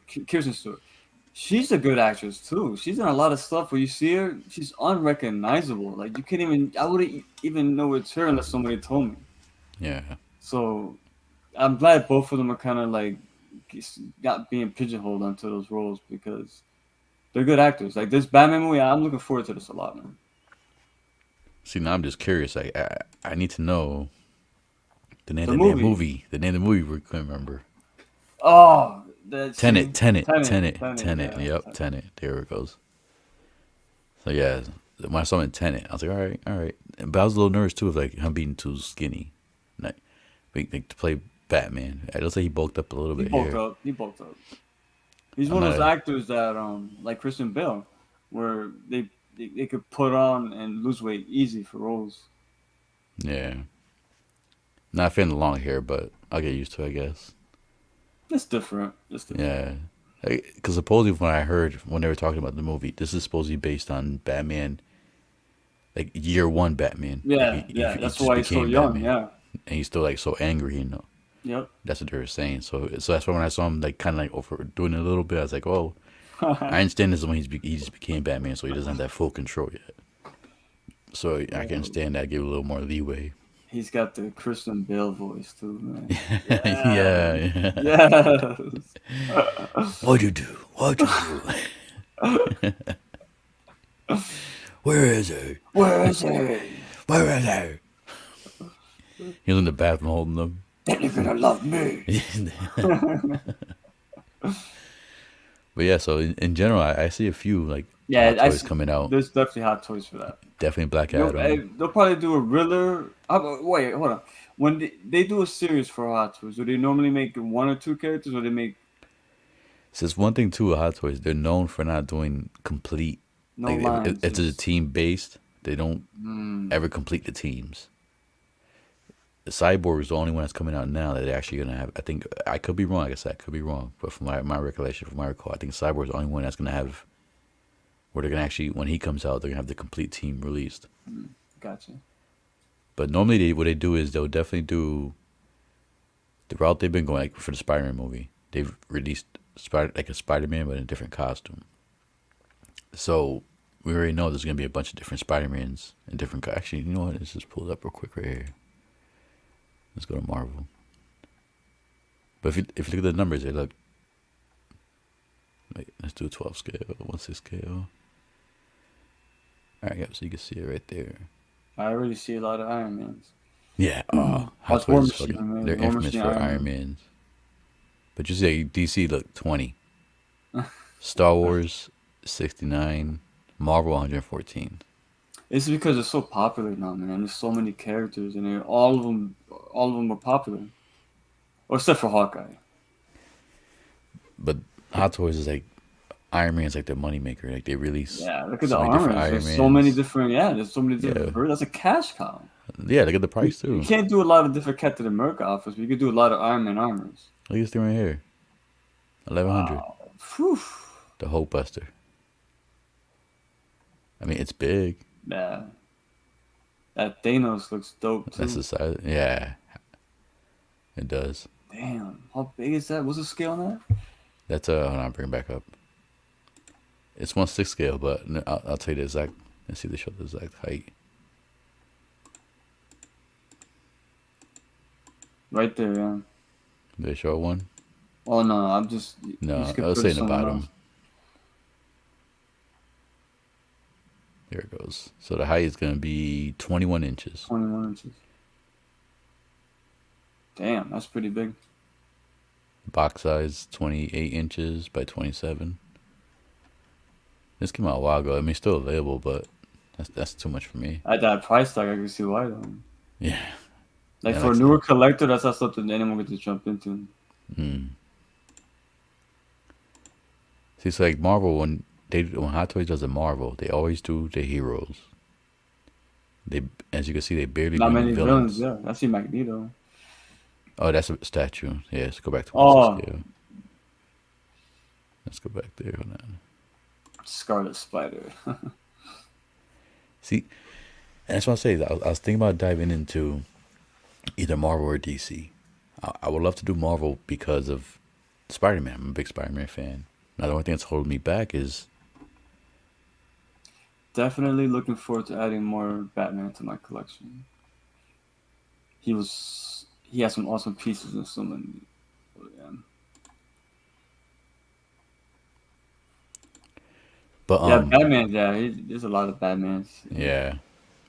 she's a good actress too. She's in a lot of stuff where you see her, she's unrecognizable. Like you can't even. I wouldn't even know it's her unless somebody told me. Yeah. So I'm glad both of them are kind of like got being pigeonholed onto those roles because they're good actors. Like this Batman movie, I'm looking forward to this a lot, man. See, now I'm just curious. I need to know the name of The the damn movie. movie. The name of the movie we couldn't remember. Oh, that Tenet, see, Tenet, Tenet, Tenet, Tenet, Tenet. yeah, Yep, Tenet. Tenet. There it goes. So yeah, when I saw him in Tenet, I was like, all right, all right. But I was a little nervous too of like him being too skinny, like to play Batman. It looks like he bulked up a little He bit bulked here. up. He bulked up. He's I'm one of not those a actors that like Christian Bale, where they could put on and lose weight easy for roles. yeah, not a fan of long hair, but I'll get used to it, I guess. It's different. It's different. Yeah, because supposedly when I heard when they were talking about the movie, this is supposedly based on Batman, like year one Batman. Like Yeah, he yeah. he That's just why he's so became young. Batman, Yeah. and he's still like so angry. Yep. That's what they were saying. So that's why when I saw him like kind of like overdoing it a little bit, I was like, oh, I understand this is when he just became Batman, so he doesn't have that full control yet. So I can understand that, give a little more leeway. He's got the Christian Bale voice too, man. Yeah, Yeah. yeah. Yes. What'd you do? What'd you do? Where is he? Where is he? Where is he? He was in the bathroom holding them. Then you're gonna love me. But yeah, so in general, I see a few like Yeah, hot toys coming out. there's definitely hot toys for that. Definitely Black Adam. They'll probably do a Riddler. Wait, hold on. When they do a series for hot toys, do they normally make one or two characters, or they make So it's one thing too with Hot Toys. They're known for not doing complete. no Like if lines? it's a team based, they don't Mm, ever complete the teams. The Cyborg is the only one that's coming out now that they're actually gonna have. I think I could be wrong. Like I said, I could be wrong, but from my recollection, from my recall, I think Cyborg is the only one that's gonna have where they're gonna actually when he comes out, they're gonna have the complete team released. gotcha. But normally, what they do is they'll definitely do the route they've been going like for the Spider-Man movie. They've released like a Spider-Man but in a different costume. So we already know there's gonna be a bunch of different Spider-Mans and different. Actually, you know what? Let's just pull it up real quick right here. Let's go to Marvel. But if you look at the numbers, they look do 12 scale, 1/6 scale. All right, yep. So you can see it right there. I already see a lot of Iron Mans. Yeah. Hot Watch War Toys is Machine, fucking. man. They're War infamous Machine for Iron Iron Man. Mans. But you say DC look 20. Star Wars 69. Marvel 114. It's because it's so popular now, man. There's so many characters, and all of them are popular. Well, except for Hawkeye. But Hot Toys is like Iron Man's like their moneymaker. Like they release Yeah, look at the so many different armors. Iron There's so many Mans. different. Yeah, there's so many different Yeah. versions. That's a cash cow. Yeah, look at the price You too. can't do a lot of different Captain America outfits, but you could do a lot of Iron Man armors. Look at this thing right here. 1100. Wow. Whew. The Hope Buster. I mean, it's big. Yeah. That Thanos looks dope too. That's the size. Yeah, it does. Damn. How big is that? What's the scale on that? That's hold on, bring it back up. It's 1/6 scale, but I'll tell you the exact. Let's see, they show the exact height. Right there, yeah. Did they show one? Oh no, I'm just No, just I could was put saying it the somewhere bottom. else. There it goes. So the height is going to be 21 inches. 21 inches. Damn, that's pretty big. Box size 28 inches by 27. This came out a while ago. I mean, it's still available, but that's too much for me. At that price tag, I can see why though. Yeah. Like Yeah, for a newer collector, that's not something anyone gets to jump into. See, it's like Marvel when Hot Toys does a Marvel, they always do the heroes. They, as you can see, they barely Not do many villains. villains, yeah. I see Magneto. Oh, that's a statue. Yeah, let's go back to Oh. scale. Let's go back there. Hold on. Scarlet Spider. See, and that's what I say. I was thinking about diving into either Marvel or DC. I would love to do Marvel because of Spider-Man. I'm a big Spider-Man fan. Now, the only thing that's holding me back is Definitely looking forward to adding more Batman to my collection. He has some awesome pieces and some. Yeah. but Yeah, Batman. Yeah, there's a lot of Batmans. yeah,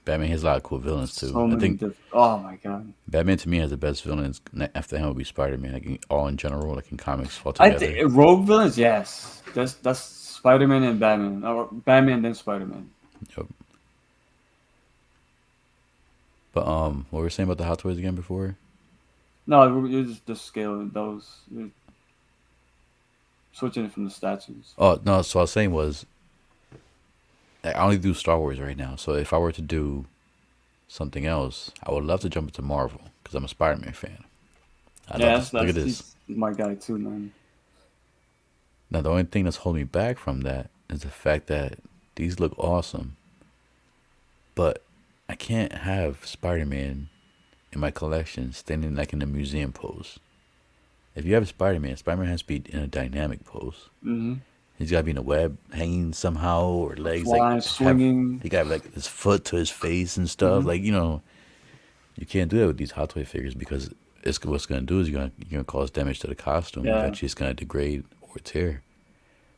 Batman has a lot of cool villains too. So I many think different. Oh my god. Batman to me has the best villains. After him would be Spider-Man. Like all in general, like in comics all I together. think rogue villains. Yes, that's Spider-Man and Batman. Or Batman then Spider-Man. Yep. But what were we saying about the Hot Toys again before? No, it was just the scale of those. You're switching it from the statues. Oh no, so I was saying was I only do Star Wars right now. So if I were to do something else, I would love to jump into Marvel because I'm a Spider-Man fan. Look at this. He's my guy too, man. Now the only thing that's holding me back from that is the fact that these look awesome, but I can't have Spider-Man in my collection standing like in a museum pose. If you have Spider-Man, Spider-Man has to be in a dynamic pose. Mm-hmm. He's got to be in a web, hanging somehow, or legs Flying, swinging. He got like his foot to his face and stuff. Like you can't do that with these Hot Toy figures because what's going to do is you're going to cause damage to the costume. Yeah. Eventually, it's going to degrade or tear.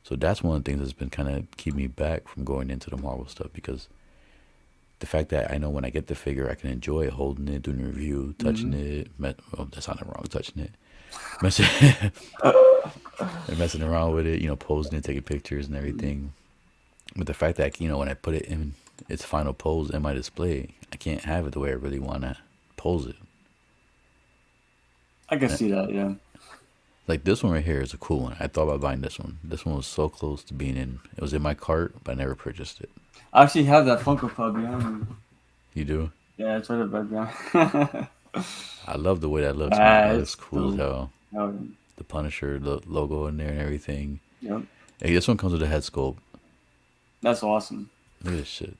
So that's one of the things that's been kind of keeping me back from going into the Marvel stuff because the fact that I know when I get the figure, I can enjoy it, holding it, doing a review, touching it. Well, that sounded wrong, touching it. Messing around with it, posing it, taking pictures and everything. But the fact that, when I put it in its final pose in my display, I can't have it the way I really want to pose it. I can see that, yeah. Like this one right here is a cool one. I thought about buying this one. This one was so close to being in. It was in my cart, but I never purchased it. I actually have that Funko Pop behind me. You do? Yeah, it's right back behind. I love the way that looks. Man. That looks It's cool as hell. Oh, The Punisher, the logo in there and everything. yep. Hey, this one comes with a head sculpt. That's awesome. Look at this shit.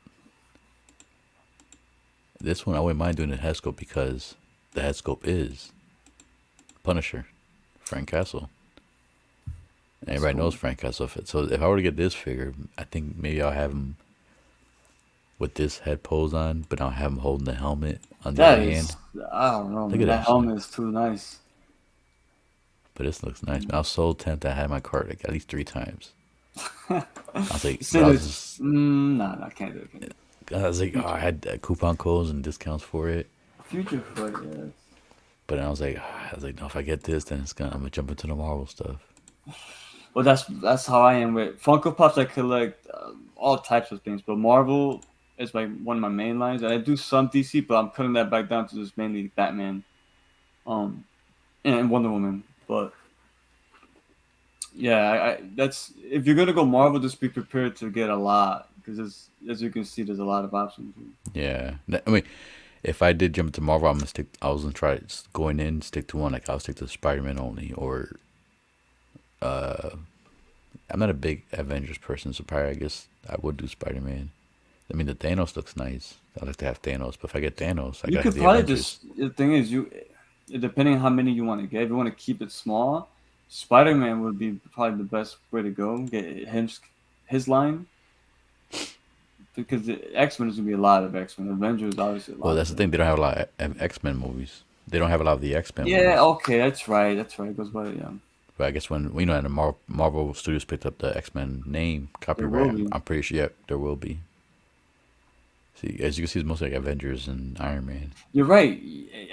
This one, I wouldn't mind doing the head sculpt because the head sculpt is Punisher, Frank Castle. And everybody knows Frank Castle. So if I were to get this figure, I think maybe I'll have him with this head pose on, but I'll have him holding the helmet on the other hand. I don't know. Look Man. at That that helmet is too nice. But this looks nice. Man, I was so tempted. I had my cart like at least 3 times. I was like, but Say this. Nah, I can't do it. Can't do it. I was like, oh, I Future, had coupon codes and discounts for it. future fight. Yeah. But then I was like, no, if I get this, then I'm gonna jump into the Marvel stuff. Well, that's how I am with Funko Pops. I collect all types of things, but Marvel is like one of my main lines. I do some DC, but I'm cutting that back down to just mainly Batman, um, and Wonder Woman. But yeah, that's if you're gonna go Marvel, just be prepared to get a lot because as you can see, there's a lot of options. Yeah, I mean, if I did jump into Marvel, I'm gonna stick. I was gonna try going in, stick to one. Like I'll stick to Spider-Man only, or I'm not a big Avengers person, so probably I guess I would do Spider-Man. I mean, the Thanos looks nice. I'd like to have Thanos, but if I get Thanos, I You gotta have could the probably Avengers. just the thing is depending on how many you want to get. If you want to keep it small, Spider Man would be probably the best way to go. Get his line because X Men is gonna be a lot of X Men. Avengers obviously a Well, lot that's of the them. thing. They don't have a lot of X-Men movies. They don't have a lot of the X-Men Yeah, ones. okay, that's right. That's right. It goes by But I guess when you know, and the Marvel Studios picked up the X-Men name there will copyright, be. I'm pretty sure. Yeah, there will be. See, as you can see, it's mostly like Avengers and Iron Man. You're right.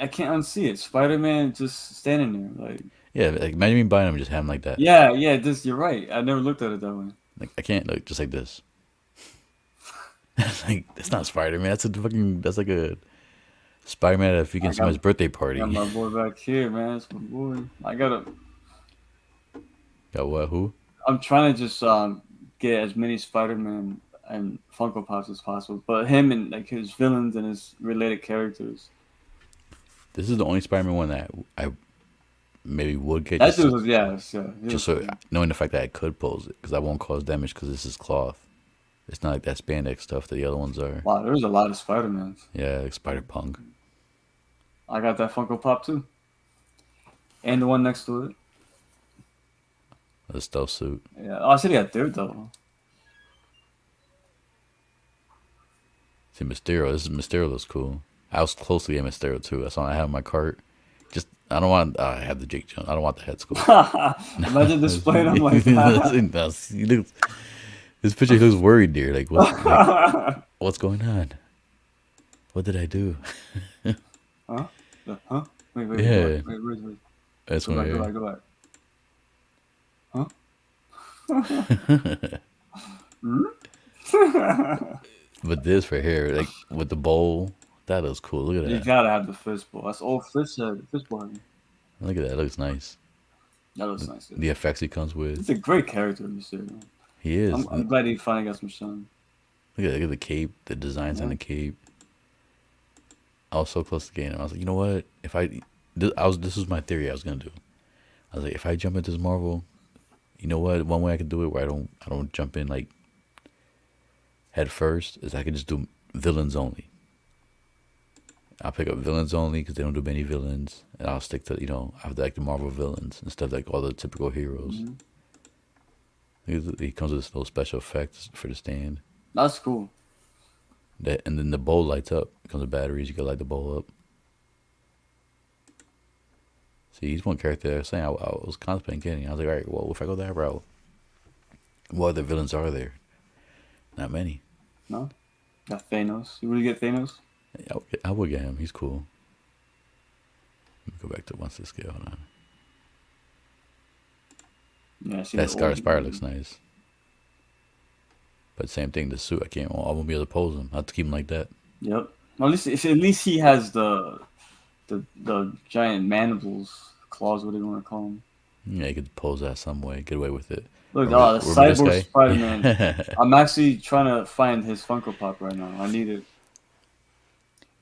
I can't unsee it. Spider Man just standing there, like Yeah, like imagine me buying them and just having like that. yeah, yeah. Just you're right. I never looked at it that way. Like I can't look just like this. Like that's not Spider Man. That's like a Spider Man at a I freaking got somebody's birthday got party. my boy back here, man. That's my boy. I gotta. Got what? Who? I'm trying to just get as many Spider-Man and Funko Pops as possible, but him and like his villains and his related characters. This is the only Spider Man one that I maybe would get That dude was yeah, he just was so cool. knowing the fact that I could pose it because I won't cause damage because this is cloth. It's not like that spandex stuff that the other ones are. Wow, there's a lot of Spider-Mans. Yeah, like Spider Punk. I got that Funko Pop too, and the one next to it. The stealth suit. Yeah, oh, I said he got Daredevil. See, Mysterio. This is Mysterio looks cool. I was close to getting Mysterio too. That's all I have in my cart. Just I don't want. I have the Jake Jones. I don't want the head sculpt. Imagine displaying him like that. He looks, this picture he looks worried, dear. What's going on? What did I do? Huh? Huh? Wait, Yeah, wait. that's Go one back, go here. back, go back. Huh? But this right here, like with the bowl, that looks cool. Look at You that. gotta have the fistball. That's old fistball. Look at that. It looks nice. That looks nice. The effects he comes with. It's a great character, you said. He is. I'm glad he finally got some shine. Look at the cape, the designs on Yeah. the cape. I was so close to getting him. I was like, you know what? If I, this was my theory. I was gonna do. I was like, if I jump into this Marvel, you know what? One way I could do it where I don't jump in like head first is I could just do villains only. I'll pick up villains only because they don't do many villains, and I'll stick to I like the Marvel villains instead of like all the typical heroes. Hmm. He comes with little special effects for the stand. That's cool. And then the bowl lights up. It comes with batteries. You can light the bowl up. See, he's one character I was saying I was contemplating getting. I was like, all right, well, if I go that route, what other villains are there? Not many. No? Got Thanos. You really get Thanos? I would get him. He's cool. Let me go back to 1/6 scale. Hold on. Yeah, I see That the Scar old. Spire looks nice. But same thing, the suit, I won't be able to pose him. I have to keep him like that. Yep. Well, at least he has the giant mandibles, claws, what do you want to call them? Yeah, you could pose that some way, get away with it. Look, Remember, the remember this Cyborg guy? Spider-Man. Yeah. I'm actually trying to find his Funko Pop right now. I need it.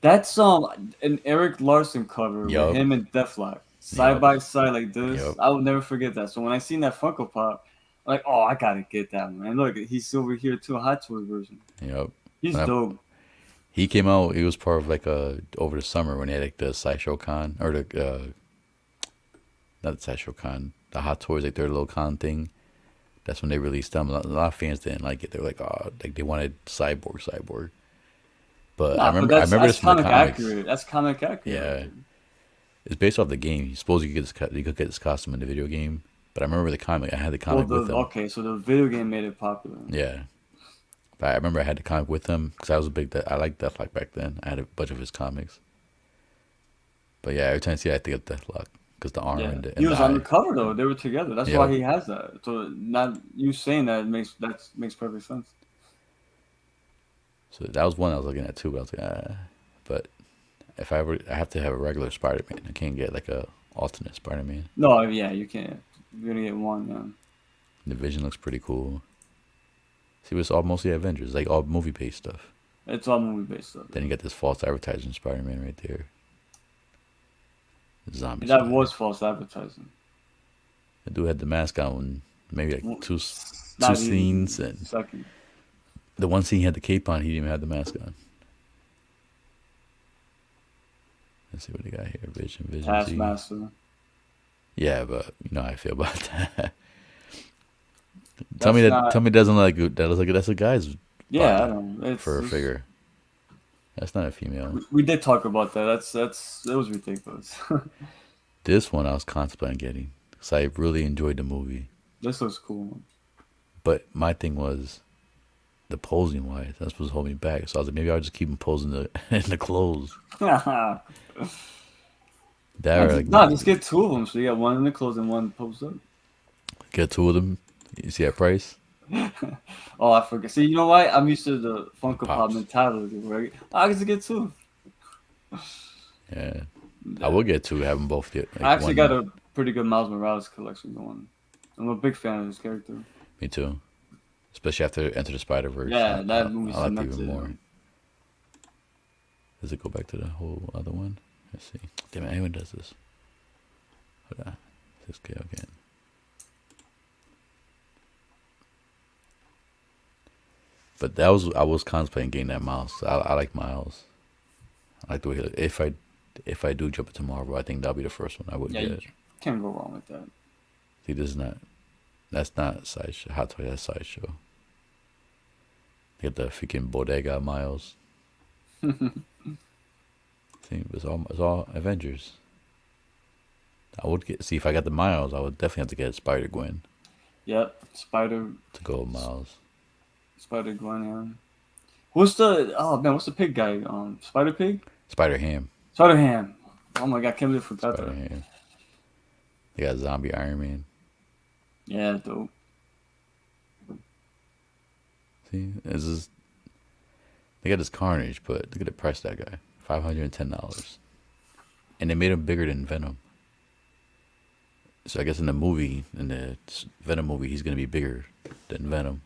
That's an Eric Larson cover with Yup. him and Deathlock side Yup. by side like this. Yup. I will never forget that. So when I seen that Funko Pop, I'm like, oh, I gotta get that one. And look, he's over here too, a Hot Toys version. Yep. He's When I- dope. He came out. He was part of like over the summer when they had like the Sideshow Con or the not the Sideshow Con, the Hot Toys like their little con thing. That's when they released them. A lot of fans didn't like it. They were like, oh, like they wanted Cyborg. But Nah, but I that's remember this from the comic comics. accurate. That's comic accurate. Yeah. It's based off the game. You suppose you could get this costume in the video game, But I remember the comic. I had the Well, comic with him. okay, so the video game made it popular. Yeah. But I remember I had the comic with him because I was a big. I liked Deathlock back then. I had a bunch of his comics. But yeah, every time I see it, I think of Deathlock because the arm Yeah, and he the was on the eye. cover though. They were together. That's why Yep. he has that. So not you saying that makes perfect sense. So that was one I was looking at too. But I was like, But if I ever, I have to have a regular Spider-Man. I can't get like a alternate Spider-Man. No, yeah, you can't. You're gonna get one. Yeah. The Vision looks pretty cool. See, it's all mostly Avengers, like all movie-based stuff. It's all movie based stuff. Then you got this false advertising Spider-Man right there. The zombie That spider. was false advertising. The dude had the mask on, maybe like Well, two not even scenes, and second. the one scene he had the cape on, he didn't even have the mask on. Let's see what they got here. Vision, Z. Taskmaster. Yeah, but you know how I feel about that. That's not. Tell me, doesn't look like that. Looks like that's a guy's Yeah, I body don't. for a figure. That's not a female. We did talk about that. That was ridiculous. This one I was contemplating getting because I really enjoyed the movie. This looks cool. But my thing was the posing wise. That's supposed to hold me back. So I was like, maybe I'll just keep him posing in the clothes. Nah, That or like just get two of them. So you got one in the clothes and one posed up. get two of them. You see that price? Oh, I forget. See, you know what? I'm used to the Funko Pop Pops. mentality. Right? I just get two. Yeah. I will get two. Have them both get. Like, I actually one. got a pretty good Miles Morales collection going. I'm a big fan of this character. Me too. Especially after Enter the Spider-Verse. Yeah, that I movie like it cemented even it. more. Does it go back to the whole other one? Let's see. Damn it, anyone does this. Hold on. Let's go again. But I was contemplating getting that Miles. I like Miles. I like the way he look. If I do jump into Marvel, I think that'll be the first one I would Yeah, get. you can't go wrong with that. See, this is not. That's not sideshow. Hot Toy. That's sideshow. Get the freaking Bodega Miles. See, it's all Avengers. I would see if I got the Miles, I would definitely have to get Spider Gwen Yep, Spider to go with Miles. Gwen. Yeah. What's the pig guy? Spider Pig. Spider Ham. Spider Ham. Oh my god, I can't believe I forgot Spider that. Ham. They got Zombie Iron Man. Yeah, dope. See, they got this Carnage, but look at the price of that guy. $510. And they made him bigger than Venom. So I guess in the Venom movie, he's gonna be bigger than Venom.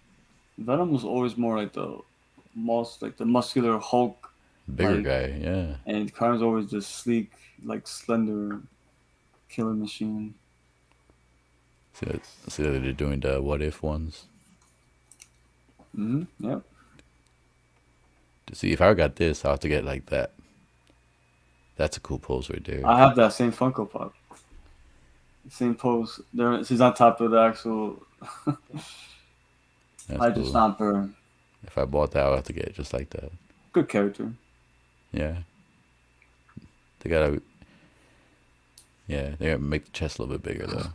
Venom was always more like the muscular Hulk, Bigger like, guy, yeah. and Karn's always just sleek, like slender, killer machine. See that they're doing the What If ones. Yep. To see if I got this, I'll have to get like that. That's a cool pose right there. I have that same Funko Pop. Same pose. There, she's on top of the actual That's Hydra cool. Stomper. If I bought that, I'll have to get it just like that. Good character. Yeah. They gotta make the chest a little bit bigger though.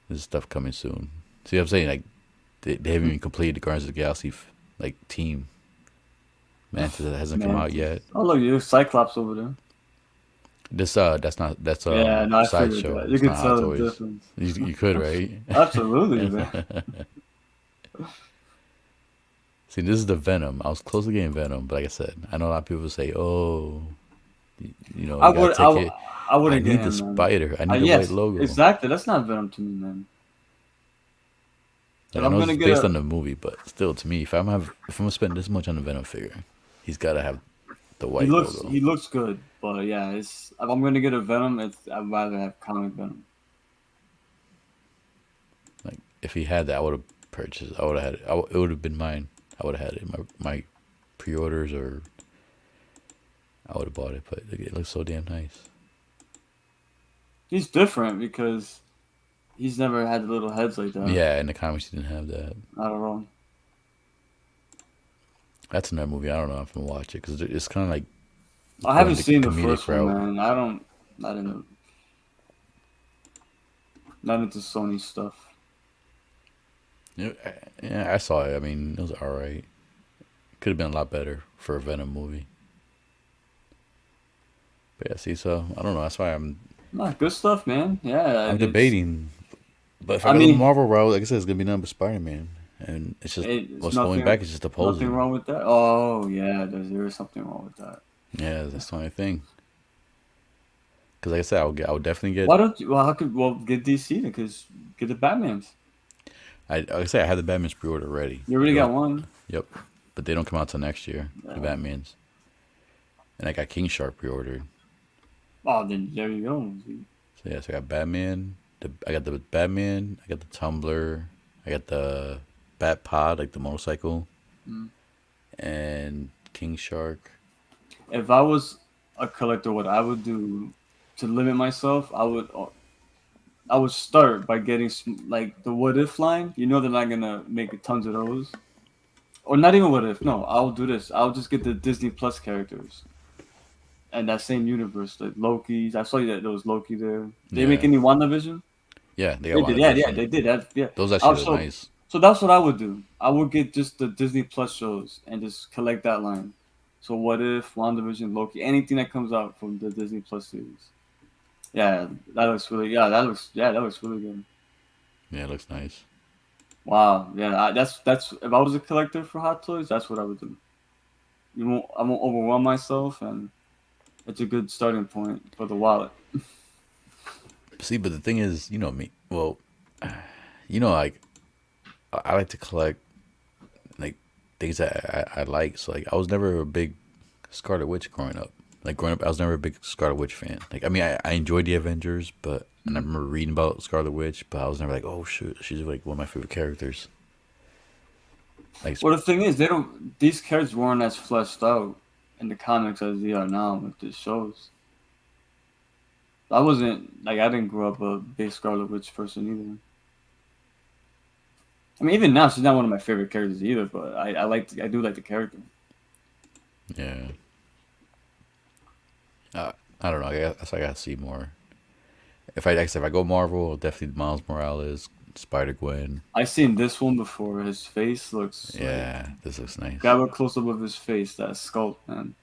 There's stuff coming soon. See what I'm saying? Like they haven't even completed the Guardians of the Galaxy like team. Mantis hasn't come out yet. Oh look, there's Cyclops over there. That's Yeah, no, I figured sideshow. that. You It's can not tell Hot the Toys. difference. You could, right? Absolutely, man. See, this is the Venom. I was close to getting Venom, but like I said, I know a lot of people say, "Oh, you I gotta would, take it." I I wouldn't need get the him, man. spider. I need the Yes, white logo. exactly. That's not Venom to me, man. If Like, I I'm know gonna it's get based a, on the movie, but still, to me, if I'm gonna spend this much on a Venom figure, he's gotta have the white logo. he looks good, but yeah, if I'm gonna get a Venom, I'd rather have comic Venom. Like if he had that, I would have purchased. I would have had it. It would have been mine. I would have had it in my pre-orders, or I would have bought it. But it looks so damn nice. He's different because he's never had the little heads like that. Yeah, in the comics, he didn't have that. Not at all. That's another movie. I don't know if I'm gonna watch it because it's kind of like I haven't the seen the comedic first one, route. man. I don't. I didn't know. Not into Sony stuff. Yeah, yeah, I saw it. I mean, it was all right. Could have been a lot better for a Venom movie. But yeah, see, so I don't know. That's why Nah, good stuff, man. Yeah, I'm it's. debating. But if I I go the mean, Marvel route, like I said, it's gonna be nothing but Spider Man, and it's just it's what's holding back nothing. is just the Nothing posing. wrong with that. Oh yeah, there is something wrong with that. Yeah, that's the only thing. Because like I said, I would definitely get. Why don't you? Well, how could well get DC then? Because get the Batman's. Like I said, I had the Batman's pre-order ready. You already They got don't. one. Yep, but they don't come out till next year. The Yeah. Batman's, and I got King Shark pre-ordered. Oh, then there you go. So yeah, so I got Batman. I got the Batman. I got the Tumbler. I got the Bat Pod, like the motorcycle, Mm. and King Shark. If I was a collector, what I would do to limit myself, I would start by getting like the What If line. You know they're not gonna make tons of those, or not even What If. No, I'll do this. I'll just get the Disney Plus characters and that same universe, like Loki's. I saw you that there was Loki there. They make Yeah, any WandaVision? yeah, they got They did. Yeah, yeah, WandaVision. they did. That. Yeah. Those I actually was look nice. so that's what I would do. I would get just the Disney Plus shows and just collect that line. So What If, WandaVision, Loki, anything that comes out from the Disney Plus series. Yeah, that looks really. That looks really good. Yeah, it looks nice. Wow. Yeah, that's if I was a collector for Hot Toys, that's what I would do. I won't overwhelm myself, and it's a good starting point for the wallet. See, but the thing is, you know me. Well, like I like to collect like things that I like. So like I was never a big Scarlet Witch growing up. Like growing up, I was never a big Scarlet Witch fan. Like I mean, I enjoyed the Avengers, but and I remember reading about Scarlet Witch, but I was never like, oh shoot, she's like one of my favorite characters. Like Well, the thing is, they don't. These characters weren't as fleshed out in the comics as they are now with the shows. I wasn't like I didn't grow up a big Scarlet Witch person either. I mean, even now she's not one of my favorite characters either. But I do like the character. yeah, I don't know. I gotta see more. Like I said, if I go Marvel, definitely Miles Morales, Spider Gwen. I seen this one before. His face looks like Yeah, this looks nice. grab a close up of his face. That sculpt, man.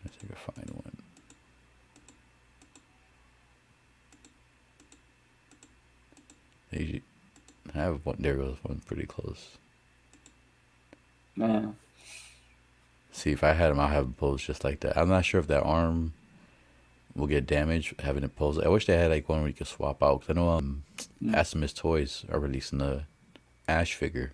Let's see if I can find one. They I have one. There goes one pretty close. Man, See, if I had him, I'll have him posed just like that. I'm not sure if that arm will get damaged having it posed. I wish they had like one where you could swap out. 'Cause I know mm. Asim's Toys are releasing the Ash figure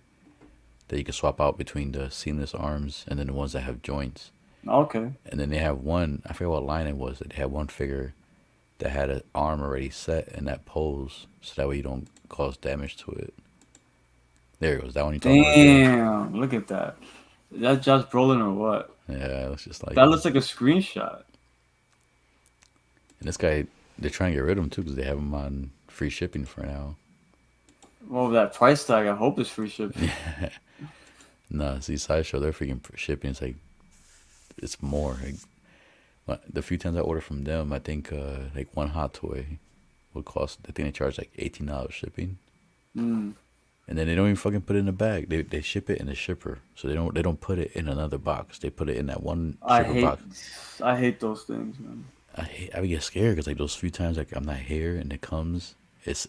that you can swap out between the seamless arms and then the ones that have joints. Okay. And then they have one. I forget what line it was. They had one figure that had an arm already set in that pose, so that way you don't cause damage to it. There it goes. That one you talking about right there. Damn, look at that. Is that Josh Brolin or what? Yeah, it looks just like That him. looks like a screenshot. And this guy, they're trying to get rid of him too because they have him on free shipping for now. Well, that price tag, I hope it's free shipping. No, see, Sideshow, they're freaking shipping. It's like, it's more. Like, the few times I order from them, I think like one hot toy would cost, I think they charge like $18 shipping. Mm. And then they don't even fucking put it in a bag. They ship it in a shipper. So they don't put it in another box. They put it in that one shipper box. I hate those things, man. I would get scared because like those few times like I'm not here and it comes, it's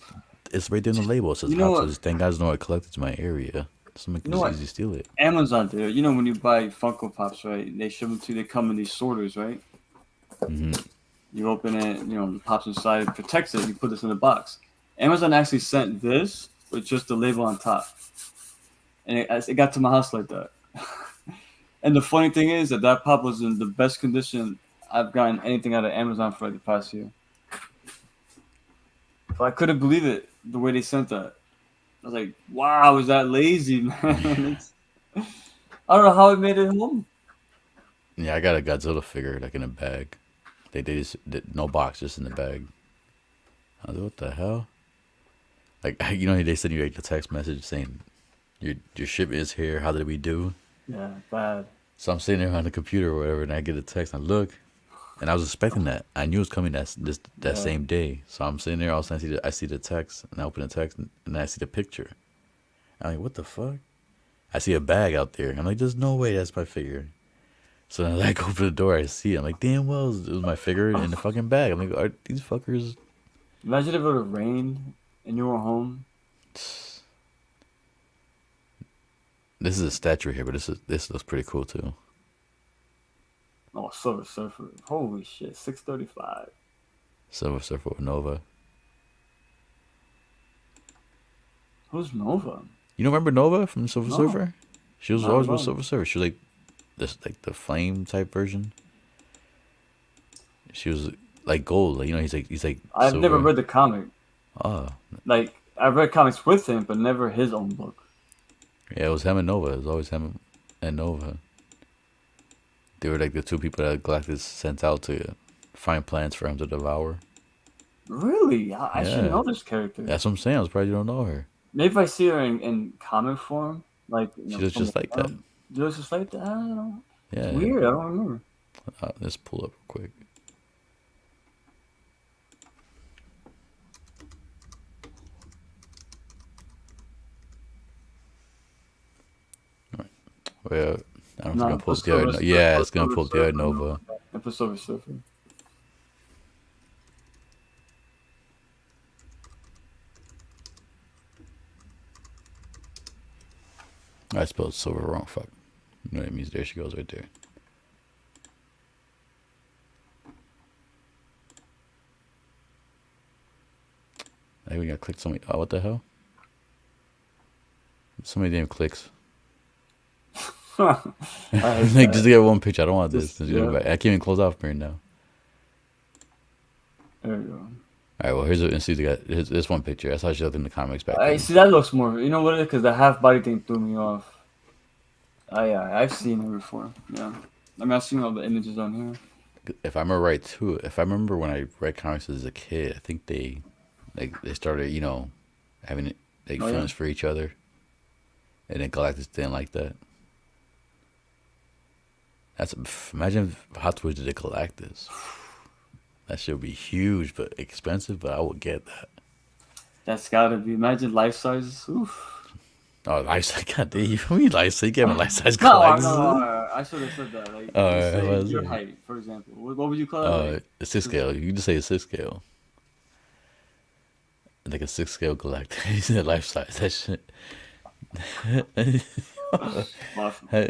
right there in the label. It says You know hot what? toys. Thank God, no one collected in my area. Someone You can know just what? easily steal it. Amazon there. You know when you buy Funko Pops, right? They ship them to you. They come in these sorters, right? Hmm. You open it, you know, it pops inside, it protects it. You put this in the box. Amazon actually sent this with just the label on top, and it got to my house like that. And the funny thing is that pop was in the best condition I've gotten anything out of Amazon for like the past year. So I couldn't believe it the way they sent that. I was like, wow, is that lazy, man? I don't know how it made it home. Yeah, I got a Godzilla figure like in a bag. They just did no box, just in the bag. I was like, what the hell? Like they send you like a text message saying your shipment is here. How did we do? Yeah, bad. So I'm sitting there on the computer or whatever, and I get a text. And I look, And I was expecting that. I knew it was coming that Yeah. same day. So I'm sitting there, all of a sudden I see the text, and I open the text, and then I see the picture. I'm like, what the fuck? I see a bag out there. I'm like, there's no way that's my figure. So then I go open the door, I see it. I'm like, damn well, it was my figure in the fucking bag. I'm like, are these fuckers? Imagine if it would have rained and you were home. This is a statue here, but this looks pretty cool too. Oh, Silver Surfer. Holy shit, 635. Silver Surfer with Nova. Who's Nova? You don't remember Nova from Silver No, Surfer? She was not always at with all. Silver Surfer. She was like this, like the flame type version. She was like gold. Like, he's like I've never silver. read the comic. Oh, Like, I've read comics with him, but never his own book. yeah, it was him and Nova. It was always him and Nova. They were like the two people that Galactus sent out to find plans for him to devour. Really? I should Yeah, know this character. that's what I'm saying. I was surprised you don't know her. Maybe if I see her in comic form, like, She looks from the just like that. just like that. I don't know. It's Yeah. weird. I don't remember. Let's pull up real quick. Well, I don't know if it's gonna No, pull up the other. Yeah, it's gonna pull up the other Nova. For Silver Surfer. I spelled silver wrong. Fuck. You know what it means? There she goes, right there. I think we got clicked so many. Oh, what the hell? So many damn clicks. I hate Like, that. just to get one picture. I don't want this. Just- yeah. I can't even close off right now. There you go. All right, well, here's this one picture. That's how she looked in the comics back I then. see that looks more. You know what it is? Because the half body thing threw me off. I've seen her before. Yeah. I mean, I've seen all the images on here. If I remember right, too, if I remember when I read comics as a kid, I think they started, having like Oh, yeah. feelings for each other, and then Galactus didn't like that. Imagine if Hot Toys did a Galactus. That should be huge, but expensive. But I would get that. That's gotta be. Imagine life sizes. Oof. Oh, life size! God damn, you mean life size? You gave me life size No, Galactus. I should have said that. Like, Alright, say what is your it? height, for example. What would you call it? Like, A 6 scale. You can just say a 6 scale. Like a 6 scale Galactus. He said life size. That shit.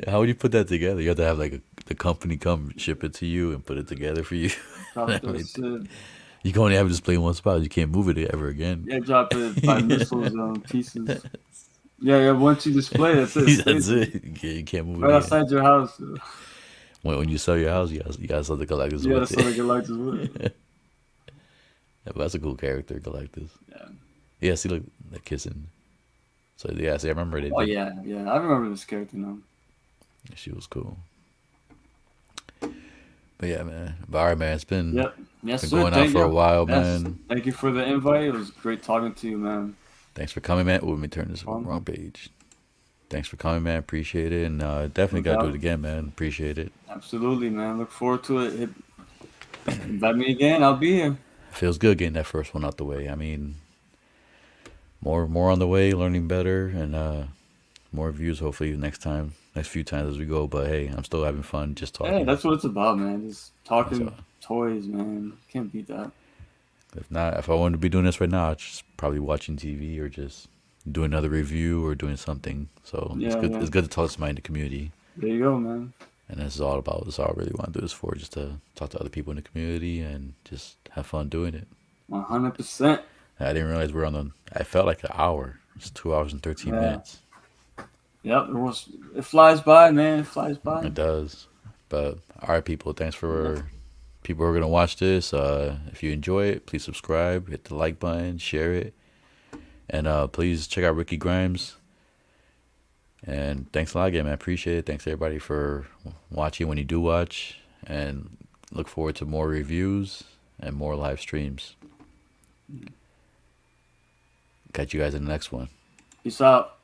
How would you put that together? You have to have like the company come ship it to you and put it together for you. drop those, You can only have it display in one spot. You can't move it ever again. yeah, drop it by missiles pieces. Yeah. Once you display, that's it. That's it. You can't move it Right again. outside your house. When you sell your house, you gotta sell the Galactus Yeah, with that's it. like a light as well. Yeah, but that's a cool character, Galactus. Yeah. Yeah, see, look, they're kissing. So yeah, see, I remember they Oh did. yeah. I remember this character now. She was cool. But yeah, man. But all right, man. It's been Yep. Yes, been sir. going on for a while, Yes. man. Thank you for the invite. It was great talking to you, man. Thanks for coming, man. Let me turn this Fun. wrong page. Thanks for coming, man. Appreciate it, and definitely No gotta do doubt. it again, man. Appreciate it. Absolutely, man. Look forward to it. Invite me again. I'll be here. Feels good getting that first one out the way. I mean, more on the way, learning better, and more views hopefully next few times as we go. But hey, I'm still having fun just Hey, talking. that's what it's about, man. Just talking That's all. toys, man. Can't beat that. If I wanted to be doing this right now, I'd just probably watching TV or just doing another review or doing something. So it's Yeah, good. yeah. It's good to talk to somebody in the community, There you go, man. and this is all about. This is all I really want to do this for, just to talk to other people in the community and just have fun doing it. 100%. I didn't realize we're on the. I felt like an hour. It's 2 hours and 13 Yeah. minutes. Yep. It flies by, man. It flies by. It does. But all right, people. Thanks for people who are gonna watch this. If you enjoy it, please subscribe, hit the like button, share it, and please check out Ricky Grimes. And thanks a lot again, man. Appreciate it. Thanks everybody for watching when you do watch, and look forward to more reviews and more live streams. Catch you guys in the next one. Peace out.